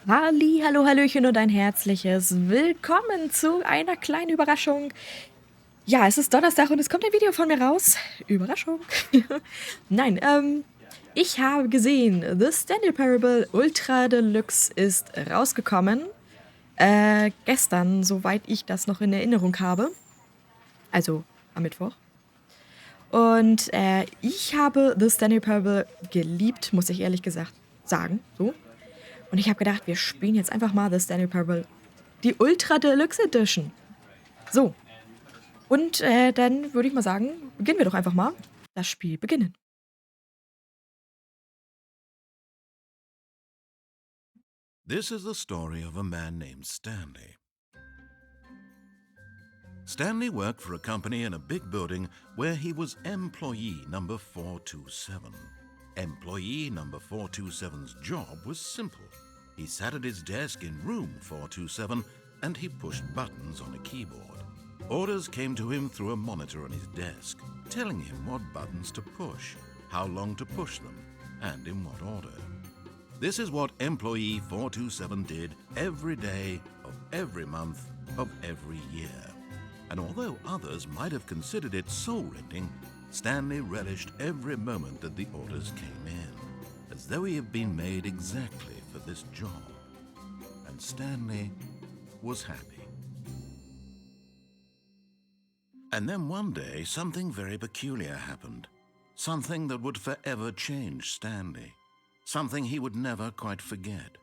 Hallo, hallöchen und ein herzliches Willkommen zu einer kleinen Überraschung. Ja, es ist Donnerstag und es kommt ein Video von mir raus. Überraschung. Nein, ich habe gesehen, The Stanley Parable Ultra Deluxe ist rausgekommen. Gestern, soweit ich das noch in Erinnerung habe. Also am Mittwoch. Und ich habe The Stanley Parable geliebt, muss ich ehrlich gesagt sagen. So. Und ich habe gedacht, wir spielen jetzt einfach mal The Stanley Parable, die Ultra Deluxe Edition. So. Und dann würde ich mal sagen, beginnen wir doch einfach mal. Das Spiel beginnen. This is the story of a man named Stanley. Stanley worked for a company in a big building where he was employee number 427. Employee number 427's job was simple. He sat at his desk in room 427 and he pushed buttons on a keyboard. Orders came to him through a monitor on his desk, telling him what buttons to push, how long to push them, and in what order. This is what employee 427 did every day of every month of every year. And although others might have considered it soul-rending, Stanley relished every moment that the orders came in, as though he had been made exactly for this job. And Stanley was happy. And then one day, something very peculiar happened. Something that would forever change Stanley. Something he would never quite forget.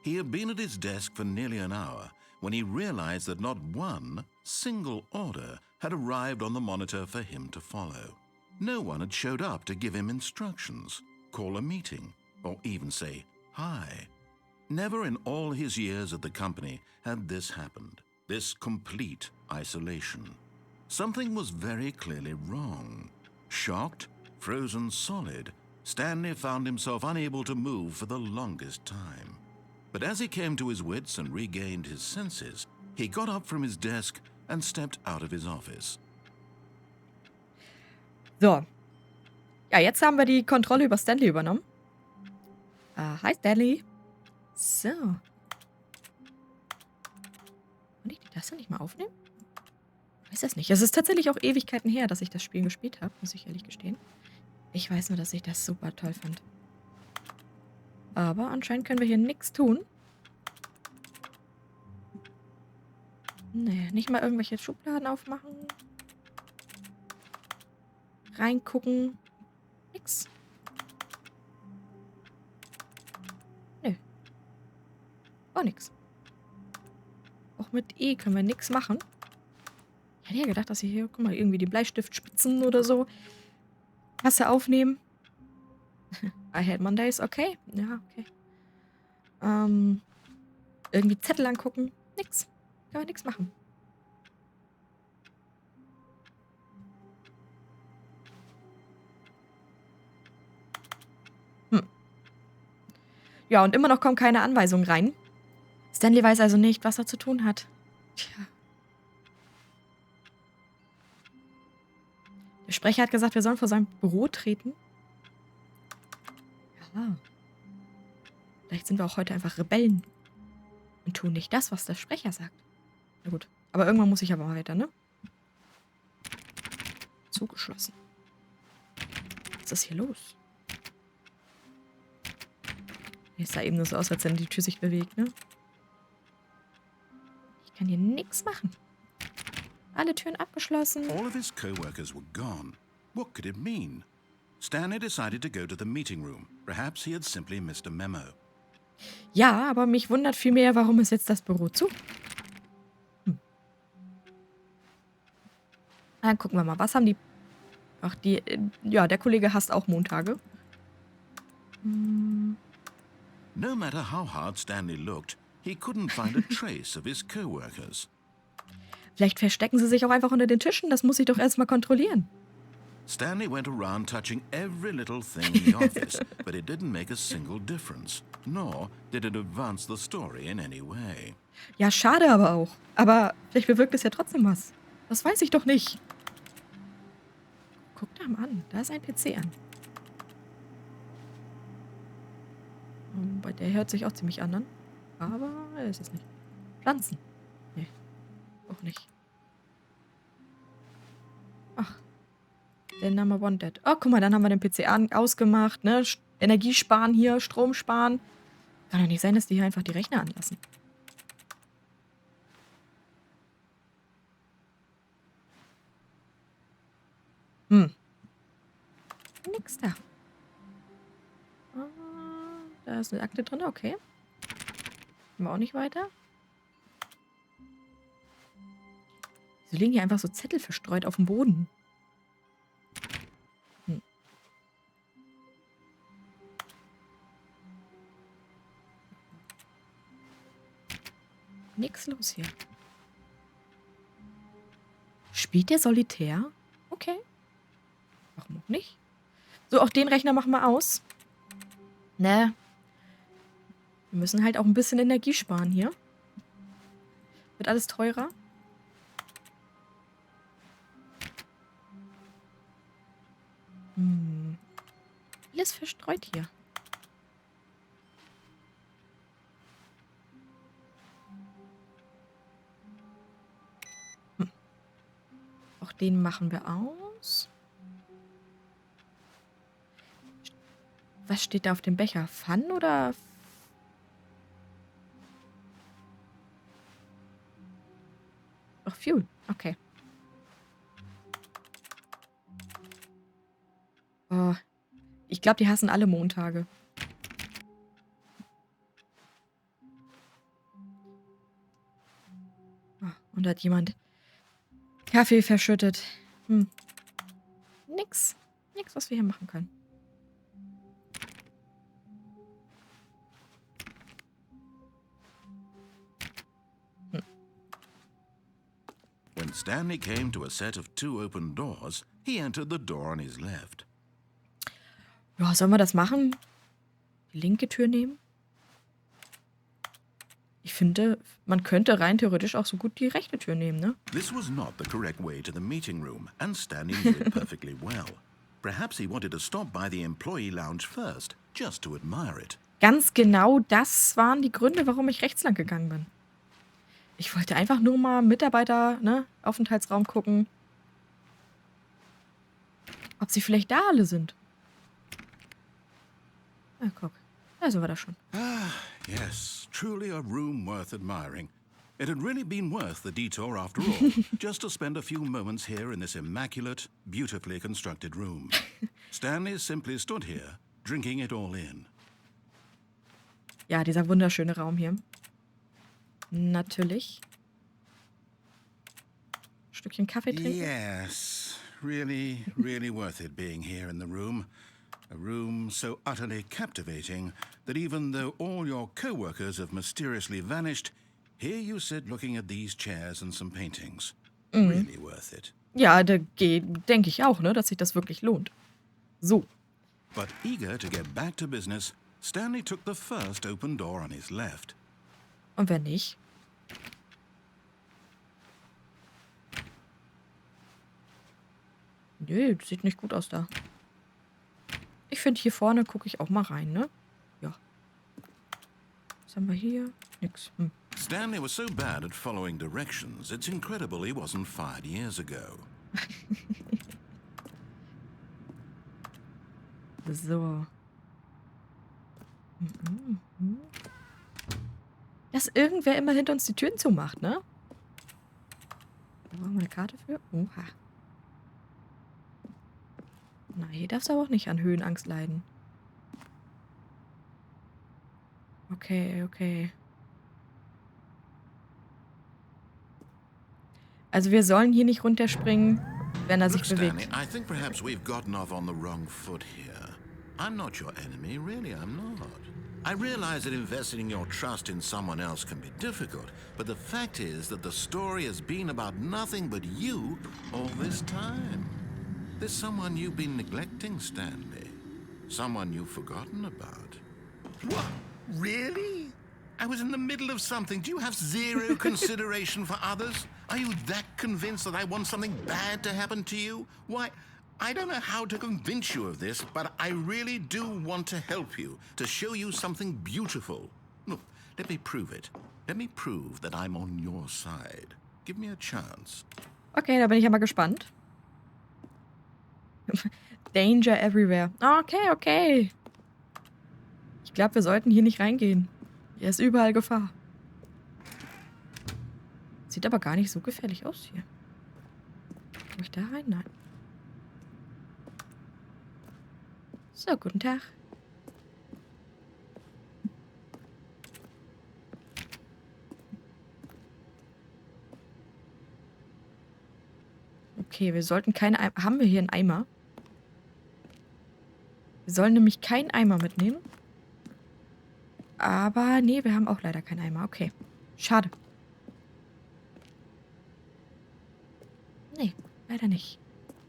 He had been at his desk for nearly an hour when he realized that not one single order had arrived on the monitor for him to follow. No one had showed up to give him instructions, call a meeting, or even say hi. Never in all his years at the company had this happened, this complete isolation. Something was very clearly wrong. Shocked, frozen solid, Stanley found himself unable to move for the longest time. But as he came to his wits and regained his senses, he got up from his desk and stepped out of his office. So. Ja, jetzt haben wir die Kontrolle über Stanley übernommen. Hi, Stanley. So. Kann ich die Taste nicht mal aufnehmen? Ich weiß das nicht. Es ist tatsächlich auch Ewigkeiten her, dass ich das Spiel gespielt habe, muss ich ehrlich gestehen. Ich weiß nur, dass ich das super toll fand. Aber anscheinend können wir hier nichts tun. Nee, nicht mal irgendwelche Schubladen aufmachen. Reingucken. Nix. Nö. Auch nix. Auch mit E können wir nichts machen. Ich hätte ja gedacht, dass hier, guck mal, irgendwie die Bleistiftspitzen oder so Tasse aufnehmen. I had Mondays, okay. Ja, okay. Irgendwie Zettel angucken. Nix. Können wir nichts machen. Ja, und immer noch kommen keine Anweisungen rein. Stanley weiß also nicht, was er zu tun hat. Tja. Der Sprecher hat gesagt, wir sollen vor sein Büro treten. Ja. Vielleicht sind wir auch heute einfach Rebellen. Und tun nicht das, was der Sprecher sagt. Na gut. Aber irgendwann muss ich aber mal weiter, ne? Zugeschlossen. Was ist hier los? Hier sah eben nur so aus, als wenn die Tür sich bewegt, ne? Ich kann hier nichts machen. Alle Türen abgeschlossen. All of his co-workers were gone. What could it mean? Stanley decided to go to the meeting room. Perhaps he had simply missed a memo. Ja, aber mich wundert vielmehr, warum ist jetzt das Büro zu? Dann gucken wir mal, was haben die... Ach, die... Ja, der Kollege hasst auch Montage. No matter how hard Stanley looked, he couldn't find a trace of his co-workers. Vielleicht verstecken sie sich auch einfach unter den Tischen. Das muss ich doch erstmal kontrollieren. Stanley went around touching every little thing in the office, but it didn't make a single difference, nor did it advance the story in any way. Ja, schade aber auch. Aber vielleicht bewirkt es ja trotzdem was. Das weiß ich doch nicht. Guck da mal an. Da ist ein PC an. Bei der hört sich auch ziemlich an. Aber er ist es nicht. Pflanzen. Nee, auch nicht. Ach, den Number Wanted. Oh, guck mal, dann haben wir den PC ausgemacht, ne? Energie sparen hier, Strom sparen. Kann doch nicht sein, dass die hier einfach die Rechner anlassen. Nix da. Da ist eine Akte drin, okay. Haben wir auch nicht weiter. Wieso liegen hier einfach so Zettel verstreut auf dem Boden? Nix los hier. Spielt der Solitär? Okay. Warum auch nicht? So, auch den Rechner machen wir aus. Ne. Wir müssen halt auch ein bisschen Energie sparen hier. Wird alles teurer. Alles verstreut hier. Auch den machen wir aus. Was steht da auf dem Becher? Fun oder... Ach, Fuel. Okay. Oh. Ich glaube, die hassen alle Montage. Oh, und da hat jemand Kaffee verschüttet. Nix. Nix, was wir hier machen können. When Stanley came to a set of 2 open doors, he entered the door on his left. Ja, sollen wir das machen? Die linke Tür nehmen? Ich finde, man könnte rein theoretisch auch so gut die rechte Tür nehmen, ne? This was not the correct way to the meeting room, and Stanley knew it perfectly well. Perhaps he wanted to stop by the employee lounge first, just to admire it. Ganz genau das waren die Gründe, warum ich rechts lang gegangen bin. Ich wollte einfach nur mal Mitarbeiter, ne, Aufenthaltsraum gucken. Ob sie vielleicht da alle sind. Na, guck. Da sind wir da schon. Yes, truly a room worth admiring. It had really been worth the detour after all, just to spend a few moments here in this immaculate, beautifully constructed room. Stanley simply stood here, drinking it all in. Ja, dieser wunderschöne Raum hier. Natürlich. Ein Stückchen Kaffee trinken. Yes, really, really worth it being here in the room. A room so utterly captivating that even though all your co-workers have mysteriously vanished, here you sit looking at these chairs and some paintings. Really worth it. Ja, da denke ich auch, ne, dass sich das wirklich lohnt. So. But eager to get back to business, Stanley took the first open door on his left. Und wenn nicht? Nö, das sieht nicht gut aus da. Ich finde, hier vorne gucke ich auch mal rein, ne? Ja. Was haben wir hier? Nix. Stanley was so bad at following directions, it's incredible he wasn't fired years ago. So. Dass irgendwer immer hinter uns die Türen zumacht, ne? Da brauchen wir eine Karte für. Oha. Na, hier darfst du aber auch nicht an Höhenangst leiden. Okay, okay. Also wir sollen hier nicht runterspringen, wenn er sich Look, Stanley, bewegt. I think perhaps we've gotten off on the wrong foot here. I'm not your enemy, really, I'm not. I realize that investing your trust in someone else can be difficult, but the fact is that the story has been about nothing but you all this time. There's someone you've been neglecting, Stanley. Someone you've forgotten about. What? Really? I was in the middle of something. Do you have zero consideration for others? Are you that convinced that I want something bad to happen to you? Why, I don't know how to convince you of this, but I really do want to help you, to show you something beautiful. Look, let me prove it. Let me prove that I'm on your side. Give me a chance. Okay, da bin ich ja mal gespannt. Danger everywhere. Okay, okay. Ich glaube, wir sollten hier nicht reingehen. Hier ist überall Gefahr. Sieht aber gar nicht so gefährlich aus hier. Komm ich da rein? Nein. So, guten Tag. Okay, wir sollten keine Eimer... Haben wir hier einen Eimer? Wir sollen nämlich keinen Eimer mitnehmen. Aber nee, wir haben auch leider keinen Eimer. Okay. Schade. Nee, leider nicht.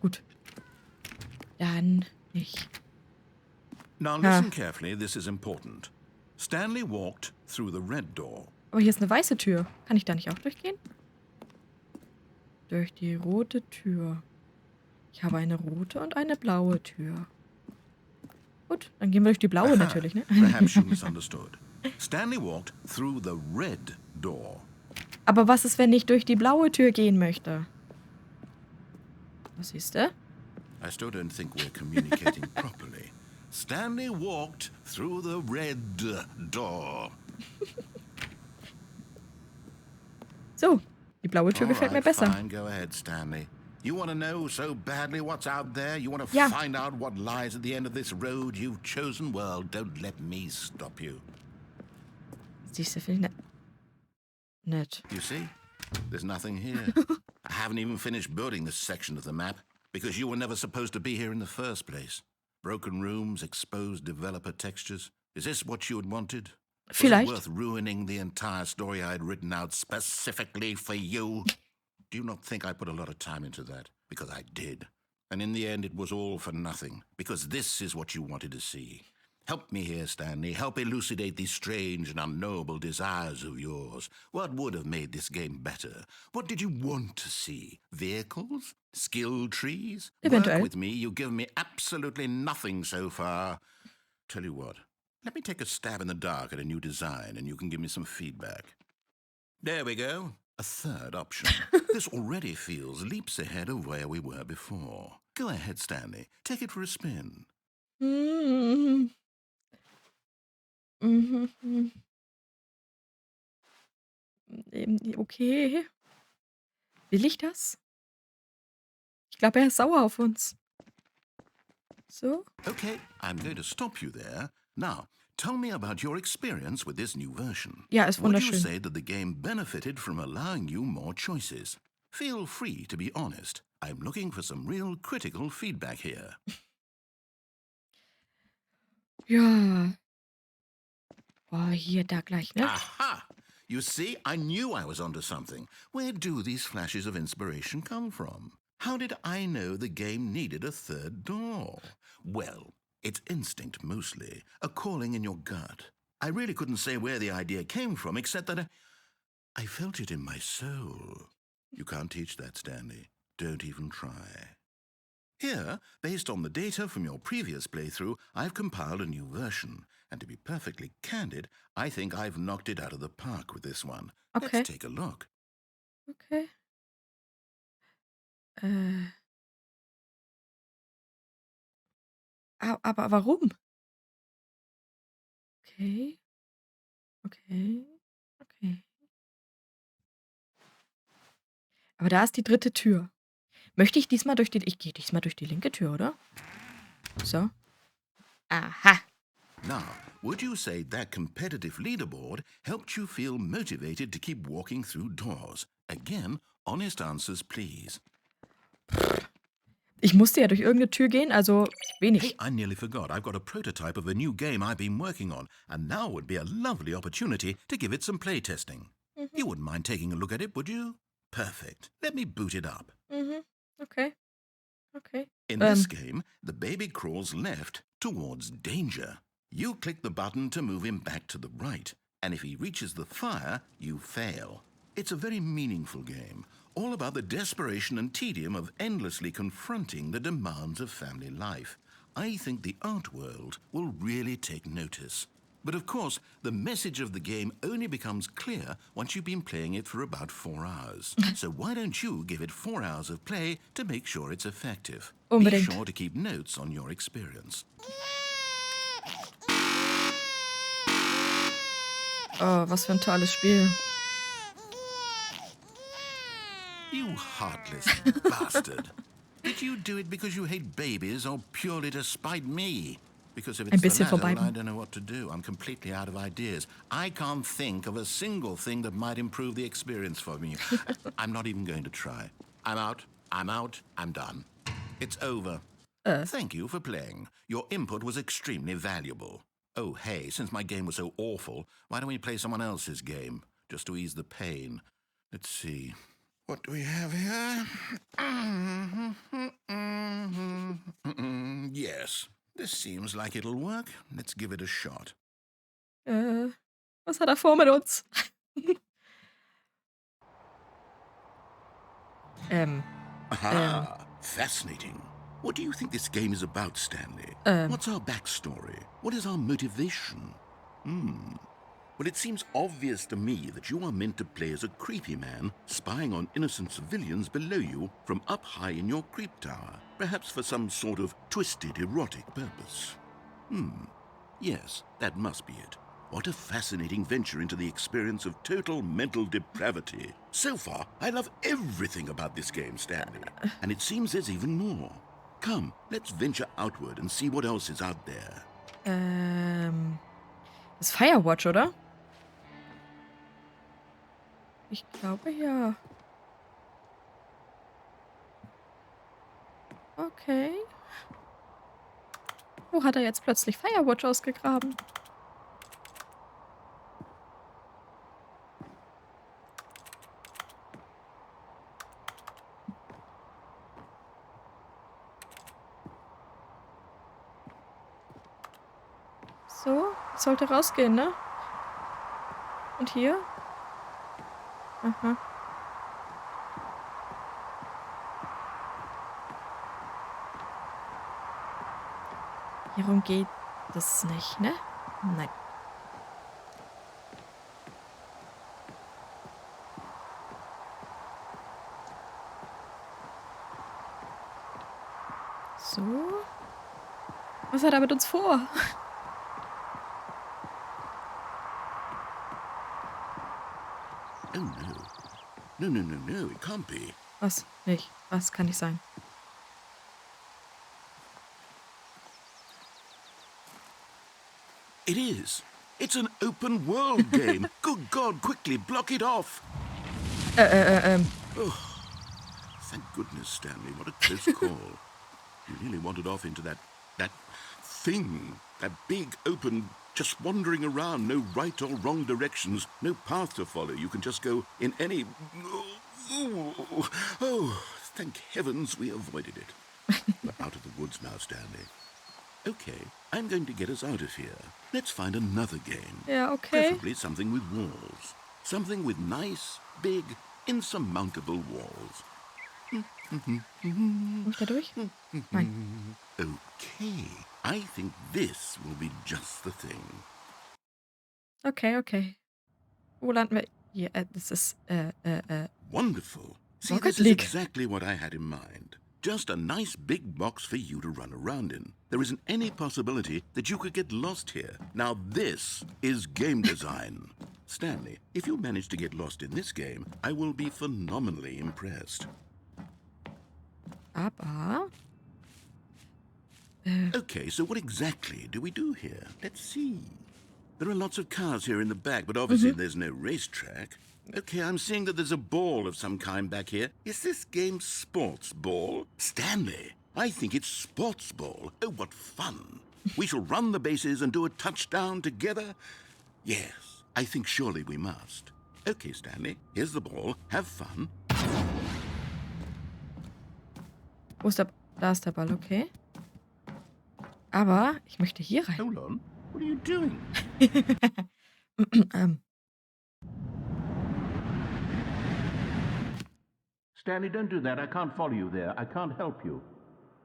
Gut. Dann nicht. Now listen carefully, this is important. Stanley walked through the red door. Aber hier ist eine weiße Tür. Kann ich da nicht auch durchgehen? Durch die rote Tür. Ich habe eine rote und eine blaue Tür. Gut, dann gehen wir durch die blaue natürlich, ne? Perhaps you misunderstood. Stanley walked through the red door. Aber was ist, wenn ich durch die blaue Tür gehen möchte? Was siehst du? I still don't think we're communicating properly. Stanley walked through the red door. So, die blaue Tür gefällt mir besser. Fine, go ahead, Stanley. You want to know so badly what's out there? You want to Ja. find out what lies at the end of this road you've chosen? Well, don't let me stop you. Siehst du, finde ich nett. You see? There's nothing here. I haven't even finished building this section of the map because you were never supposed to be here in the first place. Broken rooms, exposed developer textures. Is this what you had wanted? Was it Vielleicht. worth ruining the entire story I had written out specifically for you? Do you not think I put a lot of time into that? Because I did. And in the end, it was all for nothing. Because this is what you wanted to see. Help me here, Stanley. Help elucidate these strange and unknowable desires of yours. What would have made this game better? What did you want to see? Vehicles? Skill trees? Eventuell. Work with me. You've given me absolutely nothing so far. Tell you what. Let me take a stab in the dark at a new design, and you can give me some feedback. There we go. A third option. This already feels leaps ahead of where we were before. Go ahead, Stanley. Take it for a spin. Mhm. Mhm. Okay. Will ich das? Ich glaube, er ist sauer auf uns. So. Okay, I'm going to stop you there. Now, tell me about your experience with this new version. Ja, ist Would you wunderschön. say that the game benefited from allowing you more choices? Feel free to be honest. I'm looking for some real critical feedback here. Ja. Boah, hier, da gleich, ne? Aha! You see, I knew I was onto something. Where do these flashes of inspiration come from? How did I know the game needed a third door? Well, it's instinct mostly, a calling in your gut. I really couldn't say where the idea came from, except that I felt it in my soul. You can't teach that, Stanley. Don't even try. Here, based on the data from your previous playthrough, I've compiled a new version. And to be perfectly candid, I think I've knocked it out of the park with this one. Okay. Let's take a look. Okay. Aber warum? Okay. Okay. Okay. Aber da ist die dritte Tür. Möchte ich diesmal durch die... Ich gehe diesmal durch die linke Tür, oder? So. Aha. Now, would you say that competitive leaderboard helped you feel motivated to keep walking through doors? Again, honest answers, please. Ich musste ja durch irgendeine Tür gehen, also Hey, wenig. I nearly forgot. I've got a prototype of a new game I've been working on, and now would be a lovely opportunity to give it some playtesting. You wouldn't mind taking a look at it, would you? Perfect. Let me boot it up. Okay. Okay. In this game, the baby crawls left towards danger. You click the button to move him back to the right, and if he reaches the fire, you fail. It's a very meaningful game. all about the desperation and tedium of endlessly confronting the demands of family life. I think the art world will really take notice. But of course, the message of the game only becomes clear once you've been playing it for about 4 hours. So why don't you give it 4 hours of play to make sure it's effective? Unbedingt. Be sure to keep notes on your experience. Oh, was für ein tolles Spiel. You heartless bastard. Did you do it because you hate babies or purely to spite me? Because if Ein it's the bisschen latter, vorbei. then I don't know what to do. I'm completely out of ideas. I can't think of a single thing that might improve the experience for me. I'm not even going to try. I'm out. I'm done. It's over. Thank you for playing. Your input was extremely valuable. Oh, hey, since my game was so awful, why don't we play someone else's game? Just to ease the pain. Let's see. What do we have here? Yes, this seems like it'll work. Let's give it a shot. Was hat er vor mit uns? Aha! Fascinating. What do you think this game is about, Stanley? What's our backstory? What is our motivation? Well, it seems obvious to me that you are meant to play as a creepy man spying on innocent civilians below you from up high in your creep tower, perhaps for some sort of twisted erotic purpose. Yes, that must be it. What a fascinating venture into the experience of total mental depravity. So far, I love everything about this game, Stanley. And it seems there's even more. Come, let's venture outward and see what else is out there. Das ist Firewatch, oder? Ich glaube ja. Okay. Wo hat er jetzt plötzlich Firewatch ausgegraben? So, sollte rausgehen, ne? Und hier? Aha. Hierum geht das nicht, ne? Nein. So. Was hat er mit uns vor? Oh no. No, it can't be. Was nicht? Was kann nicht sein? It is. It's an open world game. Good God, quickly block it off. Oh, thank goodness, Stanley. What a close call. You nearly wandered off into that thing. That big, open, just wandering around. No right or wrong directions. No path to follow. You can just go in any... Oh, thank heavens we avoided it. We're out of the woods now, Stanley. Okay, I'm going to get us out of here. Let's find another game. Ja, okay. Preferably something with walls. Something with nice, big, insurmountable walls. Komm ich da durch? Nein. Okay, I think this will be just the thing. Okay. Wo landen wir? Hier, das ist, Wonderful. See, Rocket this is League. exactly what I had in mind. Just a nice big box for you to run around in. There isn't any possibility that you could get lost here. Now this is game design. Stanley, if you manage to get lost in this game, I will be phenomenally impressed. aber... Okay, so what exactly do we do here? Let's see. There are lots of cars here in the back, but obviously there's no racetrack. Okay, I'm seeing that there's a ball of some kind back here. Is this game sports ball? Stanley, I think it's sports ball. Oh, what fun. We shall run the bases and do a touchdown together? Yes, I think surely we must. Okay, Stanley, here's the ball. Have fun. Wo ist der... Da ist der Ball, okay. Aber ich möchte hier rein. Hold on. What are you doing? Stanley, don't do that. I can't follow you there. I can't help you.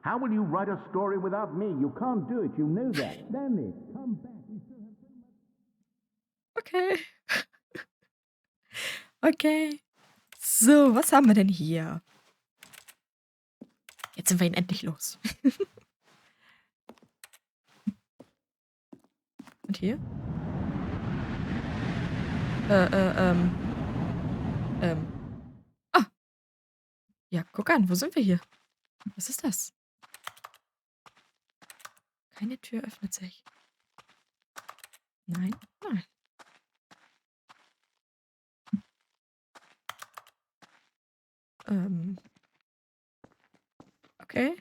How will you write a story without me? You can't do it. You know that. Stanley, come back. We still have so much. Okay. Okay. So, was haben wir denn hier? Jetzt sind wir ihn endlich los. Und hier? Ah, ja, guck an, wo sind wir hier? Was ist das? Keine Tür öffnet sich. Nein, nein. Okay.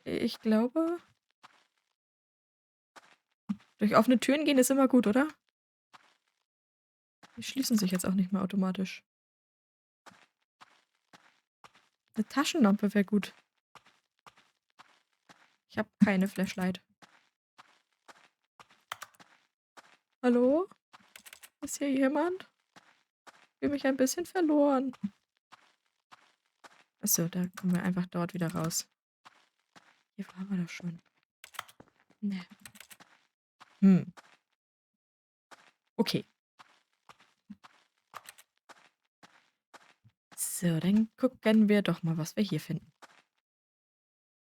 Ich glaube, durch offene Türen gehen ist immer gut, oder? Die schließen sich jetzt auch nicht mehr automatisch. Eine Taschenlampe wäre gut. Ich habe keine Flashlight. Hallo? Ist hier jemand? Ich fühle mich ein bisschen verloren. Achso, da kommen wir einfach dort wieder raus. Hier waren wir doch schon. Ne. Okay. So, dann gucken wir doch mal, was wir hier finden.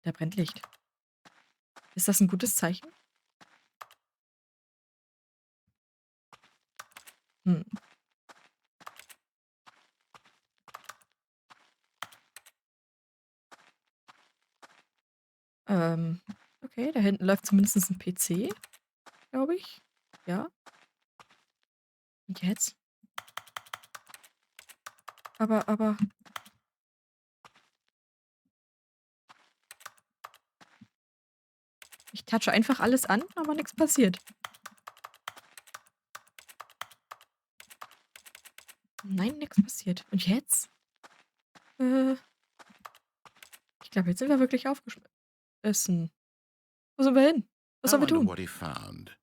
Da brennt Licht. Ist das ein gutes Zeichen? Hm. Okay, da hinten läuft zumindest ein PC, glaube ich. Ja. Und jetzt? Aber. Ich touche einfach alles an, aber nichts passiert. Nein, nichts passiert. Und jetzt? Ich glaube, jetzt sind wir wirklich aufgeschmissen. Wo sind wir hin? Was I sollen wir wonder tun? what he found.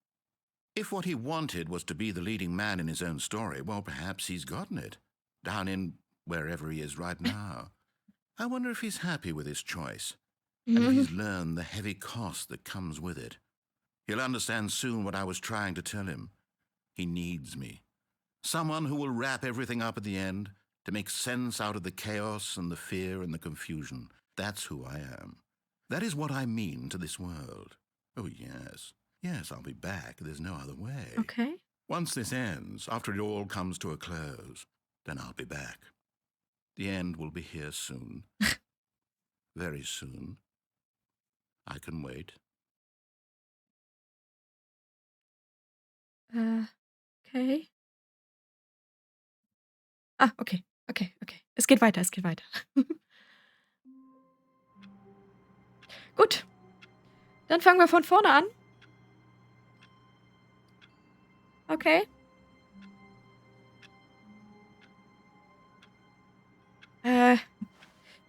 If what he wanted was to be the leading man in his own story, well, perhaps he's gotten it. Down in wherever he is right now. I wonder if he's happy with his choice. And if he's learned the heavy cost that comes with it. He'll understand soon what I was trying to tell him. He needs me. Someone who will wrap everything up at the end, to make sense out of the chaos and the fear and the confusion. That's who I am. That is what I mean to this world. Oh, yes. Yes, I'll be back. There's no other way. Okay. Once this ends, after it all comes to a close, then I'll be back. The end will be here soon. Very soon. I can wait. Okay. Ah, okay. Okay. Es geht weiter. Gut. Dann fangen wir von vorne an. Okay.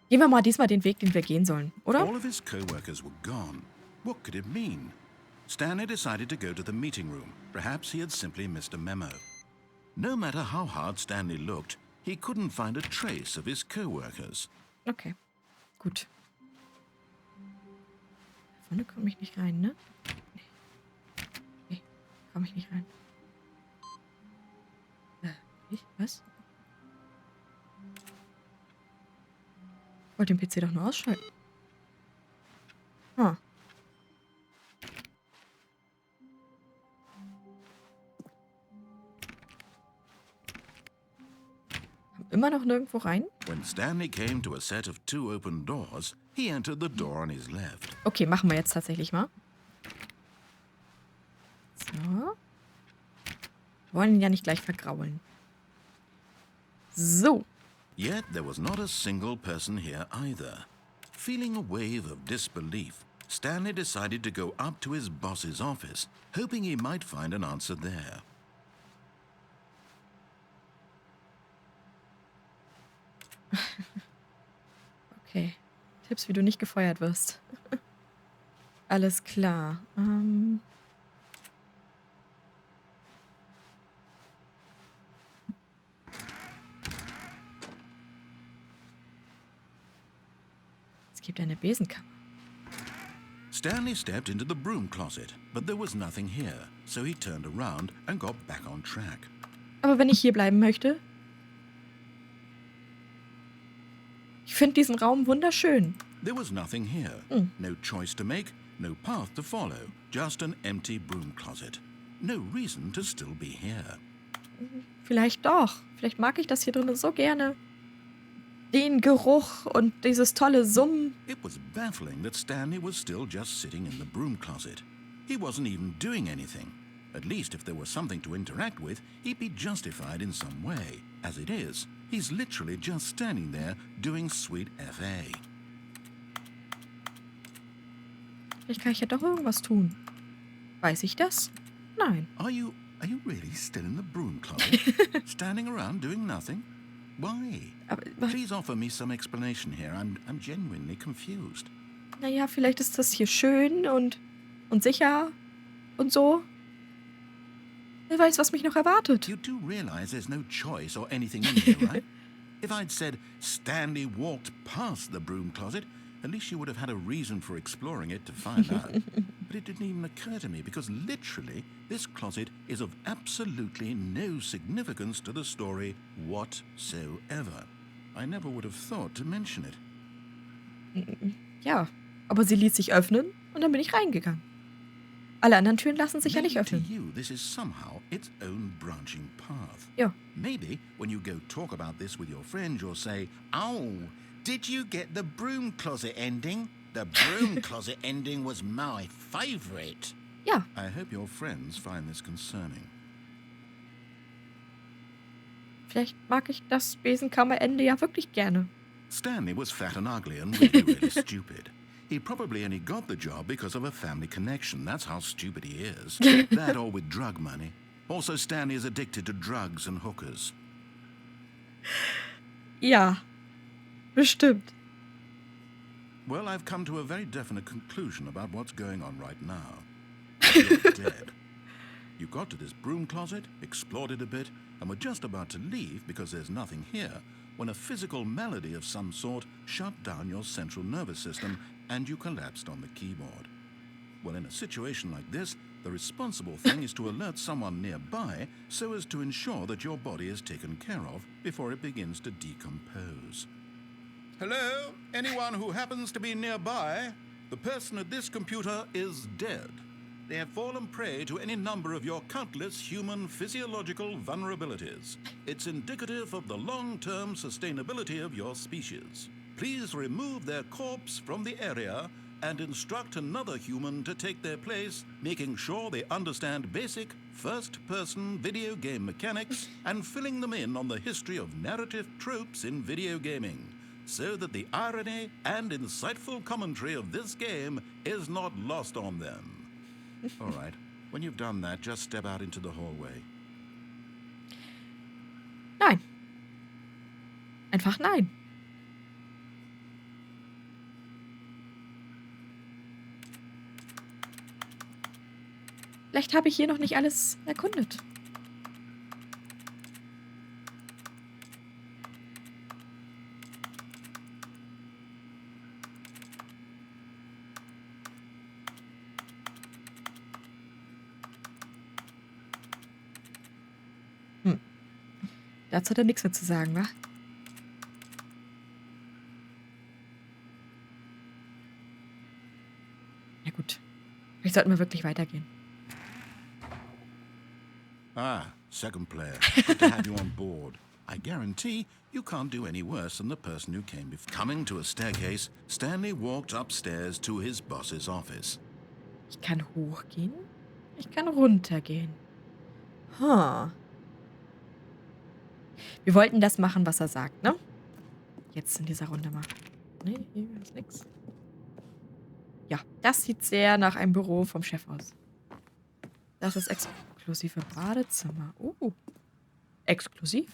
Gehen wir mal diesmal den Weg, den wir gehen sollen, oder? All of his co-workers were gone. What could it mean? Stanley decided to go to the meeting room. Perhaps he had simply missed a memo. No matter how hard Stanley looked, he couldn't find a trace of his co-workers. Okay. Gut. Da vorne komme ich nicht rein, ne? Nee, komme ich nicht rein. Was? Ich wollte den PC doch nur ausschalten. Ah. Immer noch nirgendwo rein? When Stanley came to a set of 2 open doors, he entered the door on his left. Okay, machen wir jetzt tatsächlich mal. So. Wollen ihn ja nicht gleich vergraulen. So. Yet there was not a single person here either. Feeling a wave of disbelief, Stanley decided to go up to his boss's office, hoping he might find an answer there. Okay. Tipps, wie du nicht gefeuert wirst. Alles klar. Es gibt eine Besenkammer. Stanley stepped into the broom closet, but there was nothing here, so he turned around and got back on track. Aber wenn ich hier bleiben möchte? Ich finde diesen Raum wunderschön. There was nothing here. No choice to make, no path to follow, just an empty broom closet. No reason to still be here. Vielleicht doch. Vielleicht mag ich das hier drinnen so gerne. Den Geruch und dieses tolle Summen. It was baffling that Stanley was still just sitting in the broom closet. He wasn't even doing anything. At least if there was something to interact with, he'd be justified in some way. As it is, he's literally just standing there doing sweet FA. Vielleicht kann ich ja doch irgendwas tun. Weiß ich das? Nein. Are you really still in the broom closet? Standing around doing nothing? Why? Aber, Please offer me some explanation here. I'm genuinely confused. naja, vielleicht ist das hier schön und sicher und so. Wer weiß, was mich noch erwartet. You do realize there's no choice or anything in here, right? If I'd said Stanley walked past the broom closet, at least you would have had a reason for exploring it to find out. But it didn't even occur to me because literally this closet is of absolutely no significance to the story whatsoever. I never would have thought to mention it. Ja, aber sie ließ sich öffnen und dann bin ich reingegangen. Alle anderen Türen lassen sich ja nicht Maybe to öffnen. you, this is somehow its own branching path. Ja. Maybe when you go talk about this with your friend, you'll say, "Oh, did you get the broom closet ending? The broom closet ending was my favorite." Ja, I hope your friends find this concerning. vielleicht mag ich das Besenkammerende ja wirklich gerne. Stanley was fat and ugly and really, really stupid. He probably only got the job because of a family connection. That's how stupid he is. That or with drug money. Also, Stanley is addicted to drugs and hookers. Ja, bestimmt. Well, I've come to a very definite conclusion about what's going on right now. You're dead. You got to this broom closet, explored it a bit, and were just about to leave because there's nothing here when a physical malady of some sort shut down your central nervous system and you collapsed on the keyboard. Well, in a situation like this, the responsible thing is to alert someone nearby so as to ensure that your body is taken care of before it begins to decompose. Hello? Anyone who happens to be nearby? The person at this computer is dead. They have fallen prey to any number of your countless human physiological vulnerabilities. It's indicative of the long-term sustainability of your species. Please remove their corpse from the area and instruct another human to take their place, making sure they understand basic first-person video game mechanics and filling them in on the history of narrative tropes in video gaming, so that the irony and insightful commentary of this game is not lost on them. All right, when you've done that, just step out into the hallway. Nein. Einfach nein. Vielleicht habe ich hier noch nicht alles erkundet. Dazu hat er nichts mehr zu sagen, wa? Ja gut. Vielleicht sollten wir wirklich weitergehen. Ah, second player. Good to have you on board. I guarantee you can't do any worse than the person who came before. Coming to a staircase, Stanley walked upstairs to his boss's office. Ich kann hochgehen. Ich kann runtergehen. Huh. Wir wollten das machen, was er sagt, ne? Jetzt in dieser Runde mal. Nee, hier ist nix. Ja, das sieht sehr nach einem Büro vom Chef aus. Das ist exklusive Badezimmer. Exklusiv?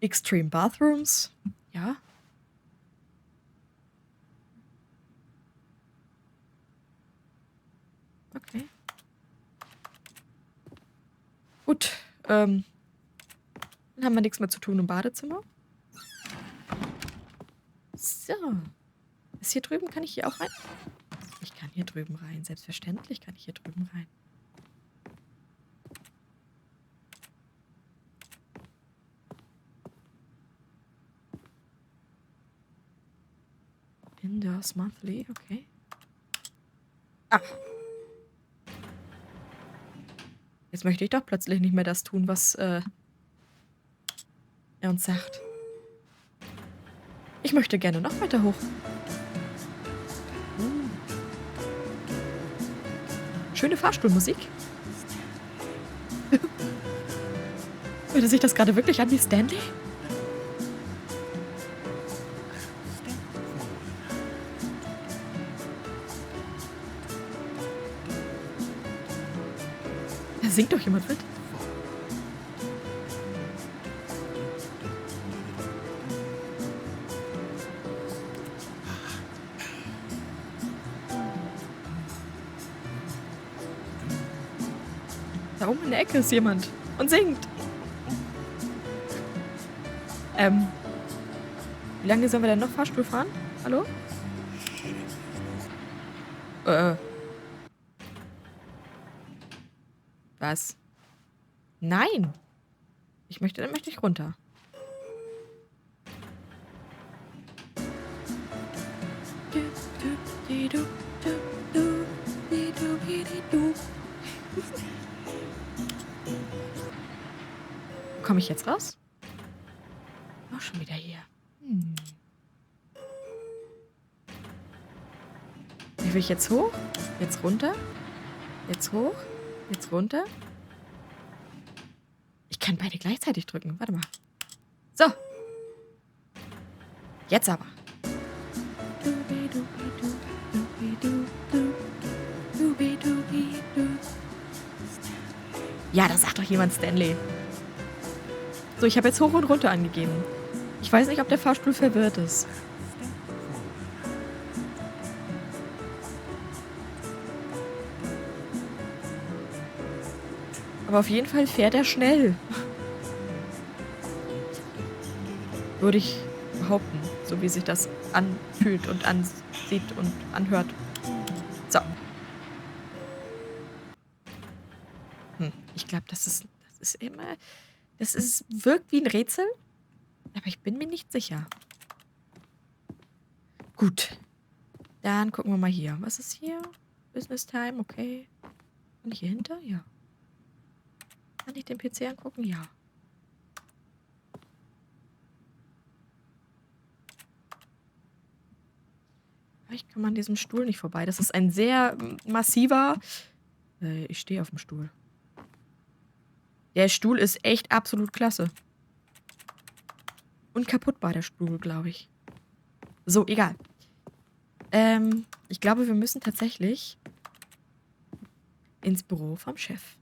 Extreme Bathrooms. Ja. Okay. Gut. Dann haben wir nichts mehr zu tun im Badezimmer. So. Ist hier drüben, kann ich hier auch rein? Ich kann hier drüben rein. Selbstverständlich kann ich hier drüben rein. Indoors monthly, okay. Ah. Jetzt möchte ich doch plötzlich nicht mehr das tun, was er uns sagt. Ich möchte gerne noch weiter hoch. Schöne Fahrstuhlmusik. Hört sich das gerade wirklich an wie Stanley? Da singt doch jemand mit. Da oben in der Ecke ist jemand und singt. Wie lange sollen wir denn noch Fahrstuhl fahren? Hallo? Was? Nein. Dann möchte ich runter. Komme ich jetzt raus? Auch schon wieder hier. Wie will ich jetzt hoch? Jetzt runter? Jetzt hoch? Jetzt runter? Ich kann beide gleichzeitig drücken. Warte mal. So. Jetzt aber. Ja, da sagt doch jemand Stanley. So, ich habe jetzt hoch und runter angegeben. Ich weiß nicht, ob der Fahrstuhl verwirrt ist. Aber auf jeden Fall fährt er schnell. Würde ich behaupten. So wie sich das anfühlt und ansieht und anhört. So. Ich glaube, das ist immer... wirkt wie ein Rätsel. Aber ich bin mir nicht sicher. Gut. Dann gucken wir mal hier. Was ist hier? Business Time, okay. Kann ich hier hinter? Ja. Kann ich den PC angucken? Ja. Ich komme an diesem Stuhl nicht vorbei. Das ist ein sehr massiver... ich stehe auf dem Stuhl. Der Stuhl ist echt absolut klasse. Unkaputtbar, der Stuhl, glaube ich. So, egal. Ich glaube, wir müssen tatsächlich ins Büro vom Chef.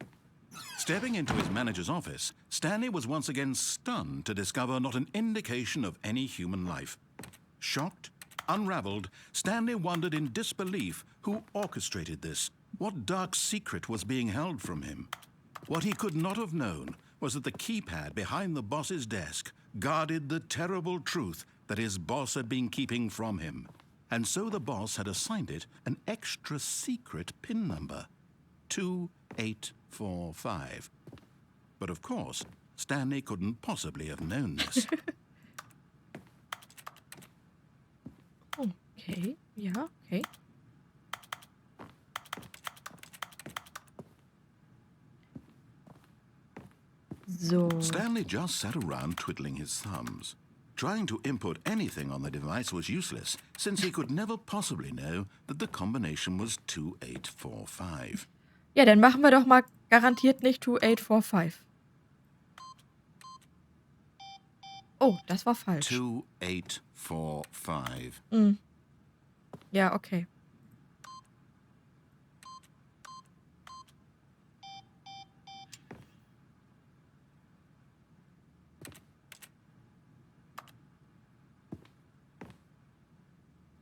Stepping into his manager's office, Stanley was once again stunned to discover not an indication of any human life. Shocked, unraveled, Stanley wondered in disbelief who orchestrated this. What dark secret was being held from him? What he could not have known was that the keypad behind the boss's desk guarded the terrible truth that his boss had been keeping from him. And so the boss had assigned it an extra secret PIN number. 2845. But of course, Stanley couldn't possibly have known this. Okay, ja, okay. So. Stanley just sat around twiddling his thumbs. Trying to input anything on the device was useless, since he could never possibly know that the combination was 2845. Ja, dann machen wir doch mal garantiert nicht 2845. Oh, das war falsch. 2845. Ja, okay.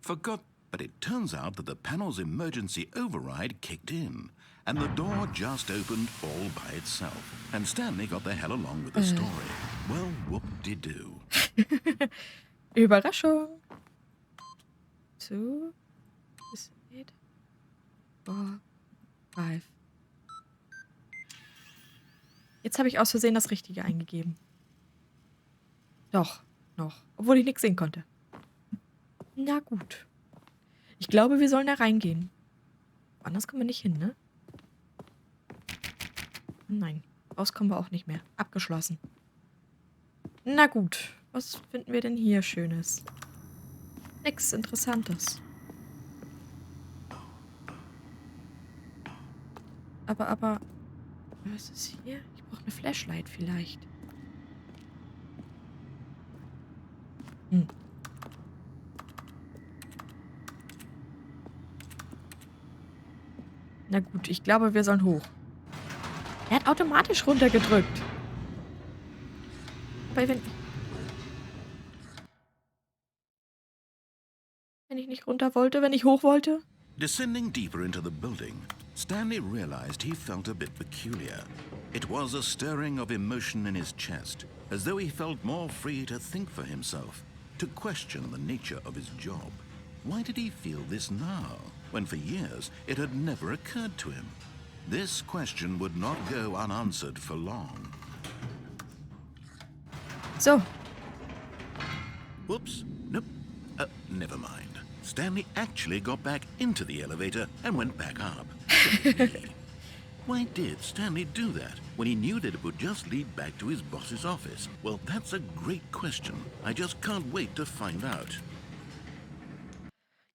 For God... But it turns out that the panel's emergency override kicked in, and the door just opened all by itself. And Stanley got the hell along with the story. Well, whoop-de-doo. Überraschung. 2, 8, 4, 5. Jetzt habe ich aus Versehen das Richtige eingegeben. Doch, noch. Obwohl ich nichts sehen konnte. Na gut. Ich glaube, wir sollen da reingehen. Anders kommen wir nicht hin, ne? Nein. Raus kommen wir auch nicht mehr. Abgeschlossen. Na gut. Was finden wir denn hier Schönes? Nix Interessantes. Aber... Was ist hier? Ich brauche eine Flashlight vielleicht. Na gut, ich glaube, wir sollen hoch. Er hat automatisch runtergedrückt. Weil wenn ich nicht runter wollte, wenn ich hoch wollte? Descending deeper into the building, Stanley realized he felt a bit peculiar. It was a stirring of emotion in his chest, as though he felt more free to think for himself, to question the nature of his job. Why did he feel this now, when for years it had never occurred to him? This question would not go unanswered for long. So. Whoops. Nope. Never mind. Stanley actually got back into the elevator and went back up. Silly me. Why did Stanley do that when he knew that it would just lead back to his boss's office? Well, that's a great question. I just can't wait to find out.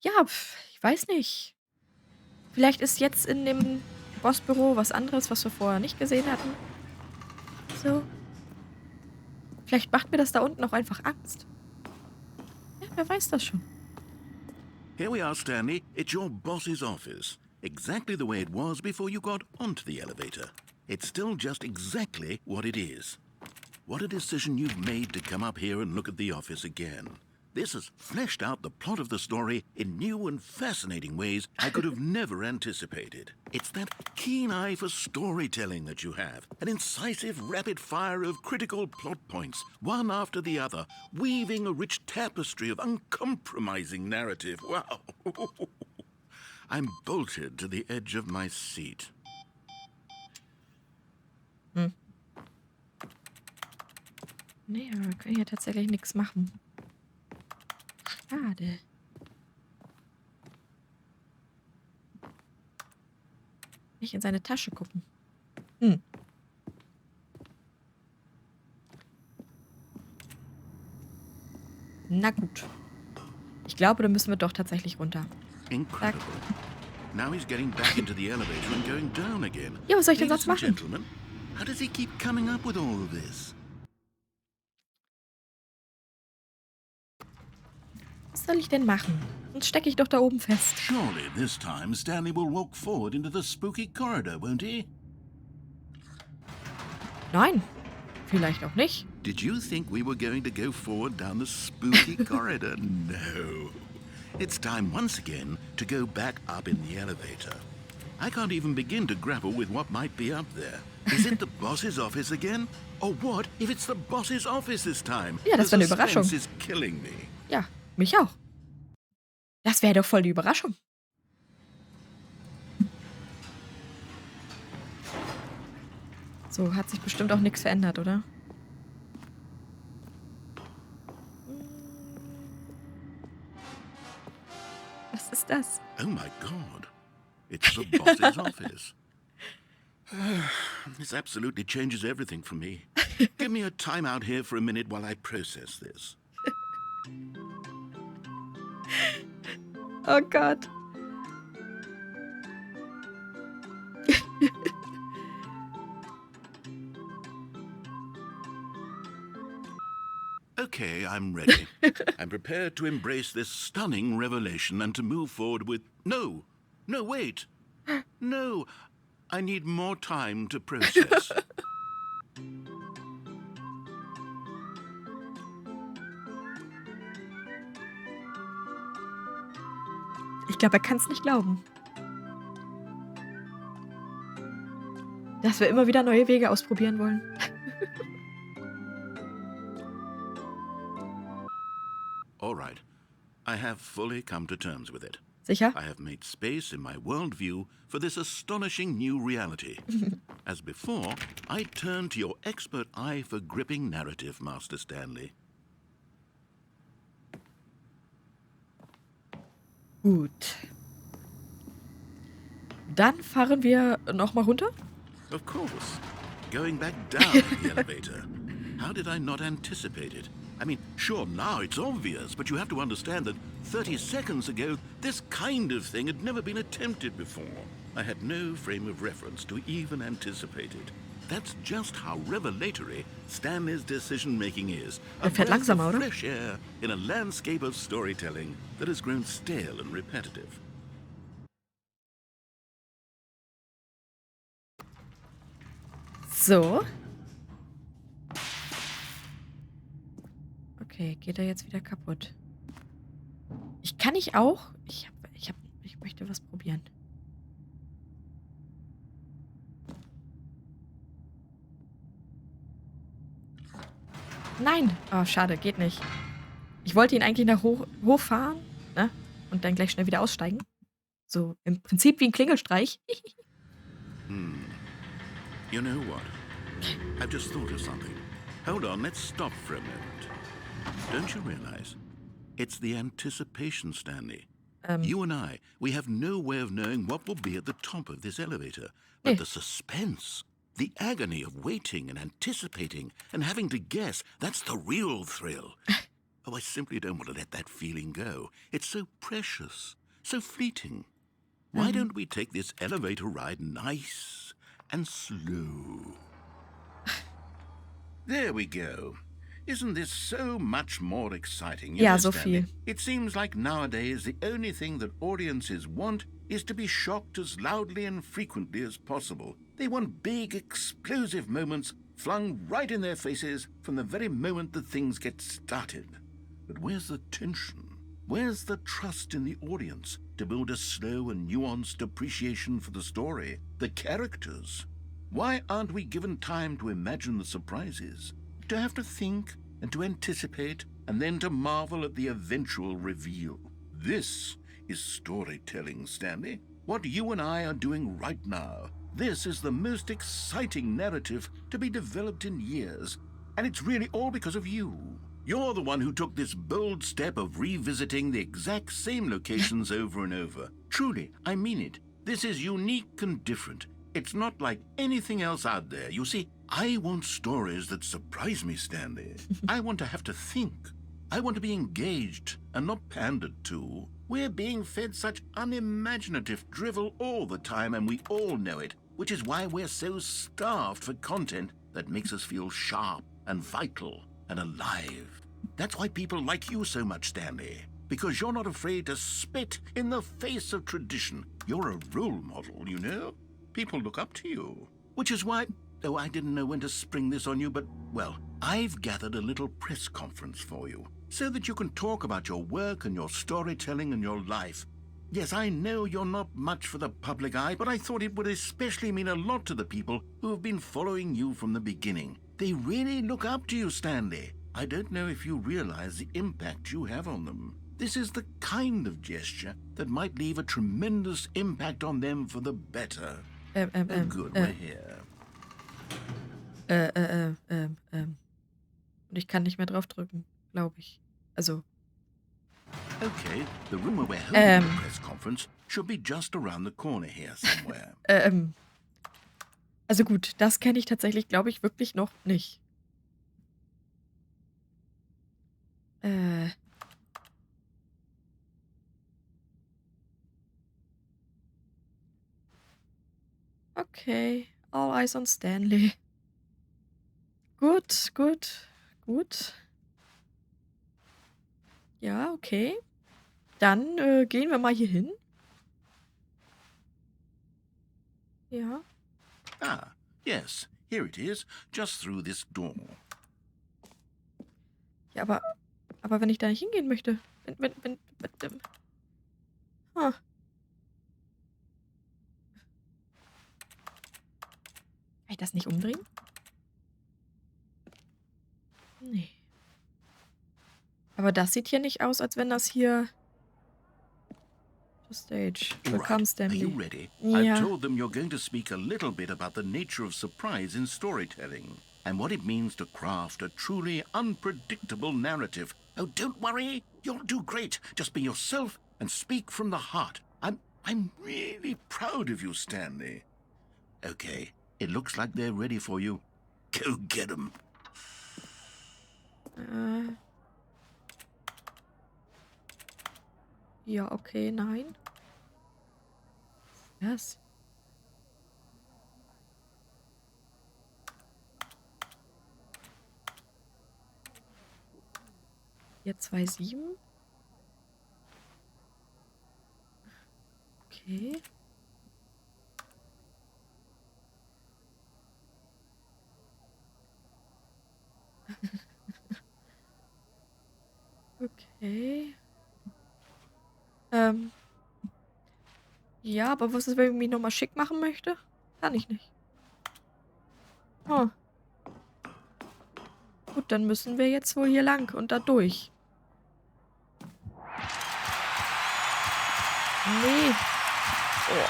Ja, ich weiß nicht. Vielleicht ist jetzt in dem Bossbüro was anderes, was wir vorher nicht gesehen hatten. So. Vielleicht macht mir das da unten auch einfach Angst. Ja, wer weiß das schon. Here we are, Stanley. It's your boss's office. Exactly the way it was before you got onto the elevator. It's still just exactly what it is. What a decision you've made to come up here and look at the office again. This has fleshed out the plot of the story in new and fascinating ways I could have never anticipated. It's that keen eye for storytelling that you have, an incisive rapid fire of critical plot points, one after the other, weaving a rich tapestry of uncompromising narrative. Wow! I'm bolted to the edge of my seat. Nee, wir können hier tatsächlich nichts machen. Schade. Nicht in seine Tasche gucken. Na gut. Ich glaube, da müssen wir doch tatsächlich runter. Incredible. Now he's getting back into the elevator and going down again. Ja, was soll ich denn Ladies sonst and machen? gentlemen, how does he keep coming up with all of this? Was soll ich denn machen? Sonst stecke ich doch da oben fest. Surely this time Stanley will walk forward into the spooky corridor, won't he? Nein. Vielleicht auch nicht. Did you think we were going to go forward down the spooky corridor? No. It's time once again to go back up in the elevator. I can't even begin to grapple with what might be up there. Is it the boss's office again? Or what if it's the boss's office this time? Ja, das The wäre eine Überraschung. suspense is killing me. Ja, mich auch. Das wäre doch voll die Überraschung. So, hat sich bestimmt auch nichts verändert, oder? Was ist das? Oh my God. It's the boss's office. This absolutely changes everything for me. Give me a time out here for a minute while I process this. Oh Gott. Okay, I'm ready. I'm prepared to embrace this stunning revelation and to move forward with... No, wait. No, I need more time to process. Ich glaube, er kann es nicht glauben. Dass wir immer wieder neue Wege ausprobieren wollen. All right. I have fully come to terms with it. Sicher? I have made space in my worldview for this astonishing new reality. As before, I turn to your expert eye for gripping narrative, Master Stanley. Gut. Dann fahren wir nochmal runter. Of course. Going back down the elevator. How did I not anticipate it? I mean, sure, now it's obvious, but you have to understand that 30 seconds ago, this kind of thing had never been attempted before. I had no frame of reference to even anticipate it. That's just how revelatory Stanley's decision-making is. A fährt breath langsamer, of oder? fresh air in a landscape of storytelling that has grown stale and repetitive. So. Okay, geht er jetzt wieder kaputt? Ich kann nicht auch. Ich möchte was probieren. Nein! Oh, schade, geht nicht. Ich wollte ihn eigentlich nach hochfahren, ne? Und dann gleich schnell wieder aussteigen. So im Prinzip wie ein Klingelstreich. You know what? I've just thought of something. Hold on, let's stop for a moment. Don't you realize? It's the anticipation, Stanley. You and I, we have no way of knowing what will be at the top of this elevator. But the suspense, the agony of waiting and anticipating and having to guess, that's the real thrill. Oh, I simply don't want to let that feeling go. It's so precious, so fleeting. Why don't we take this elevator ride nice and slow? There we go. Isn't this so much more exciting? Ja, know, so Stanley? viel. It seems like nowadays the only thing that audiences want is to be shocked as loudly and frequently as possible. They want big, explosive moments flung right in their faces from the very moment that things get started. But where's the tension? Where's the trust in the audience to build a slow and nuanced appreciation for the story, the characters? Why aren't we given time to imagine the surprises, to have to think and to anticipate, and then to marvel at the eventual reveal? This is storytelling, Stanley. What you and I are doing right now. This is the most exciting narrative to be developed in years, and it's really all because of you. You're the one who took this bold step of revisiting the exact same locations over and over. Truly, I mean it. This is unique and different. It's not like anything else out there. You see, I want stories that surprise me, Stanley. I want to have to think. I want to be engaged and not pandered to. We're being fed such unimaginative drivel all the time, and we all know it, which is why we're so starved for content that makes us feel sharp and vital and alive. That's why people like you so much, Stanley. Because you're not afraid to spit in the face of tradition. You're a role model, you know? People look up to you. Which is why, oh, I didn't know when to spring this on you, but, well, I've gathered a little press conference for you, so that you can talk about your work and your storytelling and your life. Yes, I know you're not much for the public eye, but I thought it would especially mean a lot to the people who have been following you from the beginning. They really look up to you, Stanley. I don't know if you realize the impact you have on them. This is the kind of gesture that might leave a tremendous impact on them for the better. Good, we're here. Und ich kann nicht mehr draufdrücken, glaube ich. Also. Okay, the room where we're holding the press conference should be just around the corner here somewhere. Also gut, das kenne ich tatsächlich, glaube ich, wirklich noch nicht. Okay, all eyes on Stanley. Gut, gut, gut. Ja, okay. Dann gehen wir mal hier hin. Ja. Ah, yes, here it is, just through this door. Ja, aber wenn ich da nicht hingehen möchte. Ah. Kann ich das nicht umdrehen? Nee. Aber das sieht hier nicht aus, als wenn das hier... Stage. Willkommen, Right. Are you Stanley. ready? I've Ja. told them you're going to speak a little bit about the nature of surprise in storytelling and what it means to craft a truly unpredictable narrative. Oh, don't worry. You'll do great. Just be yourself and speak from the heart. I'm really proud of you, Stanley. Okay, it looks like they're ready for you. Go get them. Ja, okay, nein. Was? Hier 2,7. Okay. Okay. Ja, aber was ist, wenn ich mich nochmal schick machen möchte? Kann ich nicht. Oh. Gut, dann müssen wir jetzt wohl hier lang und da durch. Nee. Oh.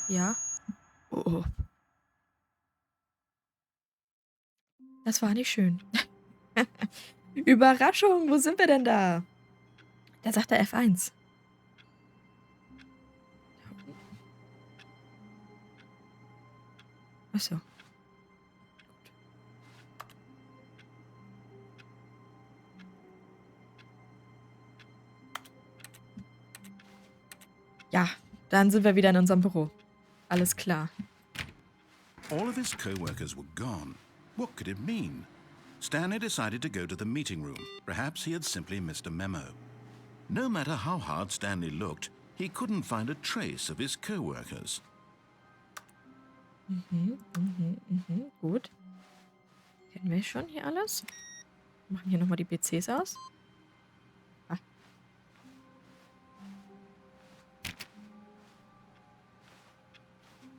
Ja. Oh, oh. Das war nicht schön. Überraschung, wo sind wir denn da? Da sagt er F1. Achso. Ja, dann sind wir wieder in unserem Büro. Alles klar. All of his co-workers were gone. What could it mean? Stanley decided to go to the meeting room. Perhaps he had simply missed a memo. No matter how hard Stanley looked, he couldn't find a trace of his co-workers. Gut. Kennen wir schon hier alles? Machen hier nochmal die PCs aus. Ah.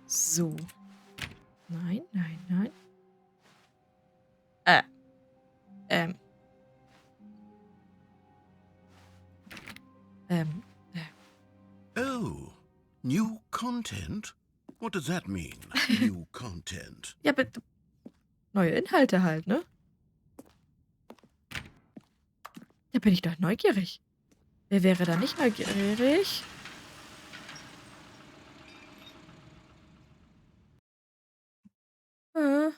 So. Nein, nein, nein. Ähm. Oh, new content? What does that mean, new content? Ja, bitte. Neue Inhalte halt, ne? Da bin ich doch neugierig. Wer wäre da nicht neugierig? Äh.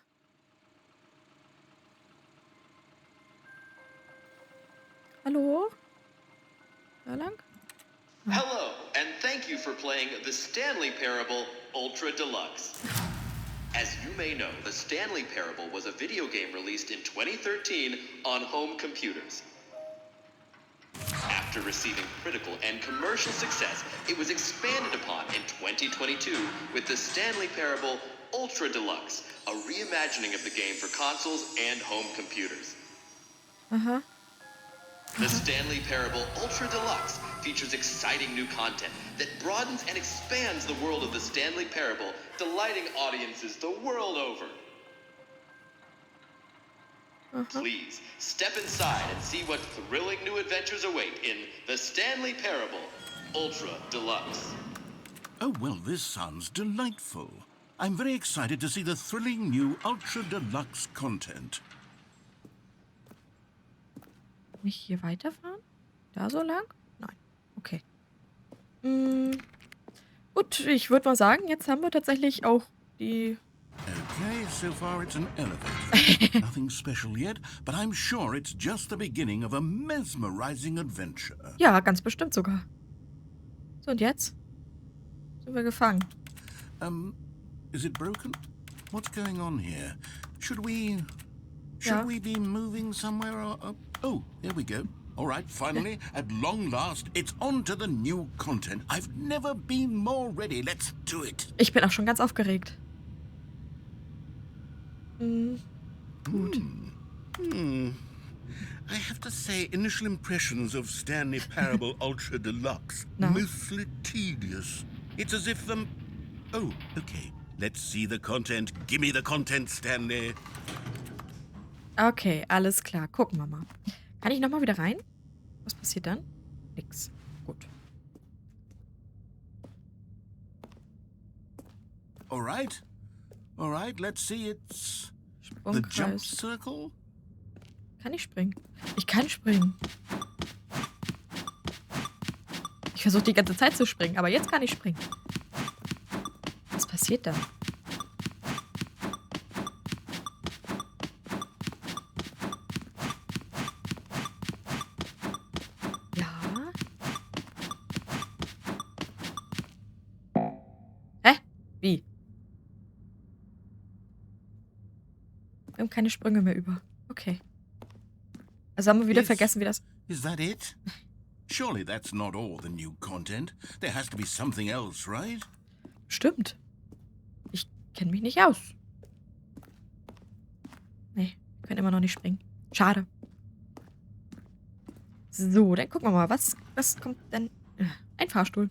Hallo? Da lang? Hello, and thank you for playing the Stanley Parable Ultra Deluxe. As you may know, the Stanley Parable was a video game released in 2013 on home computers. After receiving critical and commercial success, it was expanded upon in 2022 with the Stanley Parable Ultra Deluxe, a reimagining of the game for consoles and home computers. Aha. The Stanley Parable Ultra Deluxe features exciting new content that broadens and expands the world of the Stanley Parable, delighting audiences the world over. Please, step inside and see what thrilling new adventures await in the Stanley Parable Ultra Deluxe. Oh, well, this sounds delightful. I'm very excited to see the thrilling new Ultra Deluxe content. Nicht hier weiterfahren? Da so lang? Nein. Okay. Gut, ich würde mal sagen, jetzt haben wir tatsächlich auch die... Okay, so far it's an elevator. Nothing special yet, but I'm sure it's just the beginning of a mesmerizing adventure. Ja, ganz bestimmt sogar. So, und jetzt? Sind wir gefangen. Is it broken? What's going on here? Should Ja. we be moving somewhere or... oh, there we go. All right, finally, at long last, it's on to the new content. I've never been more ready. Let's do it. Ich bin auch schon ganz aufgeregt. Gut. I have to say, initial impressions of Stanley Parable Ultra Deluxe, No. mostly tedious. It's as if Oh, okay. Let's see the content. Give me the content, Stanley. Okay, alles klar. Gucken wir mal. Kann ich nochmal wieder rein? Was passiert dann? Nix. Gut. All right. All right, let's see. It's the jump Sprungkreis. circle. Kann ich springen? Ich kann springen. Ich versuche die ganze Zeit zu springen, aber jetzt kann ich springen. Was passiert da? Ja. Hä? Wie? Wir haben keine Sprünge mehr über. Okay. Also haben wir wieder vergessen, wie das... Is that it? Surely that's not all the new content. There has to be something else, right? Stimmt. Ich kenne mich nicht aus. Nee, wir können immer noch nicht springen. Schade. So, dann gucken wir mal, was kommt denn? Ein Fahrstuhl.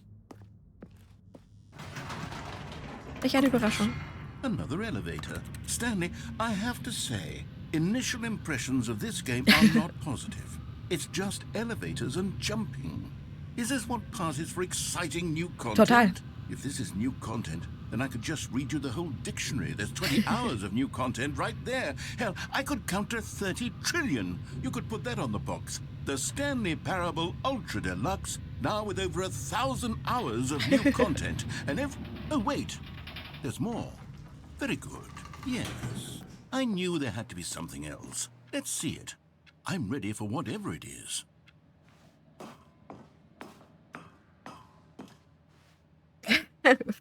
Welch eine Überraschung. Another elevator. Stanley, I have to say, initial impressions of this game are not positive. It's just elevators and jumping. Is this what passes for exciting new content? Total. If this is new content, then I could just read you the whole dictionary. There's 20 hours of new content right there. Hell, I could count to 30 trillion. You could put that on the box. The Stanley Parable Ultra Deluxe, now with over 1,000 hours of new content. And oh, wait. There's more. Very good. Yes. I knew there had to be something else. Let's see it. I'm ready for whatever it is.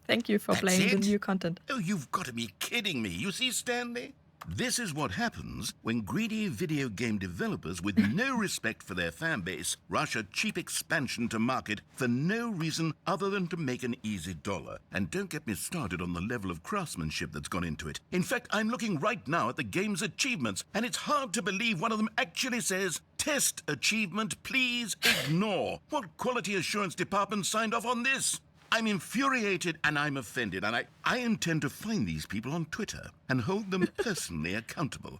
Thank you for That's playing the it? new content. Oh, you've got to be kidding me. You see, Stanley? This is what happens when greedy video game developers with no respect for their fan base rush a cheap expansion to market for no reason other than to make an easy dollar. And don't get me started on the level of craftsmanship that's gone into it. In fact, I'm looking right now at the game's achievements, and it's hard to believe one of them actually says, "Test achievement, please ignore." What quality assurance department signed off on this? I'm infuriated and I'm offended, and I intend to find these people on Twitter and hold them personally accountable.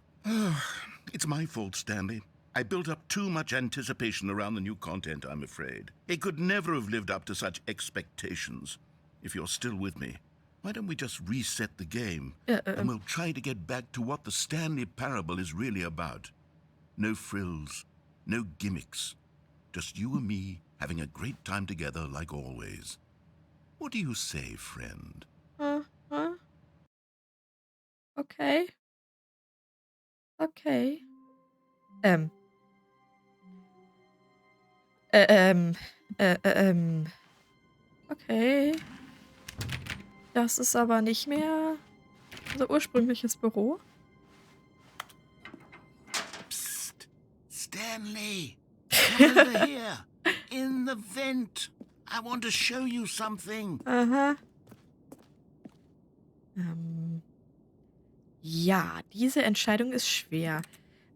It's my fault, Stanley. I built up too much anticipation around the new content, I'm afraid. It could never have lived up to such expectations. If you're still with me, why don't we just reset the game? And we'll try to get back to what the Stanley Parable is really about. No frills, no gimmicks. Just you and me having a great time together like always. What do you say, friend? Okay. Okay. Okay. Das ist aber nicht mehr unser ursprüngliches Büro. Psst, Stanley, come over here. In the vent. I want to show you something. Aha. Ja, diese Entscheidung ist schwer.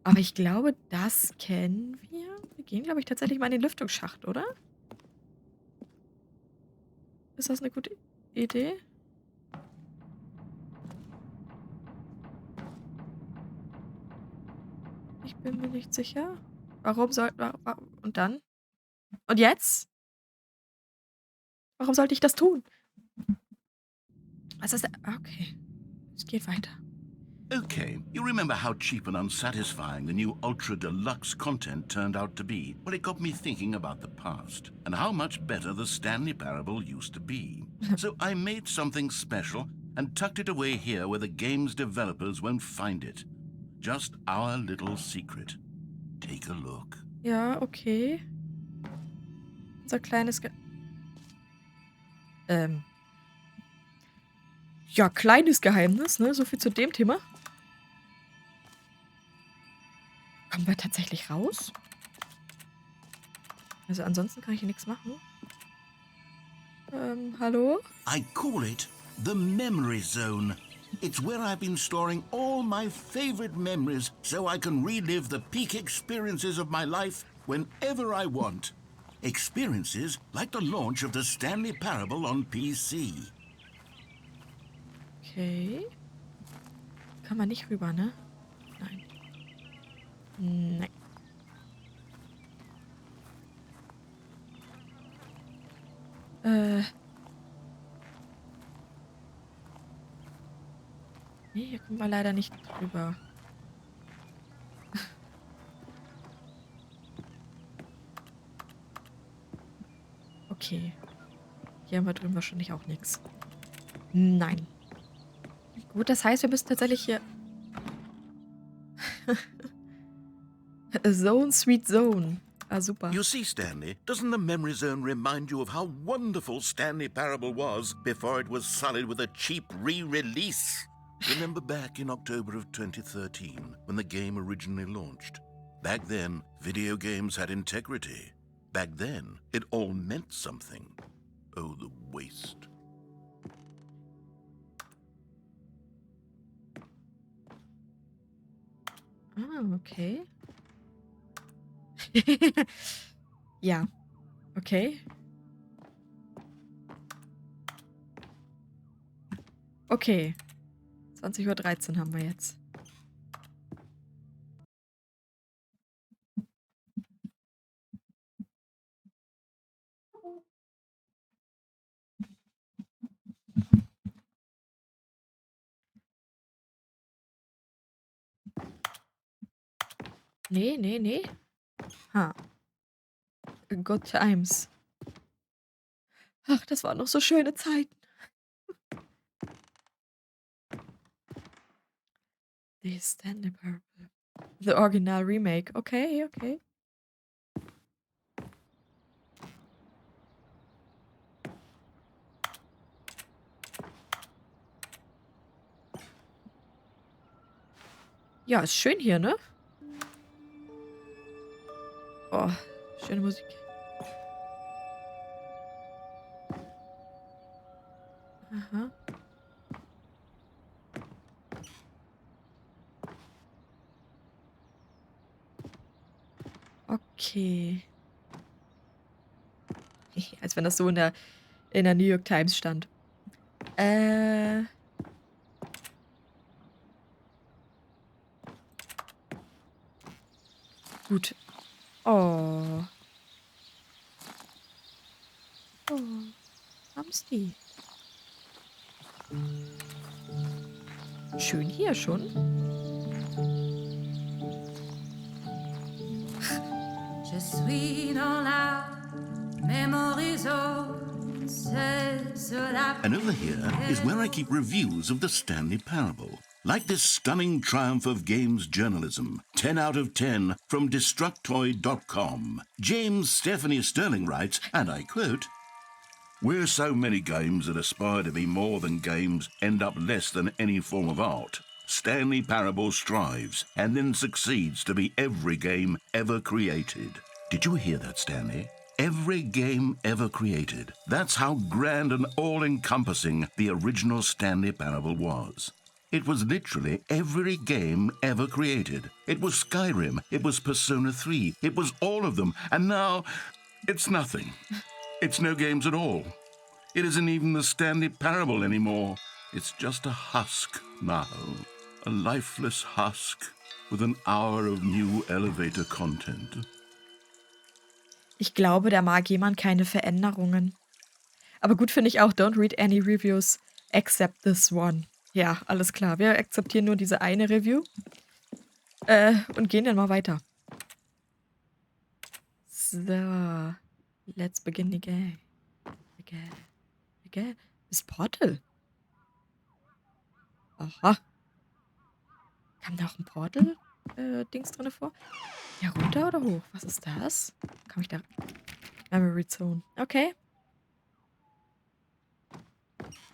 Aber ich glaube, das kennen wir. Wir gehen, glaube ich, tatsächlich mal in den Lüftungsschacht, oder? Ist das eine gute Idee? Ich bin mir nicht sicher. Warum soll... Und dann? Und jetzt? Warum sollte ich das tun? Was ist... Okay. Es geht weiter. Okay, you remember how cheap and unsatisfying the new Ultra Deluxe content turned out to be? Well, it got me thinking about the past and how much better the Stanley Parable used to be. So I made something special and tucked it away here where the game's developers won't find it. Just our little secret. Take a look. Ja, okay. Unser kleines Ja, kleines Geheimnis, ne? So viel zu dem Thema. Kommen wir tatsächlich raus? Also ansonsten kann ich hier nichts machen. Hallo? I call it the memory zone. It's where I've been storing all my favorite memories so I can relive the peak experiences of my life whenever I want. Experiences like the launch of the Stanley Parable on PC. Okay. Kann man nicht rüber, ne? Nein. Nein. Nee, hier kommt man leider nicht drüber. Okay. Hier haben wir drüben wahrscheinlich auch nichts. Nein. Gut, das heißt, wir müssen tatsächlich hier... Zone, Sweet Zone. Ah, super. You see, Stanley, doesn't the memory zone remind you of how wonderful Stanley Parable was before it was sullied with a cheap re-release? Remember back in October of 2013, when the game originally launched? Back then, video games had integrity. Back then, it all meant something. Oh, the waste. Ah, okay. Ja. Okay. Okay. 20:13 Uhr haben wir jetzt. Nee, nee, nee. Ha. Good times. Ach, das waren noch so schöne Zeiten. The Stanley Parable. The Original Remake. Okay, okay. Ja, ist schön hier, ne? Oh, schöne Musik. Aha. Okay. Als wenn das so in der New York Times stand. Gut. Oh. Oh. Hamsti. Schön hier schon. Je suis dans la memory zone. C'est cela. And over here is where I keep reviews of the Stanley Parable. Like this stunning triumph of games journalism, 10 out of 10 from Destructoid.com. James Stephanie Sterling writes, and I quote, "Where so many games that aspire to be more than games end up less than any form of art, Stanley Parable strives and then succeeds to be every game ever created." Did you hear that, Stanley? Every game ever created. That's how grand and all-encompassing the original Stanley Parable was. It was literally every game ever created. It was Skyrim, it was Persona 3, it was all of them, and now it's nothing. It's no games at all. It isn't even the Stanley Parable anymore. It's just a husk now. A lifeless husk with an hour of new elevator content. Ich glaube, da mag jemand keine Veränderungen. Aber gut finde ich auch, don't read any reviews except this one. Ja, alles klar. Wir akzeptieren nur diese eine Review. Und gehen dann mal weiter. So. Let's begin again. Again. Das Portal. Aha. Kam da auch ein Portal Dings drin vor? Ja, runter oder hoch? Was ist das? Komm ich da... Memory Zone. Okay.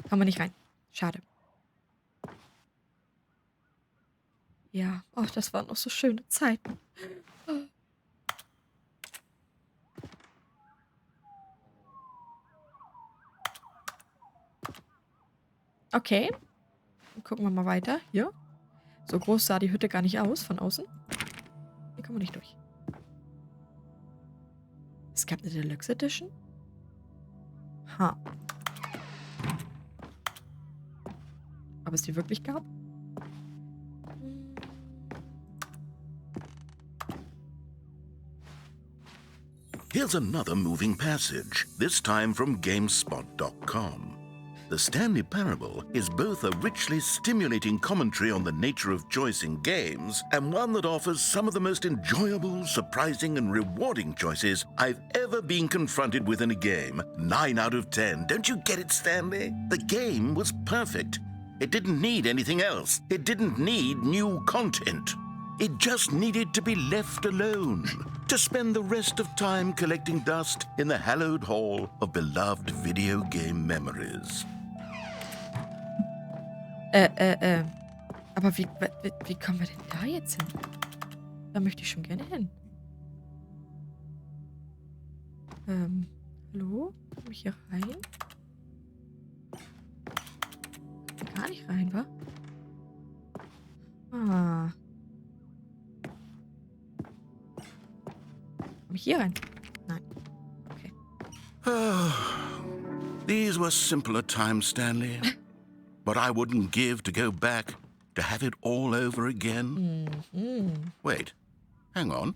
Kommen wir nicht rein. Schade. Ja. Oh, das waren noch so schöne Zeiten. Okay. Dann gucken wir mal weiter. Hier. So groß sah die Hütte gar nicht aus von außen. Hier kommen wir nicht durch. Es gab eine Deluxe Edition? Ha. Ob es die wirklich gab? Here's another moving passage, this time from GameSpot.com. The Stanley Parable is both a richly stimulating commentary on the nature of choice in games and one that offers some of the most enjoyable, surprising, and rewarding choices I've ever been confronted with in a game. 9 out of 10. Don't you get it, Stanley? The game was perfect. It didn't need anything else. It didn't need new content. It just needed to be left alone, to spend the rest of time collecting dust in the hallowed hall of beloved video game memories. Aber wie kommen wir denn da jetzt hin? Da möchte ich schon gerne hin. Hallo? Komm ich hier rein? Gar nicht rein, wa? Ah. Komm ich hier rein? Nein. Okay. These were simpler times, Stanley. But I wouldn't give to go back, to have it all over again. Wait, hang on.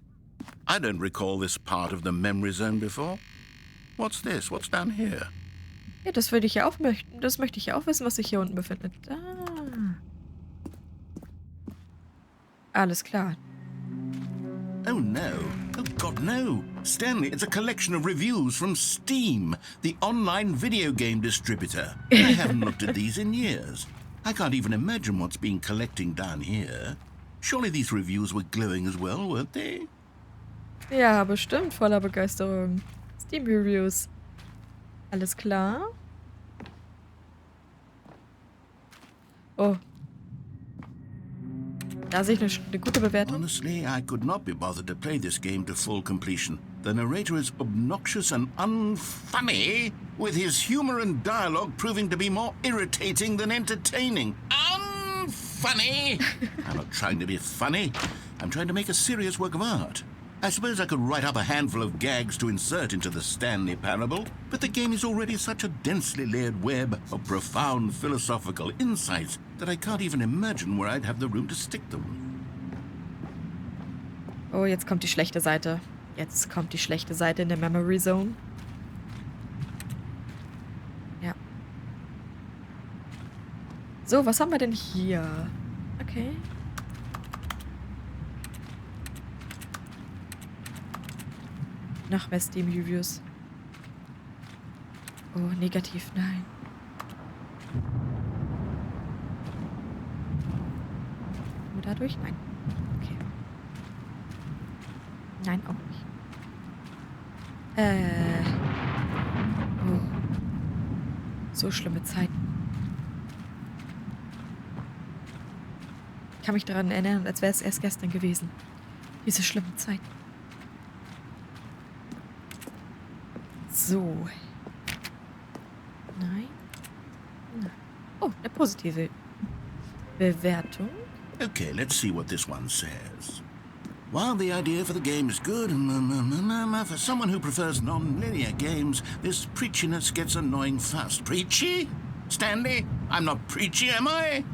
I don't recall this part of the memory zone before. What's this? What's down here? Ja, das würde ich ja auch möchten. Das möchte ich ja auch wissen, was sich hier unten befindet. Ah. Alles klar. Oh no. Oh God, no. Stanley, it's a collection of reviews from Steam, the online video game distributor. I haven't looked at these in years. I can't even imagine what's been collecting down here. Surely these reviews were glowing as well, weren't they? Ja, bestimmt. Voller Begeisterung. Steam Reviews. Alles klar. Oh. Da sehe ich eine gute Bewertung. Honestly, I could not be bothered to play this game to full completion. The narrator is obnoxious and unfunny, with his humor and dialogue proving to be more irritating than entertaining. Unfunny! I'm not trying to be funny. I'm trying to make a serious work of art. I suppose I could write up a handful of gags to insert into the Stanley Parable, but the game is already such a densely layered web of profound philosophical insights that I can't even imagine where I'd have the room to stick them. Oh, jetzt kommt die schlechte Seite. Jetzt kommt die schlechte Seite in der Memory Zone. Ja. So, was haben wir denn hier? Okay. Noch mehr Steam-Reviews. Oh, negativ, nein. Nur dadurch? Nein. Okay. Nein, auch nicht. Oh. So schlimme Zeiten. Ich kann mich daran erinnern, als wäre es erst gestern gewesen. Diese schlimmen Zeiten. So. Nein. Nein. Oh, eine positive Bewertung. Okay, let's see what this one says. While the idea for the game is good, for someone who prefers non-linear games, this preachiness gets annoying fast. Preachy? Stanley? I'm not preachy, am I?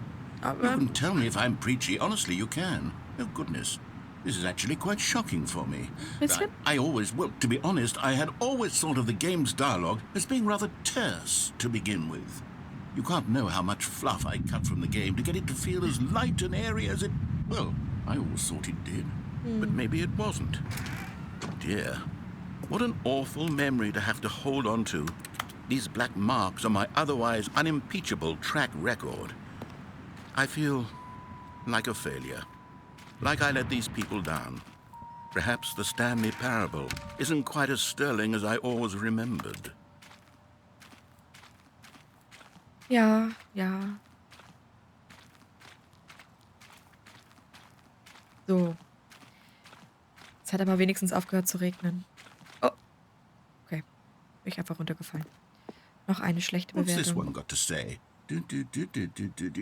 You can tell me if I'm preachy. Honestly, you can. Oh, goodness. This is actually quite shocking for me. Well, to be honest, I had always thought of the game's dialogue as being rather terse to begin with. You can't know how much fluff I cut from the game to get it to feel as light and airy as it... Well, I always thought it did. But maybe it wasn't. Dear, what an awful memory to have to hold on to. These black marks on my otherwise unimpeachable track record. I feel like a failure. Like I let these people down. Perhaps the Stanley Parable isn't quite as sterling as I always remembered. Ja, ja. So. Es hat aber wenigstens aufgehört zu regnen. Oh. Okay. Bin ich einfach runtergefallen. Noch eine schlechte What's this Bewertung. one got to say?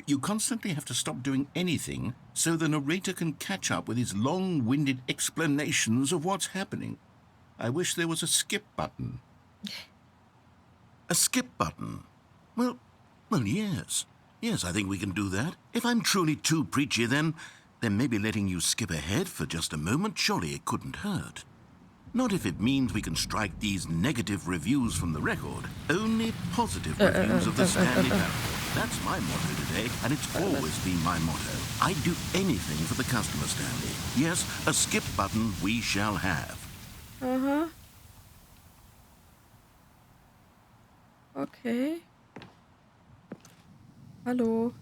You constantly have to stop doing anything so the narrator can catch up with his long-winded explanations of what's happening. I wish there was a skip button. A skip button? Well, yes. Yes, I think we can do that. If I'm truly too preachy, then maybe letting you skip ahead for just a moment, surely it couldn't hurt. Not if it means we can strike these negative reviews from the record. Only positive reviews of the Stanley Parable. That's my motto today, and it's always been my motto. I'd do anything for the customer, Stanley. Yes, a skip button we shall have. Okay. Hallo.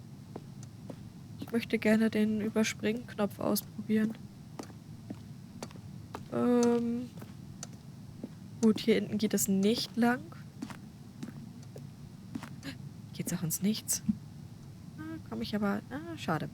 Ich möchte gerne den Überspringen-Knopf ausprobieren. Gut, hier hinten geht es nicht lang. Geht's auch ins Nichts? Komme ich aber... schade.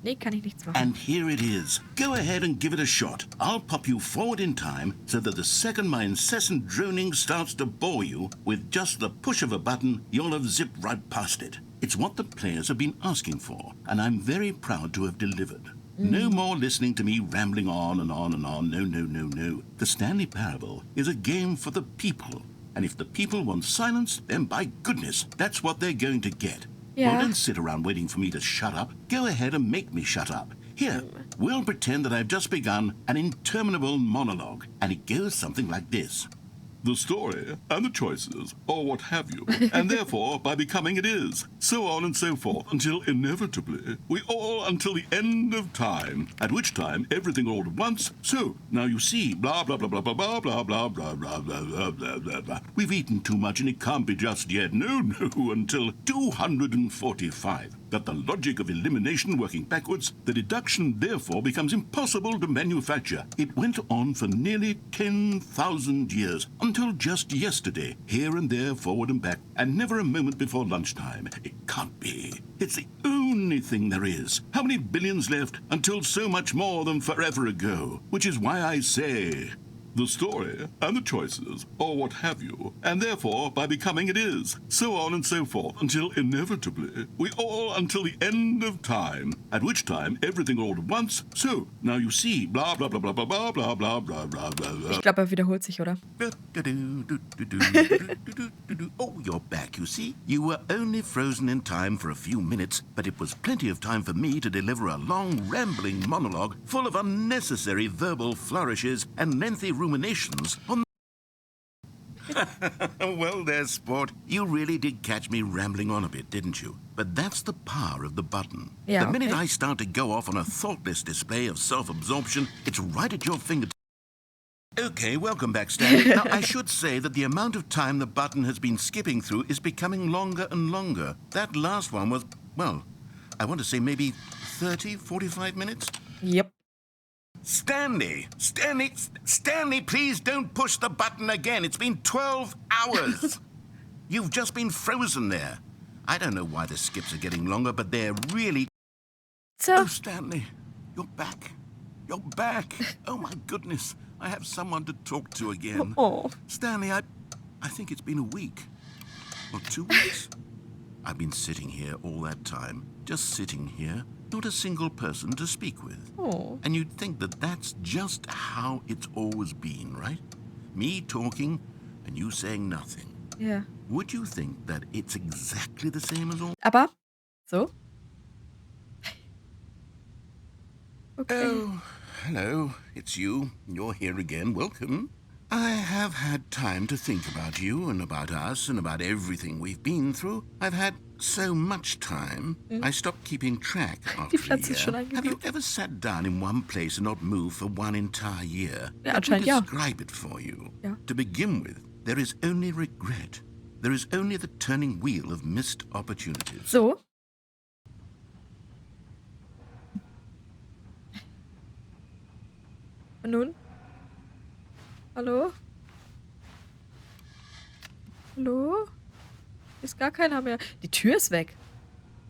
Nee, kann ich nichts machen. And here it is. Go ahead and give it a shot. I'll pop you forward in time so that the second my incessant droning starts to bore you, with just the push of a button, you'll have zipped right past it. It's what the players have been asking for, and I'm very proud to have delivered. No more listening to me rambling on and on and on. No. The Stanley Parable is a game for the people. And if the people want silence, then by goodness, that's what they're going to get. Yeah. Well, don't sit around waiting for me to shut up. Go ahead and make me shut up. Here, we'll pretend that I've just begun an interminable monologue, and it goes something like this. The story and the choices, or what have you, and therefore by becoming it is, so on and so forth, until inevitably we all until the end of time, at which time everything all at once, so now you see, blah blah blah blah blah blah blah blah blah blah blah blah blah blah blah. We've eaten too much and it can't be just yet, no, until 245. Got the logic of elimination working backwards, the deduction therefore becomes impossible to manufacture. It went on for nearly 10,000 years, until just yesterday, here and there, forward and back, and never a moment before lunchtime. It can't be. It's the only thing there is. How many billions left until so much more than forever ago? Which is why I say... the story and the choices, or what have you, and therefore by becoming it is, so on and so forth, until inevitably we all until the end of time, at which time everything all at once, so now you see, blah blah blah blah blah blah blah blah blah blah blah. Ich glaube, er wiederholt sich, oder? Oh, you're back, you see? You were only frozen in time for a few minutes, but it was plenty of time for me to deliver a long, rambling monologue full of unnecessary verbal flourishes and lengthy ruminations on... Well, there, sport. You really did catch me rambling on a bit, didn't you? But that's the power of the button. Yeah, the minute okay. I start to go off on a thoughtless display of self-absorption, it's right at your fingertips. Okay, welcome back, Stanley. Now, I should say that the amount of time the button has been skipping through is becoming longer and longer. That last one was, well, I want to say maybe 30, 45 minutes? Yep. Stanley, please don't push the button again. It's been 12 hours. You've just been frozen there. I don't know why the skips are getting longer, but they're really... So, Oh, Stanley, you're back. You're back. Oh, my goodness. I have someone to talk to again. oh. Stanley, I think it's been a week. Or 2 weeks. I've been sitting here all that time. Just sitting here. Not a single person to speak with. Oh. And you'd think that that's just how it's always been, right? Me talking and you saying nothing. Ja. Would you think that it's exactly the same as all? Aber, so. Okay. Oh, hello. It's you. You're here again. Welcome. I have had time to think about you and about us and about everything we've been through. I've had so much time, I stopped keeping track after Die Pflanze ist schon a year. Have you eingegangen. ever sat down in one place and not moved for one entire year? Ja, Let me anscheinend ja. describe it for you. Ja. To begin with, there is only regret. There is only the turning wheel of missed opportunities. So. Und nun? Hallo? Hallo? Ist gar keiner mehr. Die Tür ist weg.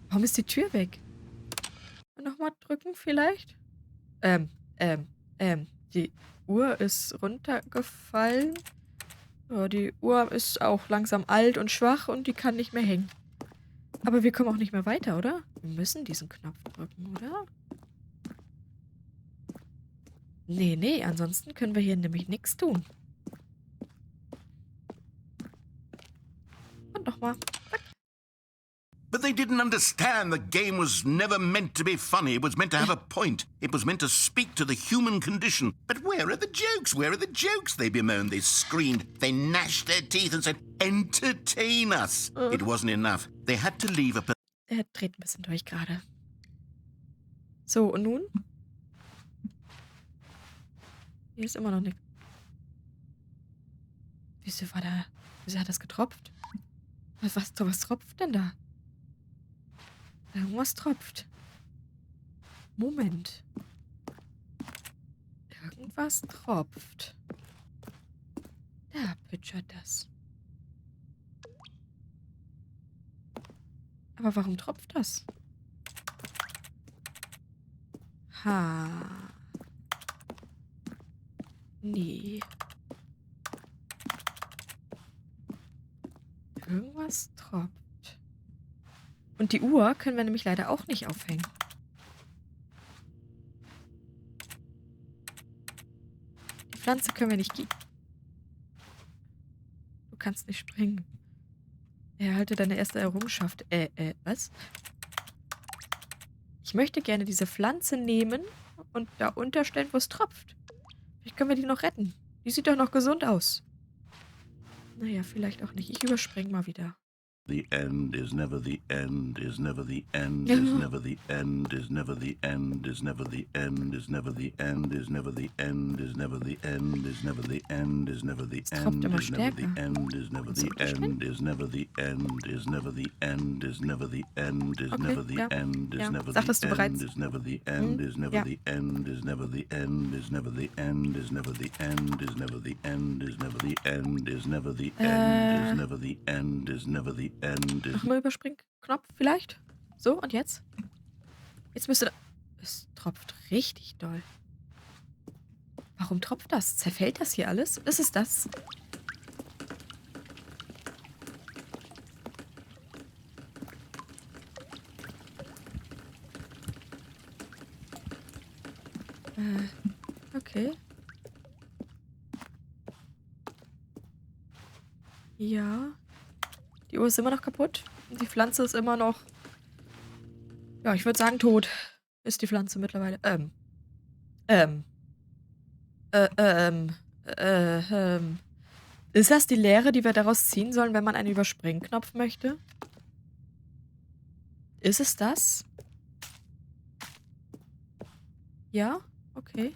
Warum ist die Tür weg? Nochmal drücken vielleicht? Die Uhr ist runtergefallen. Oh, die Uhr ist auch langsam alt und schwach und die kann nicht mehr hängen. Aber wir kommen auch nicht mehr weiter, oder? Wir müssen diesen Knopf drücken, oder? Nee, nee, ansonsten können wir hier nämlich nichts tun. Und nochmal. But they didn't understand the game was never meant to be funny. It was meant to have a point. It was meant to speak to the human condition. But where are the jokes? Where are the jokes? They bemoaned, they screamed, they gnashed their teeth and said, entertain us. It wasn't enough. They had to leave a... Er dreht ein bisschen durch gerade. So, und nun? Hier ist immer noch nichts. Wieso war da... Wieso hat das getropft? Was tropft denn da? Irgendwas tropft. Moment. Irgendwas tropft. Da plätschert das. Aber warum tropft das? Ha. Nee. Irgendwas tropft. Und die Uhr können wir nämlich leider auch nicht aufhängen. Die Pflanze können wir nicht gießen. Du kannst nicht springen. Erhalte deine erste Errungenschaft. Was? Ich möchte gerne diese Pflanze nehmen und da unterstellen, wo es tropft. Vielleicht können wir die noch retten. Die sieht doch noch gesund aus. Naja, vielleicht auch nicht. Ich überspringe mal wieder. The end is never the end, is never the end, is never the end, is never the end, is never the end, is never the end, is never the end, is never the end, is never the end, is never the end, immer is never the stärker. end, is never the end, is never the end, is never the end, is never the end, is never the end, is never Sag, dass the du bereits... end, is never the end, is never the end, is never the end, is never the end, is never the end, is never the end, is never the end, is never the end, is never the end, is never the end. Nochmal Überspringknopf vielleicht? So, und jetzt? Jetzt müsste da... Es tropft richtig doll. Warum tropft das? Zerfällt das hier alles? Ist es das? Okay. Ja. Die Uhr ist immer noch kaputt. Und die Pflanze ist immer noch... Ja, ich würde sagen tot. Ist die Pflanze mittlerweile. Ist das die Lehre, die wir daraus ziehen sollen, wenn man einen Überspringknopf möchte? Ist es das? Ja? Okay.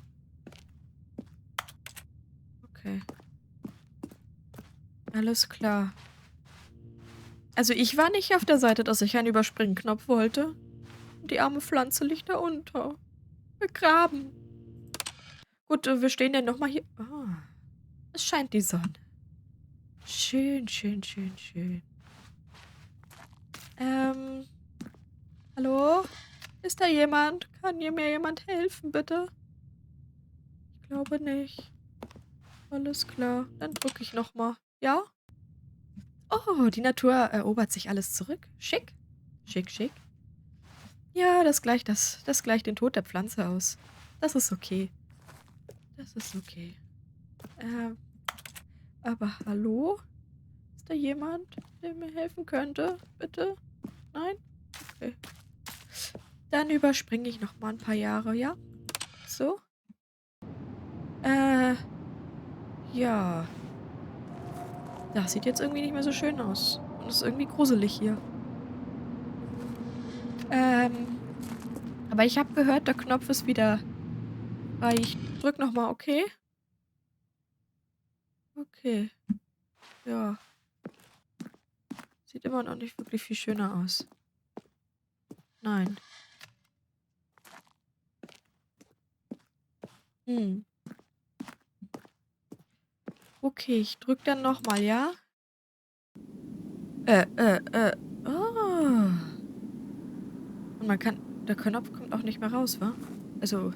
Okay. Alles klar. Also ich war nicht auf der Seite, dass ich einen Überspringknopf wollte. Die arme Pflanze liegt da unter. Begraben. Gut, wir stehen ja nochmal hier. Ah, es scheint die Sonne. Schön, schön, schön, schön. Hallo? Ist da jemand? Kann mir jemand helfen, bitte? Ich glaube nicht. Alles klar. Dann drücke ich nochmal. Ja? Oh, die Natur erobert sich alles zurück. Schick. Schick, schick. Ja, das gleicht den Tod der Pflanze aus. Das ist okay. Das ist okay. Aber hallo? Ist da jemand, der mir helfen könnte? Bitte? Nein? Okay. Dann überspringe ich noch mal ein paar Jahre, ja? So? Ja. Das sieht jetzt irgendwie nicht mehr so schön aus. Und ist irgendwie gruselig hier. Aber ich habe gehört, der Knopf ist wieder frei. Ich drück nochmal, okay? Okay. Ja. Sieht immer noch nicht wirklich viel schöner aus. Nein. Okay, ich drück dann nochmal, ja? Oh. Und man kann... Der Knopf kommt auch nicht mehr raus, wa? Also...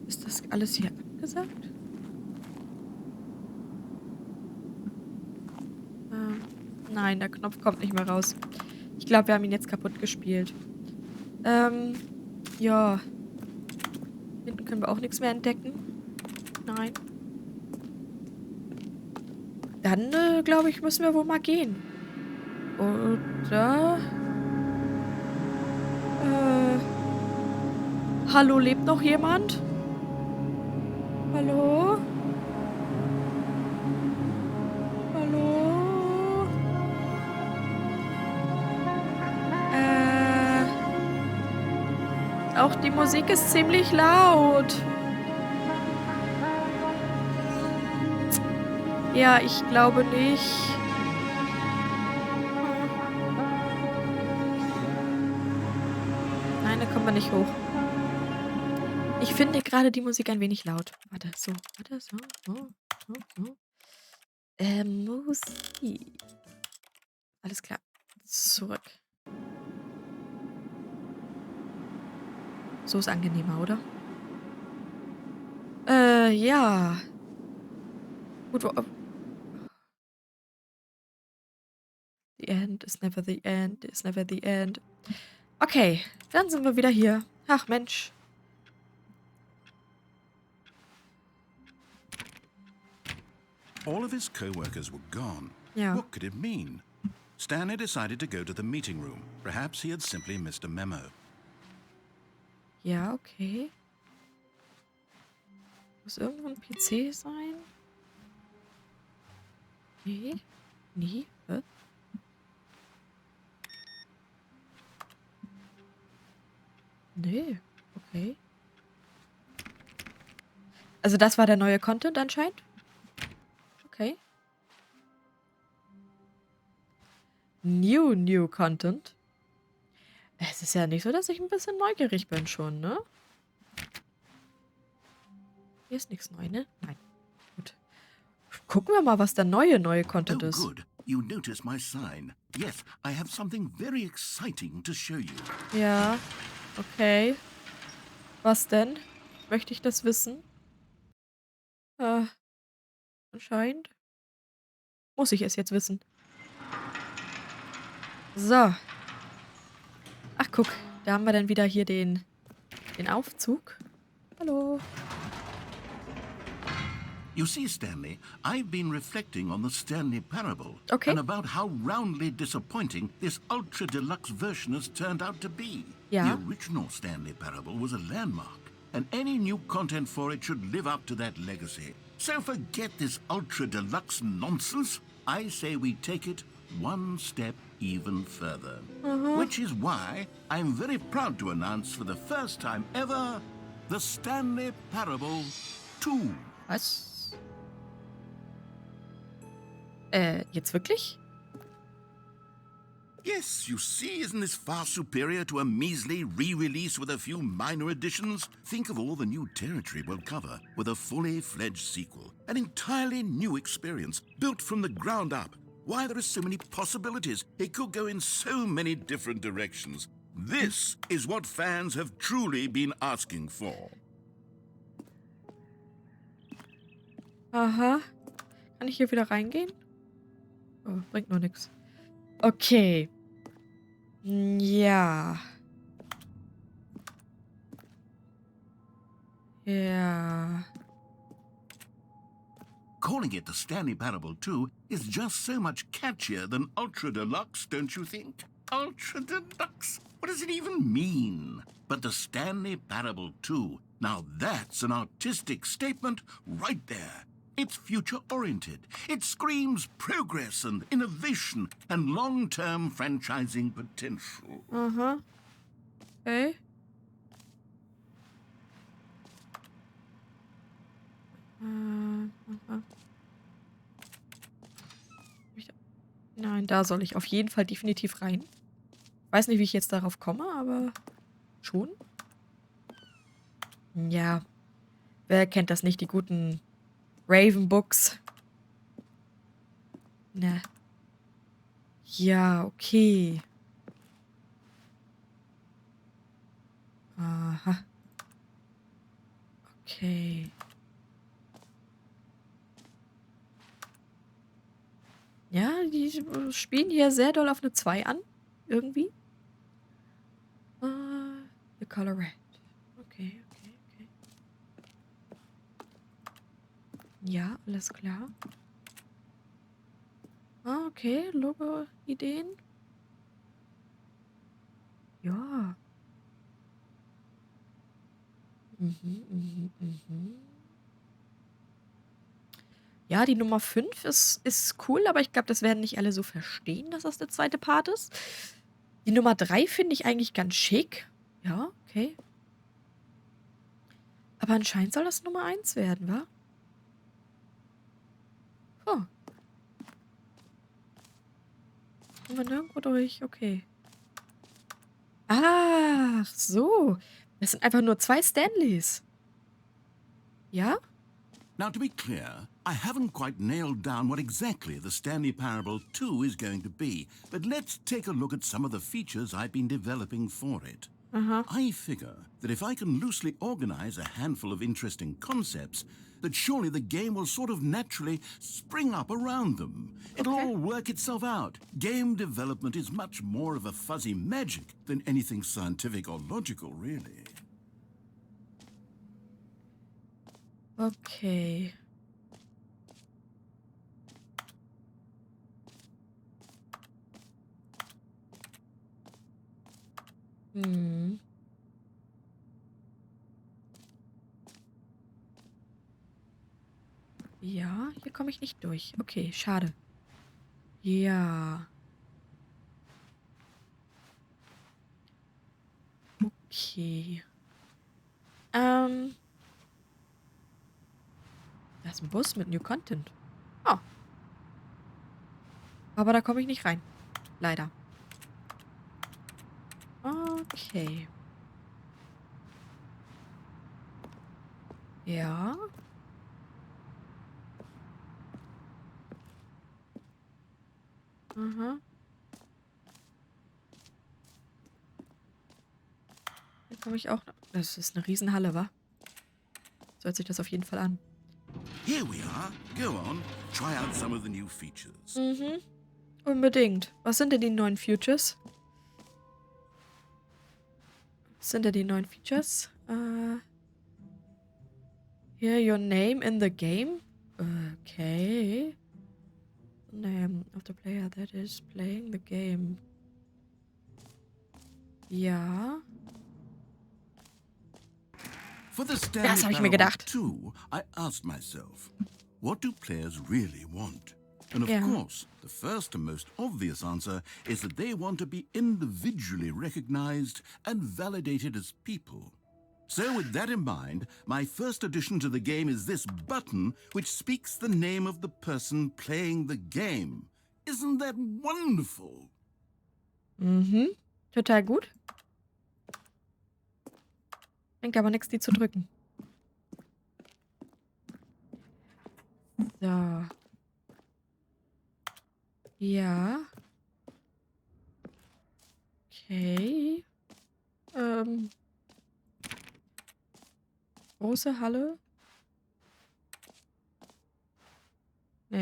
Ist das alles hier abgesagt? Nein, der Knopf kommt nicht mehr raus. Ich glaube, wir haben ihn jetzt kaputt gespielt. Ja. Hinten können wir auch nichts mehr entdecken. Nein. Dann, glaube ich, müssen wir wohl mal gehen. Oder? Hallo, lebt noch jemand? Hallo? Hallo? Auch die Musik ist ziemlich laut. Ja, ich glaube nicht. Nein, da kommen wir nicht hoch. Ich finde gerade die Musik ein wenig laut. Warte, so. Warte, so. So. Musik. Alles klar. Zurück. So ist angenehmer, oder? Ja. Gut, the end is never the end is never the end. Okay, dann sind wir wieder hier. Ach, Mensch. All of his co-workers were gone. Ja. What could it mean? Stanley decided to go to the meeting room. Perhaps he had simply missed a memo. Ja, okay. Muss irgendwo ein PC sein? Nee. Nie? Hä? Nee. Okay. Also das war der neue Content anscheinend? Okay. New Content. Es ist ja nicht so, dass ich ein bisschen neugierig bin schon, ne? Hier ist nichts neu, ne? Nein. Gut. Gucken wir mal, was der neue Content Oh, ist. good. You noticed my sign. Yes, I have something very exciting to show you. Ja. Okay. Was denn? Möchte ich das wissen? Anscheinend. Muss ich es jetzt wissen. So. Ach, guck. Da haben wir dann wieder hier den Aufzug. Hallo. You see, Stanley, I've been reflecting on the Stanley Parable Okay. and about how roundly disappointing this Ultra Deluxe version has turned out to be. Ja. The original Stanley Parable was a landmark, and any new content for it should live up to that legacy. So forget this Ultra Deluxe nonsense. I say we take it one step even further. Which is why I'm very proud to announce for the first time ever the Stanley Parable 2. Was? Jetzt wirklich? Yes, you see, isn't this far superior to a measly re-release with a few minor additions? Think of all the new territory we'll cover with a fully fledged sequel. An entirely new experience, built from the ground up. Why, there are so many possibilities. It could go in so many different directions. This is what fans have truly been asking for. Aha. Kann ich hier wieder reingehen? Oh, bringt nur nichts. Okay. Ja. Ja. Calling it the Stanley Parable 2 is just so much catchier than Ultra Deluxe, don't you think? Ultra Deluxe? What does it even mean? But the Stanley Parable 2, now that's an artistic statement right there. It's future-oriented. It screams progress and innovation and long-term franchising potential. Aha. Okay. Aha. Nein, da soll ich auf jeden Fall definitiv rein. Weiß nicht, wie ich jetzt darauf komme, aber schon. Ja. Wer kennt das nicht, die guten Raven-Books? Ne. Ja, okay. Aha. Okay. Ja, die spielen hier sehr doll auf eine 2 an. Irgendwie. The color red. Okay. Ja, alles klar. Okay. Logo-Ideen. Ja. Ja, die Nummer 5 ist cool, aber ich glaube, das werden nicht alle so verstehen, dass das der zweite Part ist. Die Nummer 3 finde ich eigentlich ganz schick. Ja, okay. Aber anscheinend soll das Nummer 1 werden, wa? Oh. Kommen wir nirgendwo durch. Okay. Ach, so. Das sind einfach nur 2 Stanleys. Ja? Now, to be clear, I haven't quite nailed down what exactly the Stanley Parable 2 is going to be, but let's take a look at some of the features I've been developing for it. I figure that if I can loosely organize a handful of interesting concepts, that surely the game will sort of naturally spring up around them. It'll all work itself out. Game development is much more of a fuzzy magic than anything scientific or logical, really. Okay. Ja, hier komme ich nicht durch. Okay, schade. Ja. Okay. Da ist ein Bus mit New Content. Oh. Aber da komme ich nicht rein. Leider. Okay. Ja. Aha. Hier komme ich auch. Das ist eine Riesenhalle, wa? So hört sich das auf jeden Fall an. Here we are. Go on. Try out some of the new features. Unbedingt. Was sind denn die neuen Features? Hear your name in the game? Okay. Name of the player that is playing the game. Ja. For the Stanley habe ich mir Parable gedacht. 2, I asked myself, what do players really want? And of Yeah. course, the first and most obvious answer is that they want to be individually recognized and validated as people. So with that in mind, my first addition to the game is this button which speaks the name of the person playing the game. Isn't that wonderful? Total gut. Bringt aber nichts, die zu drücken. So. Ja. Okay. Große Halle. Nee.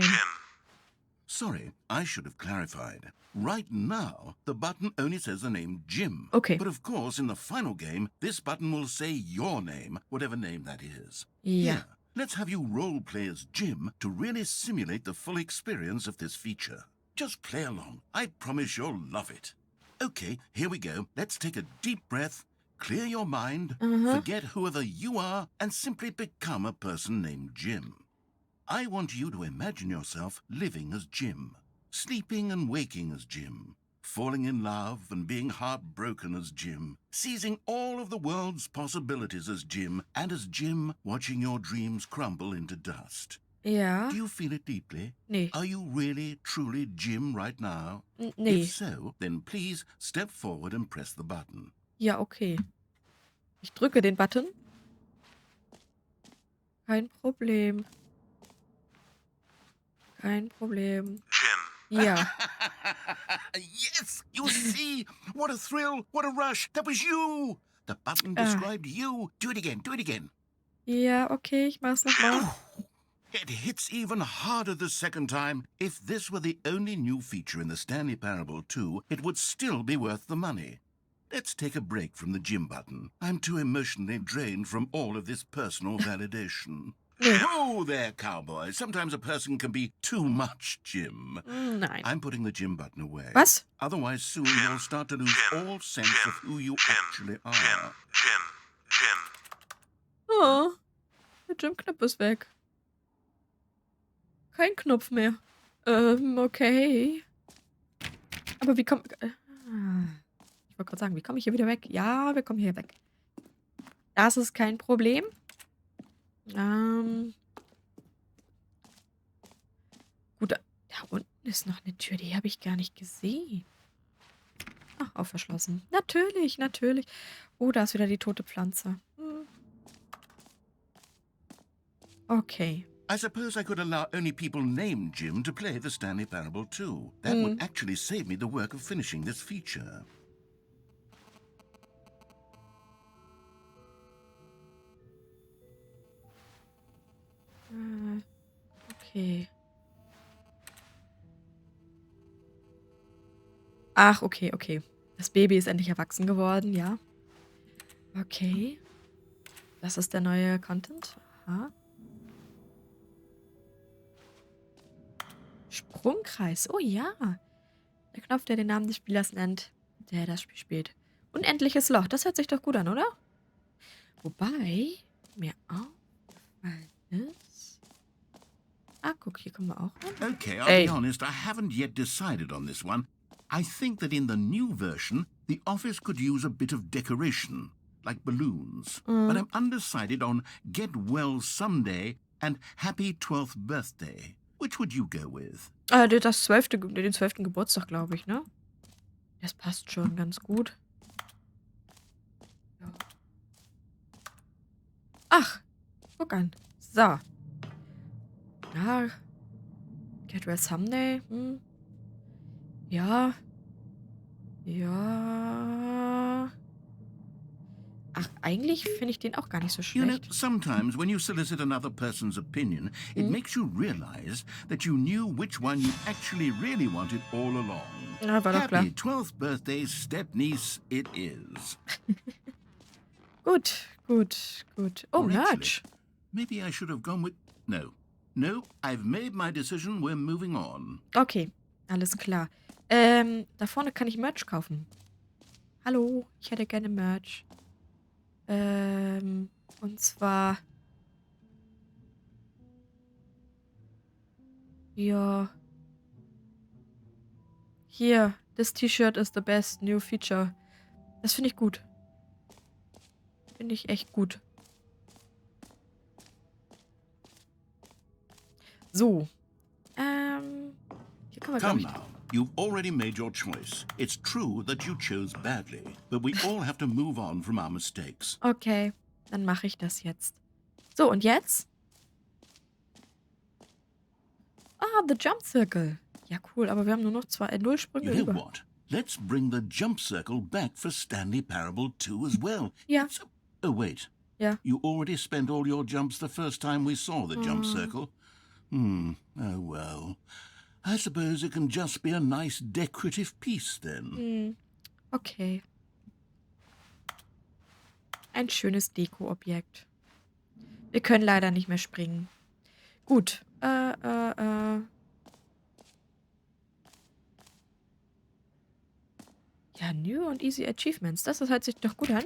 Sorry, I should have clarified. Right now, the button only says the name Jim. Okay. But of course, in the final game, this button will say your name, whatever name that is. Ja. Here, let's have you role-play as Jim to really simulate the full experience of this feature. Just play along. I promise you'll love it. Okay, here we go. Let's take a deep breath, clear your mind, forget whoever you are, and simply become a person named Jim. I want you to imagine yourself living as Jim, sleeping and waking as Jim, falling in love and being heartbroken as Jim, seizing all of the world's possibilities as Jim, and as Jim watching your dreams crumble into dust. Ja. Do you feel it deeply? Nee. Are you really, truly Jim right now? Nee. If so, then please step forward and press the button. Ja, okay. Ich drücke den Button. Kein Problem. Kein Problem. Jim. Ja. Yes! You see? What a thrill! What a rush! That was you! The button described you. Do it again. Do it again. Ja, okay, ich mach's nochmal. It hits even harder the second time. If this were the only new feature in the Stanley Parable 2, it would still be worth the money. Let's take a break from the gym button. I'm too emotionally drained from all of this personal validation. Whoa there, cowboy. Sometimes a person can be too much, Jim. Nein. I'm putting the gym button away. Was? Otherwise, soon you'll start to lose all sense of who you actually are. Jim. Oh, der Gym-Knopf ist weg. Kein Knopf mehr. Okay. Aber wie kommt... Ich wollte gerade sagen, wie komme ich hier wieder weg? Ja, wir kommen hier weg. Das ist kein Problem. Gut, da unten ist noch eine Tür, die habe ich gar nicht gesehen. Ach, auch verschlossen. Natürlich. Oh, da ist wieder die tote Pflanze. Okay. I suppose I could allow only people named Jim to play the Stanley Parable 2. That would actually save me the work of finishing this feature. Okay. Ach, okay. Das Baby ist endlich erwachsen geworden, ja. Okay. Das ist der neue Content. Aha. Sprungkreis. Oh ja. Der Knopf, der den Namen des Spielers nennt, der das Spiel spielt. Unendliches Loch. Das hört sich doch gut an, oder? Wobei mir aufgefallen ist... Ah, guck, hier kommen wir auch rein. Okay, I'll be honest, I haven't yet decided on this one. I think that in the new version, the office could use a bit of decoration, like balloons. But I'm undecided on Get Well Someday and Happy 12th Birthday. Which would you go with? Den 12. Geburtstag, glaube ich, ne? Das passt schon ganz gut. Ja. Ach, guck an. So. Ja. Get Well Someday. Ja. Ach, eigentlich finde ich den auch gar nicht so You know, schlecht. sometimes when you solicit another person's opinion, it makes you realize that you knew which one you actually really wanted all along. Ja, war doch klar. Happy 12th birthday, step-niece, it is. Gut. Oh, Or Merch. actually, maybe I should have gone with... No, I've made my decision, we're moving on. Okay, alles klar. Da vorne kann ich Merch kaufen. Hallo, ich hätte gerne Merch. Und zwar... Ja. Hier, this T-Shirt is the best new feature. Das finde ich gut. Finde ich echt gut. So. Hier kann man, Come glaube now, you've already made your choice. It's true that you chose badly, but we all have to move on from our mistakes. Okay, dann mache ich das jetzt. So, und jetzt? Ah, the Jump Circle. Ja, cool, aber wir haben nur noch 0 Sprünge You know über. what? Let's bring the jump circle back for Stanley Parable 2 as well. Ja. Oh, wait. Ja. You already spent all your jumps the first time we saw the jump circle. Oh, well. I suppose it can just be a nice decorative piece then. Okay. Ein schönes Deko-Objekt. Wir können leider nicht mehr springen. Gut. Ja, New und Easy Achievements. Das hört sich doch gut an.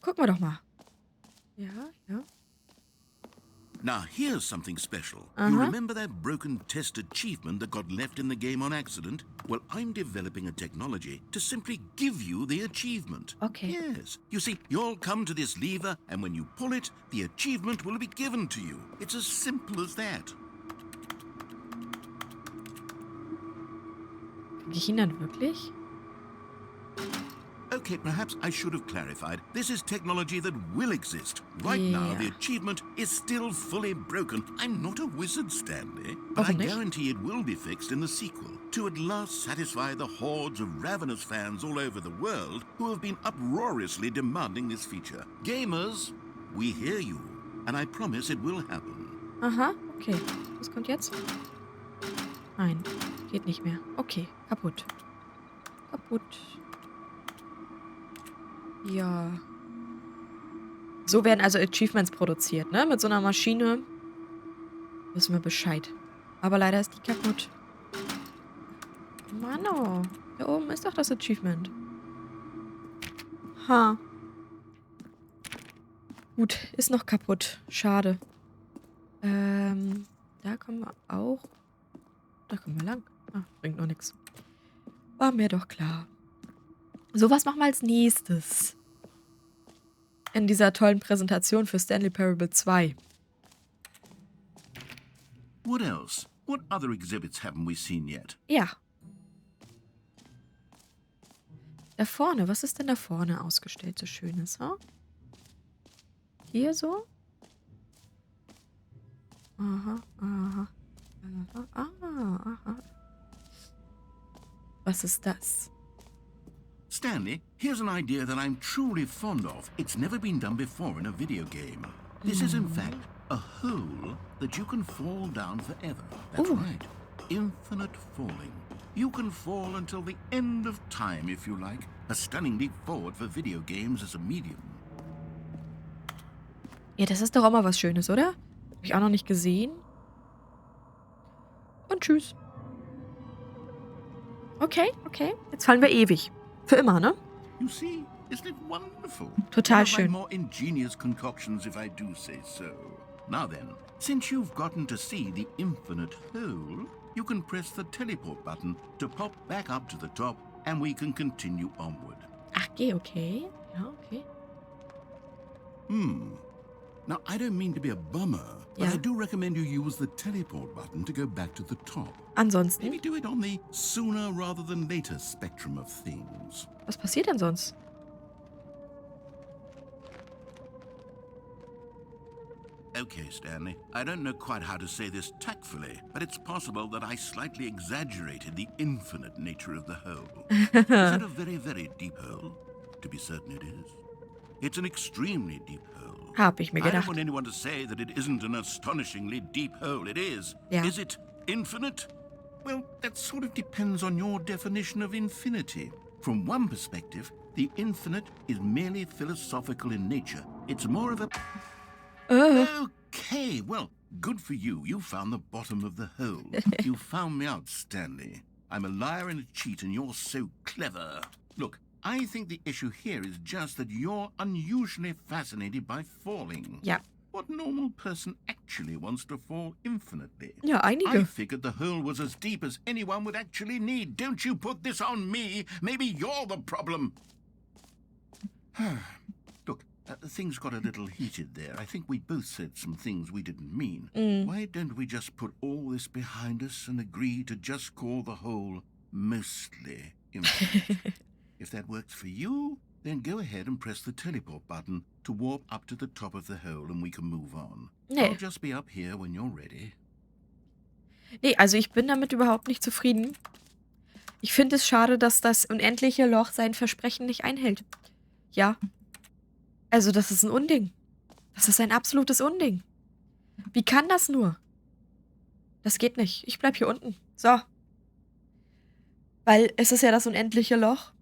Gucken wir doch mal. Ja. Now, here's something special. Uh-huh. You remember that broken test achievement that got left in the game on accident? Well, I'm developing a technology to simply give you the achievement. Okay. Yes. You see, you'll come to this lever, and when you pull it, the achievement will be given to you. It's as simple as that. Krieg ich ihn dann wirklich? Okay, perhaps I should have clarified. This is technology that will exist. Right now, the achievement is still fully broken. I'm not a wizard, Stanley, but I guarantee it will be fixed in the sequel to at last satisfy the hordes of ravenous fans all over the world who have been uproariously demanding this feature. Gamers, we hear you, and I promise it will happen. Aha, okay. Was kommt jetzt? Nein, geht nicht mehr. Okay, kaputt. Kaputt. Ja. So werden also Achievements produziert, ne? Mit so einer Maschine wissen wir Bescheid. Aber leider ist die kaputt. Mano, da oben ist doch das Achievement. Ha. Gut, ist noch kaputt. Schade. Da kommen wir auch. Da kommen wir lang. Ah, bringt noch nichts. War mir doch klar. So, was machen wir als nächstes? In dieser tollen Präsentation für Stanley Parable 2. What else? What other exhibits haven't we seen yet? Ja. Da vorne, was ist denn da vorne ausgestellt so Schönes, ha? Hier so? Aha, aha. Aha, aha. Was ist das? Stanley, here's an idea that I'm truly fond of. It's never been done before in a video game. This is, in fact, a hole that you can fall down forever. That's right. Infinite falling. You can fall until the end of time, if you like. A stunning leap forward for video games as a medium. Ja, das ist doch auch mal was Schönes, oder? Hab ich auch noch nicht gesehen. Und tschüss. Okay, okay. Jetzt fallen wir ewig. Für immer, ne? You see, isn't it wonderful? Total One of my schön. more ingenious concoctions, if I do say so. Now then, since you've gotten to see the infinite hole, you can press the teleport button to pop back up to the top, and we can continue onward. Ach, geh, okay. Ja, okay. Now, I don't mean to be a bummer, but Yeah. I do recommend you use the teleport button to go back to the top. Ansonsten, Maybe do it on the sooner rather than later spectrum of things. was passiert denn sonst? Okay, Stanley, I don't know quite how to say this tactfully, but it's possible that I slightly exaggerated the infinite nature of the hole. Is it a very, very deep hole? To be certain it is. It's an extremely deep hole. Hab ich mir I don't gedacht. want anyone to say that it isn't an astonishingly deep hole. It is. Yeah. Is it infinite? Well, that sort of depends on your definition of infinity. From one perspective, the infinite is merely philosophical in nature. It's more of a... Okay, well, good for you. You found the bottom of the hole. You found me out, Stanley. I'm a liar and a cheat, and you're so clever. Look, I think the issue here is just that you're unusually fascinated by falling. Ja. What normal person actually wants to fall infinitely? Ja, I einige. figured the hole was as deep as anyone would actually need. Don't you put this on me. Maybe you're the problem. Look, things got a little heated there. I think we both said some things we didn't mean. Why don't we just put all this behind us and agree to just call the hole mostly infinite? If that works for you, then go ahead and press the teleport button to warp up to the top of the hole and we can move on. Nee. I'll just be up here when you're ready. Nee, also ich bin damit überhaupt nicht zufrieden. Ich finde es schade, dass das unendliche Loch sein Versprechen nicht einhält. Ja. Also das ist ein Unding. Das ist ein absolutes Unding. Wie kann das nur? Das geht nicht. Ich bleib hier unten. So. Weil es ist ja das unendliche Loch.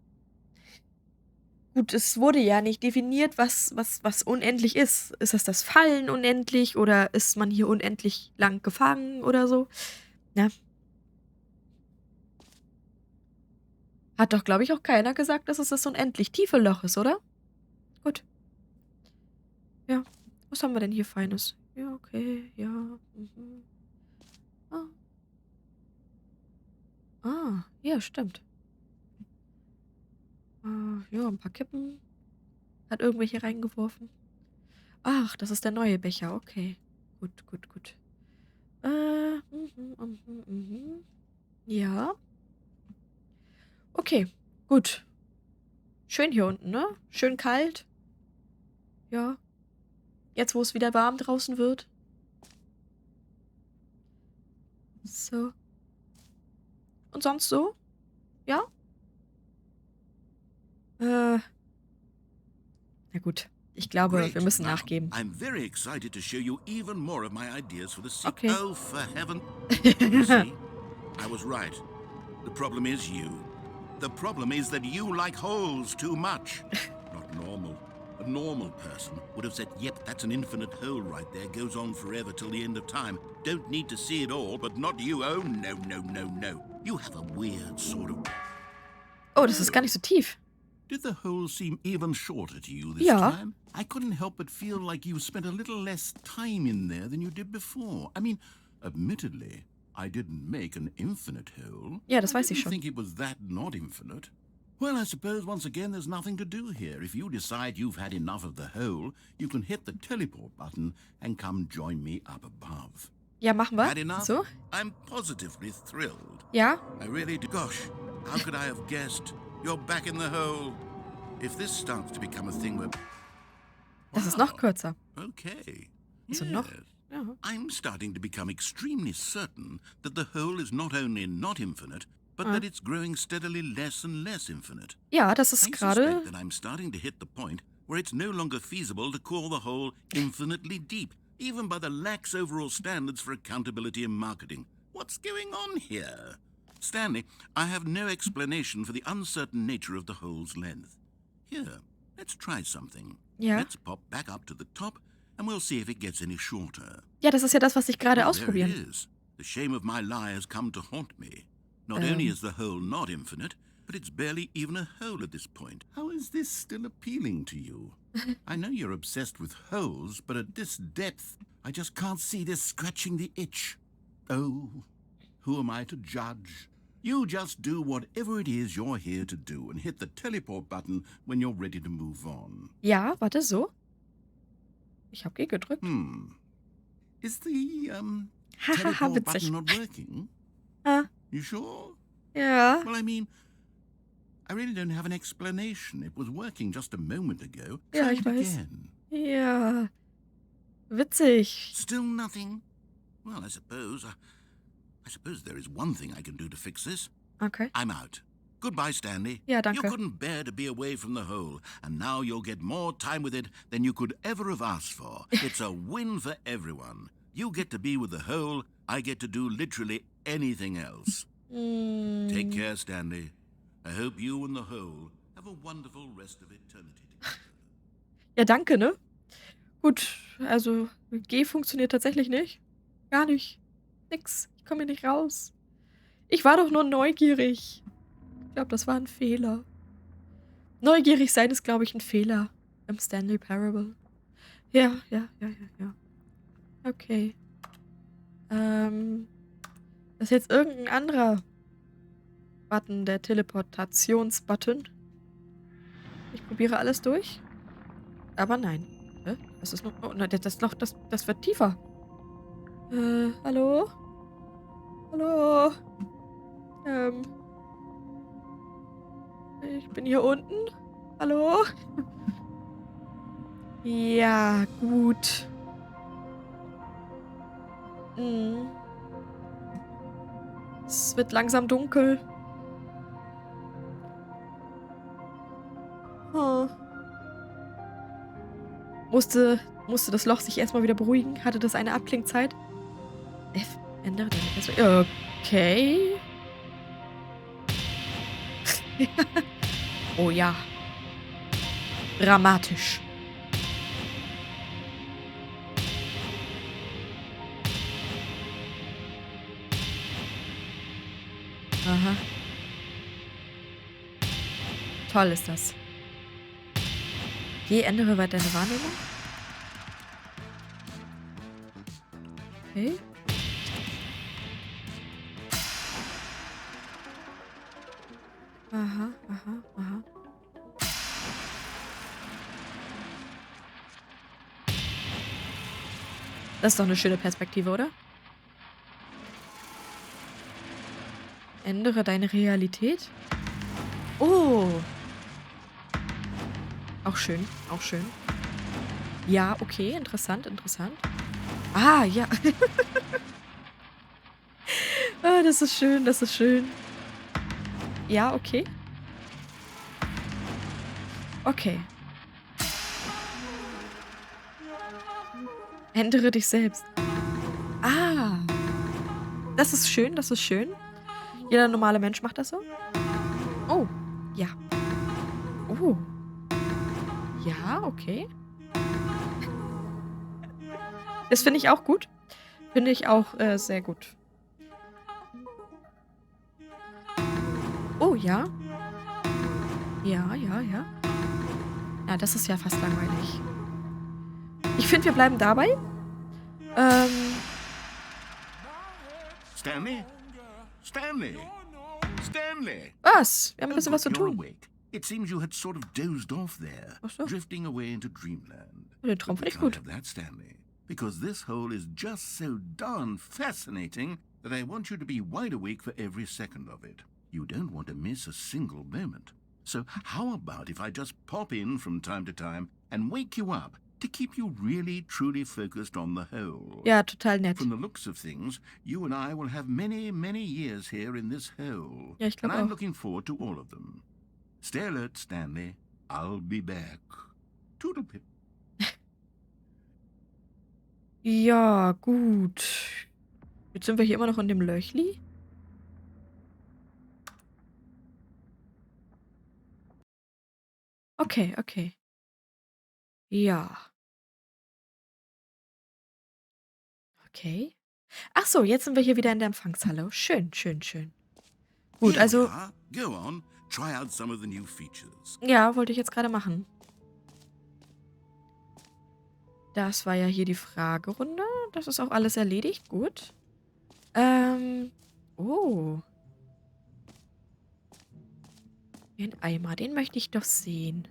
Gut, es wurde ja nicht definiert, was unendlich ist. Ist das Fallen unendlich oder ist man hier unendlich lang gefangen oder so? Ja. Hat doch, glaube ich, auch keiner gesagt, dass es das unendlich tiefe Loch ist, oder? Gut. Ja. Was haben wir denn hier Feines? Ja, okay, ja. Mhm. Ja, stimmt. Ja, ein paar Kippen. Hat irgendwelche reingeworfen. Ach, das ist der neue Becher. Okay. Gut, gut, gut. Ja. Okay, gut. Schön hier unten, ne? Schön kalt. Ja. Jetzt, wo es wieder warm draußen wird. So. Und sonst so? Ja? Na gut. Ich glaube, Great. wir müssen Now, nachgeben. I'm very excited to show you even more of my ideas for the sequel. Okay. Oh, for heaven. You see, I was right. The problem is you. The problem is that you like holes too much. Not normal. A normal person would have said, yep, that's an infinite hole right there. Goes on forever till the end of time. Don't need to see it all, but not you. Oh, no, no, no, no. You have a weird sort of... Oh, das ist gar nicht so tief. Did the hole seem even shorter to you this Ja. time? I couldn't help but feel like you spent a little less time in there than you did before. I mean, admittedly, I didn't make an infinite hole. Ja, das weiß ich I didn't schon. think it was that not infinite. Well, I suppose once again there's nothing to do here. If you decide you've had enough of the hole, you can hit the teleport button and come join me up above. Ja, machen wir. Had enough? So? I'm positively thrilled. Ja. I really do. Gosh, how could I have guessed? You're back in the hole. If this starts to become a thing where... Das ist noch kürzer. Okay. Also noch? Yes. Ja. I'm starting to become extremely certain that the hole is not only not infinite, but that it's growing steadily less and less infinite. Ja, das I ist gerade... suspect that I'm starting to hit the point where it's no longer feasible to call the hole infinitely deep, even by the lax overall standards for accountability and marketing. What's going on here? Stanley, I have no explanation for the uncertain nature of the hole's length. Here, let's try something. Ja. Let's pop back up to the top, and we'll see if it gets any shorter. Ja, das ist ja das, was ich gerade Oh, there ausprobieren. it is. The shame of my lie has come to haunt me. Not only is the hole not infinite, but it's barely even a hole at this point. How is this still appealing to you? I know you're obsessed with holes, but at this depth, I just can't see this scratching the itch. Oh, who am I to judge? You just do whatever it is you're here to do and hit the teleport button when you're ready to move on. Ja, warte, so. Ich hab G gedrückt. Is the Hahaha, teleport witzig. button not working? Ah, You sure? ja. Well, I mean, I really don't have an explanation. It was working just a moment ago. Ja, Try ich it weiß. again. Ja. Witzig. Still nothing? Well, I suppose there is one thing I can do to fix this. Okay. I'm out. Goodbye, Stanley. Ja, You danke. couldn't bear to be away from the hole, and now you'll get more time with it than you could ever have asked for. It's a win for everyone. You get to be with the hole, I get to do literally anything else. Take care, Stanley. I hope you and the hole have a wonderful rest of eternity together. Ja, danke, ne? Gut, also G funktioniert tatsächlich nicht. Gar nicht. Nix. Ich komme hier nicht raus. Ich war doch nur neugierig. Ich glaube, das war ein Fehler. Neugierig sein ist, glaube ich, ein Fehler im Stanley Parable. Ja. Okay. Das ist jetzt irgendein anderer Button, der Teleportationsbutton. Ich probiere alles durch. Aber nein. Hä? Das ist noch. Oh, nein, das Loch, das wird tiefer. Hallo? Hallo? Ich bin hier unten. Hallo? Ja, gut. Es wird langsam dunkel. Oh. Musste das Loch sich erstmal wieder beruhigen? Hatte das eine Abklingzeit? F, ändere deine Perspektive. Okay. Oh ja. Dramatisch. Aha. Toll ist das. Geh, ändere weiter deine Wahrnehmung. Okay. Aha. Das ist doch eine schöne Perspektive, oder? Ändere deine Realität. Oh. Auch schön. Ja, okay, interessant. Ah, ja. Ah, das ist schön. Ja, okay. Okay. Ändere dich selbst. Ah. Das ist schön, das ist schön. Jeder normale Mensch macht das so. Oh. Ja. Oh. Ja, okay. Das finde ich auch gut. Finde ich auch sehr gut. Oh, ja. Ja, ja, ja. Ja, das ist ja fast langweilig. Ich finde, wir bleiben dabei. Stanley? Stanley? Stanley? Was? Wir haben ein Oh, bisschen was zu good, you're tun. awake. It seems you had sort of dozed off there, Ach so. drifting away into dreamland. Den Traum But fand we ich can't gut. have that, Stanley, because this hole is just so darn fascinating that I want you to be wide awake for every second of it. You don't want to miss a single moment. So how about if I just pop in from time to time and wake you up to keep you really, truly focused on the hole? Ja, total nett. From the looks of things, you and I will have many, many years here in this hole. Ja, ich And glaube I'm auch. looking forward to all of them. Stay alert, Stanley. I'll be back. Toodlepip. Ja, gut. Jetzt sind wir hier immer noch in dem Löchli. Okay, okay. Ja. Okay. Ach so, jetzt sind wir hier wieder in der Empfangshalle. Schön, schön, schön. Gut, Here we also, are. Go on. Try out some of the new features. ja, wollte ich jetzt gerade machen. Das war ja hier die Fragerunde. Das ist auch alles erledigt. Gut. Oh. Ein Eimer, den möchte ich doch sehen.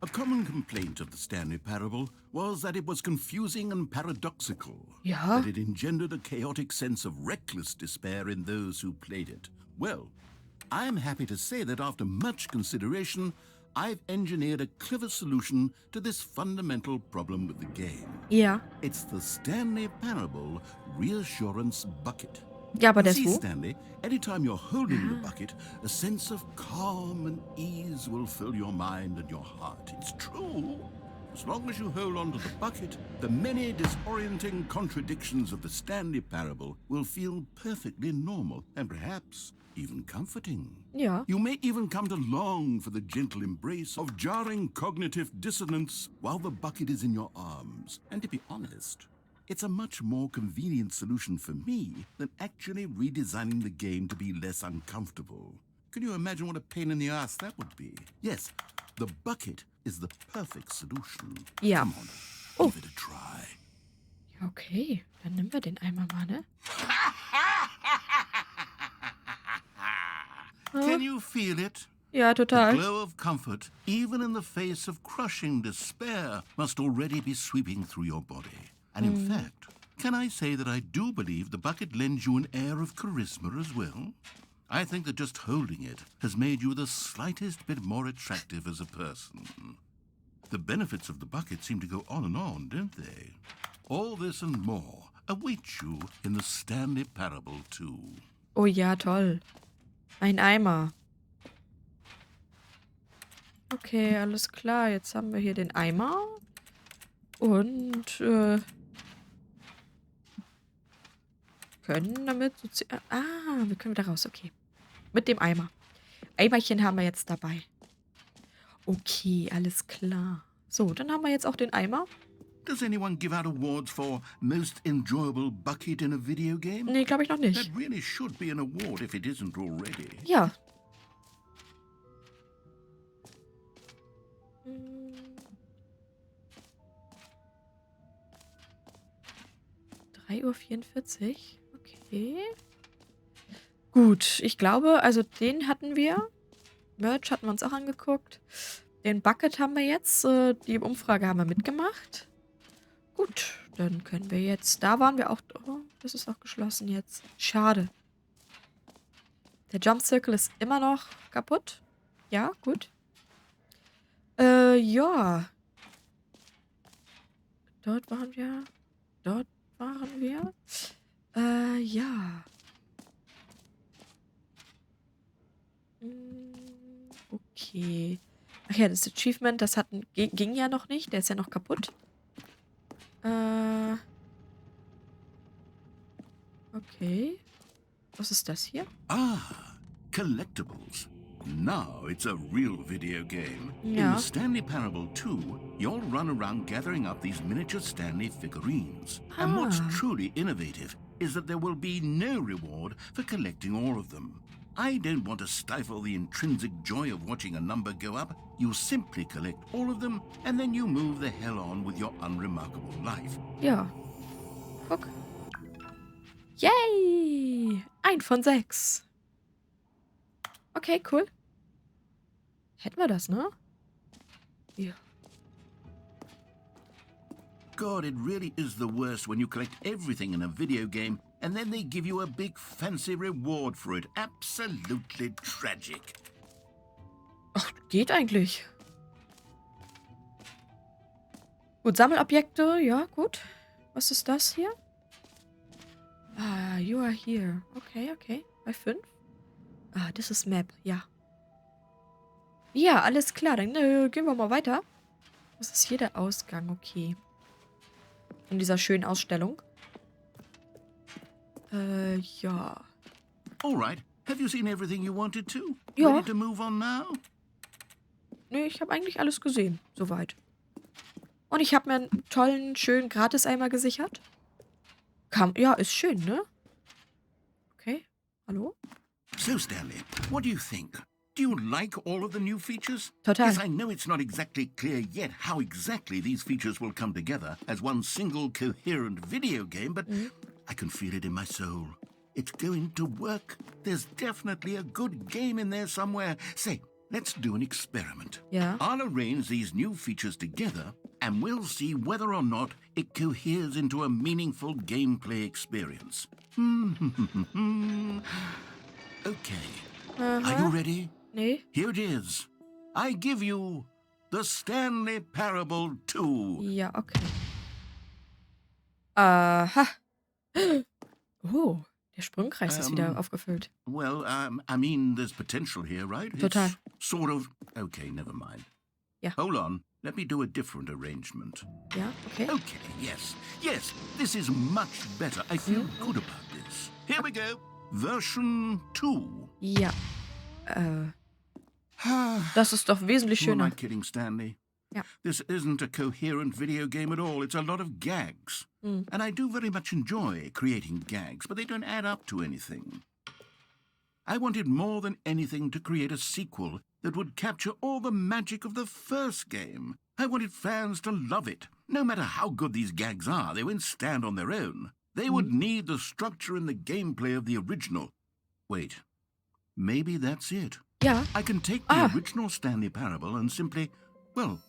A common complaint of the Stanley Parable was that it was confusing and paradoxical. Ja. That it engendered a chaotic sense of reckless despair in those who played it. Well, I'm happy to say that after much consideration, I've engineered a clever solution to this fundamental problem with the game. Ja. It's the Stanley Parable Reassurance Bucket. Ja, aber You der see, ist wo? Stanley, anytime you're holding the bucket, a sense of calm and ease will fill your mind and your heart. It's true. As long as you hold on to the bucket, the many disorienting contradictions of the Stanley Parable will feel perfectly normal and perhaps even comforting. Ja. You may even come to long for the gentle embrace of jarring cognitive dissonance while the bucket is in your arms. And to be honest, it's a much more convenient solution for me than actually redesigning the game to be less uncomfortable. Can you imagine what a pain in the ass that would be? Yes, the bucket is the perfect solution. Ja. Come on, Oh. give it a try. Ja, okay. Dann nehmen wir den Eimer mal, ne? Can you feel it? Ja, The total. glow of comfort, even in the face of crushing despair, must already be sweeping through your body. And in fact, can I say that I do believe the bucket lends you an air of charisma as well? I think that just holding it has made you the slightest bit more attractive as a person. The benefits of the bucket seem to go on, don't they? All this and more await you in the Stanley Parable 2. Oh ja, toll. Ein Eimer. Okay, alles klar. Jetzt haben wir hier den Eimer. Und, können damit so wir können wieder raus. Okay. Mit dem Eimer. Eimerchen haben wir jetzt dabei. Okay, alles klar. So, dann haben wir jetzt auch den Eimer. Does anyone give out awards for most enjoyable bucket in a video game? Nee, glaube ich noch That nicht. really should be an award if it isn't already. Ja. 3:44 Uhr. Okay. Gut, ich glaube, also den hatten wir. Merch hatten wir uns auch angeguckt. Den Bucket haben wir jetzt. Die Umfrage haben wir mitgemacht. Gut, dann können wir jetzt. Da waren wir auch. Oh, das ist auch geschlossen jetzt. Schade. Der Jump Circle ist immer noch kaputt. Ja, gut. Ja. Dort waren wir. Dort waren wir. Ja. Okay. Ach ja, das Achievement, das ging ja noch nicht. Der ist ja noch kaputt. Okay. Was ist das hier? Ah, collectibles. Now it's a real video game. In Ja. the Stanley Parable 2, you'll run around gathering up these miniature Stanley figurines. And what's truly innovative is that there will be no reward for collecting all of them. I don't want to stifle the intrinsic joy of watching a number go up. You simply collect all of them, and then you move the hell on with your unremarkable life. Ja. Guck. Yay! 1 von 6. Okay, cool. Hätten wir das, ne? Ja. God, it really is the worst when you collect everything in a video game and then they give you a big fancy reward for it. Absolutely tragic. Ach, geht eigentlich. Gut, Sammelobjekte. Ja, gut. Was ist das hier? Ah, you are here. Okay, okay. Bei 5. Ah, das ist Map. Ja. Ja, alles klar. Dann gehen wir mal weiter. Was ist hier der Ausgang? Okay. Von dieser schönen Ausstellung. Ja. All right. Have you seen everything you wanted to? Ja. Ready to move on now? Nee, ich habe eigentlich alles gesehen. Soweit. Und ich habe mir einen tollen, schönen Gratis-Eimer gesichert. Ja, ist schön, ne? Okay. Hallo? So, Stanley, what do you think? Do you like all of the new features? Total. Yes, I know it's not exactly clear yet how exactly these features will come together as one single coherent video game, but I can feel it in my soul. It's going to work. There's definitely a good game in there somewhere. Say, let's do an experiment. Ja. I'll arrange these new features together, and we'll see whether or not it coheres into a meaningful gameplay experience. Okay. Are you ready? Nee. Here it is. I give you the Stanley Parable 2. Ja, okay. Aha. Oh, der Sprungkreis ist wieder aufgefüllt. Well, I mean, there's potential here, right? Total. It's sort of... Okay, never mind. Ja. Hold on. Let me do a different arrangement. Ja, okay. Okay, yes. Yes, this is much better. I feel good about this. Here we go. Version 2. Ja. Das ist doch wesentlich Who am I schöner. kidding, Stanley? Ja. This isn't a coherent video game at all. It's a lot of gags. And I do very much enjoy creating gags, but they don't add up to anything. I wanted more than anything to create a sequel that would capture all the magic of the first game. I wanted fans to love it. No matter how good these gags are, they won't stand on their own. They would need the structure and the gameplay of the original. Wait, maybe that's it. Ja. I can take the original Stanley Parable and simply, well,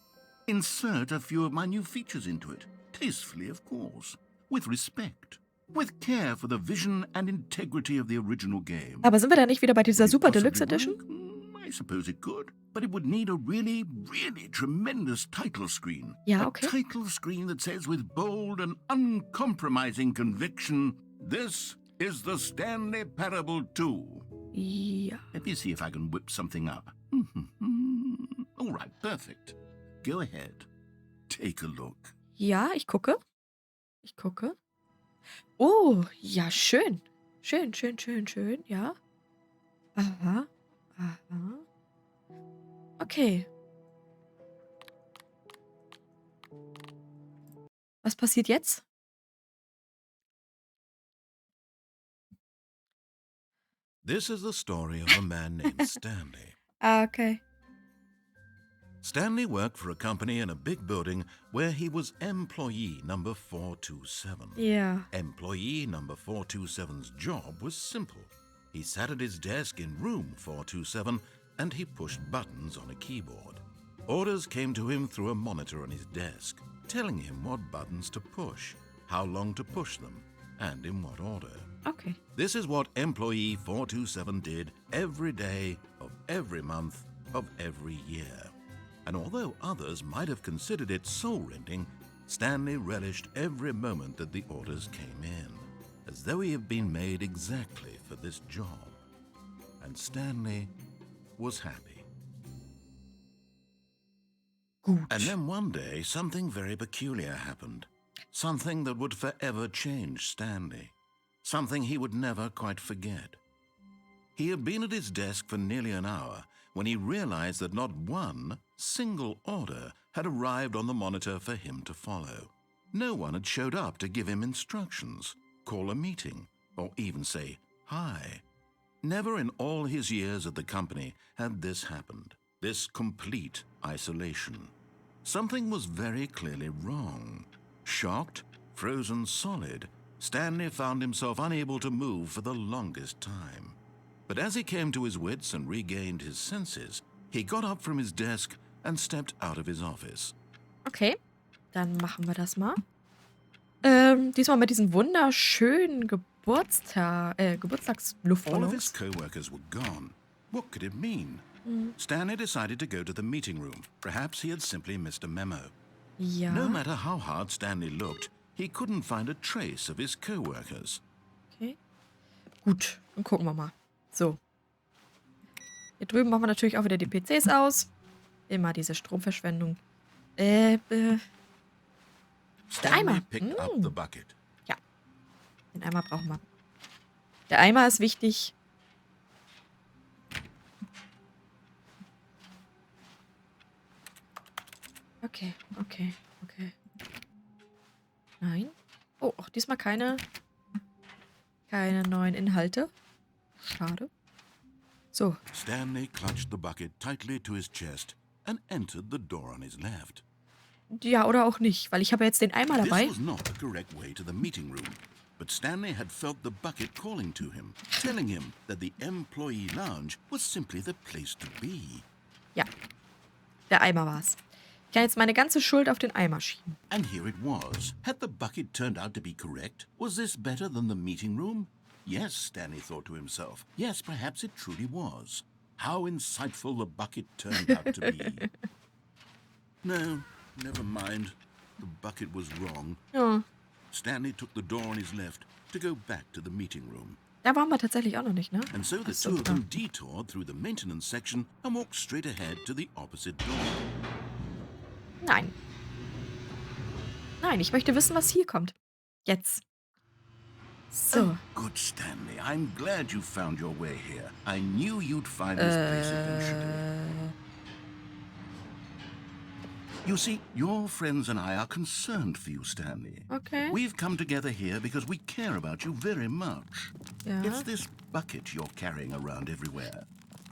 insert a few of my new features into it. Tastefully, of course. With respect. With care for the vision and integrity of the original game. Aber sind wir da nicht wieder bei dieser Could it Super possibly Deluxe Edition? work? I suppose it could. But it would need a really, really tremendous title screen. Ja, okay. A title screen that says with bold and uncompromising conviction, "This is the Stanley Parable 2. Ja. Let me see if I can whip something up. All right, perfect. Go ahead. Take a look. Ja, ich gucke. Ich gucke. Oh, ja, schön. Schön, schön, schön, schön, ja. Aha. Aha. Okay. Was passiert jetzt? This is the story of a man named Stanley. Ah, okay. Stanley worked for a company in a big building where he was employee number 427. Ja. Employee number 427's job was simple. He sat at his desk in room 427 and he pushed buttons on a keyboard. Orders came to him through a monitor on his desk, telling him what buttons to push, how long to push them, and in what order. Okay. This is what employee 427 did every day of every month of every year. And although others might have considered it soul-rending, Stanley relished every moment that the orders came in, as though he had been made exactly for this job. And Stanley was happy. Gut. And then one day, something very peculiar happened. Something that would forever change Stanley. Something he would never quite forget. He had been at his desk for nearly an hour when he realized that not one single order had arrived on the monitor for him to follow. No one had showed up to give him instructions, call a meeting, or even say hi. Never in all his years at the company had this happened, this complete isolation. Something was very clearly wrong. Shocked, frozen solid, Stanley found himself unable to move for the longest time. But as he came to his wits and regained his senses, he got up from his desk and stepped out of his office. Okay, dann machen wir das mal. Diesmal mit diesem wunderschönen All of his Geburtstagsluftballons. co-workers were gone. What could it mean? Stanley decided to go to the meeting room. Perhaps he had simply missed a memo. Ja. No matter how hard Stanley looked, he couldn't find a trace of his co-workers. Okay. Gut, dann gucken wir mal. So. Hier drüben machen wir natürlich auch wieder die PCs aus. Immer diese Stromverschwendung. Der Eimer. Stanley picked up the bucket. Ja. Den Eimer brauchen wir. Der Eimer ist wichtig. Okay. Nein. Oh, auch diesmal keine neuen Inhalte. Schade. So. Stanley clutched the bucket tightly to his chest and entered the door on his left. Ja, oder auch nicht, weil ich habe jetzt den Eimer dabei. This was not the correct way to the meeting room, but Stanley had felt the bucket calling to him, telling him that the employee lounge was simply the place to be. Ja. Der Eimer war's. Ich kann jetzt meine ganze Schuld auf den Eimer schieben. And here it was. Had the bucket turned out to be correct? Was this better than the meeting room? Yes, Stanley thought to himself. Yes, perhaps it truly was. How insightful the bucket turned out to be. No, never mind. The bucket was wrong. Ja. Stanley took the door on his left to go back to the meeting room. Da waren wir tatsächlich auch noch nicht, ne? And so the Ach so, two of ja. them detoured through the maintenance section and walked straight ahead to the opposite door. Nein. Nein, ich möchte wissen, was hier kommt. Jetzt. So. Good, Stanley. I'm glad you found your way here. I knew you'd find this place eventually. You see, your friends and I are concerned for you, Stanley. Okay. We've come together here because we care about you very much. Ja. It's this bucket you're carrying around everywhere.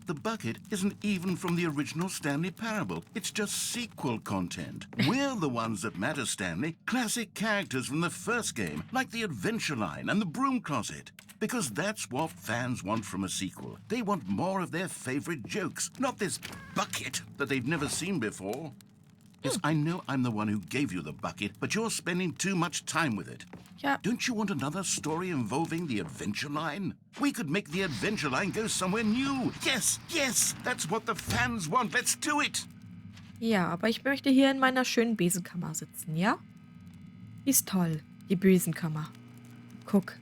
The bucket isn't even from the original Stanley Parable. It's just sequel content. We're the ones that matter, Stanley. Classic characters from the first game, like the Adventure Line and the Broom Closet. Because that's what fans want from a sequel. They want more of their favorite jokes, not this bucket that they've never seen before. Yes, I know I'm the one who gave you the bucket, but you're spending too much time with it. Ja. Don't you want another story involving the Adventure Line? We could make the Adventure Line go somewhere new. Yes, that's what the fans want. Let's do it. Ja, aber ich möchte hier in meiner schönen Besenkammer sitzen, ja? Die ist toll, die Besenkammer. Guck.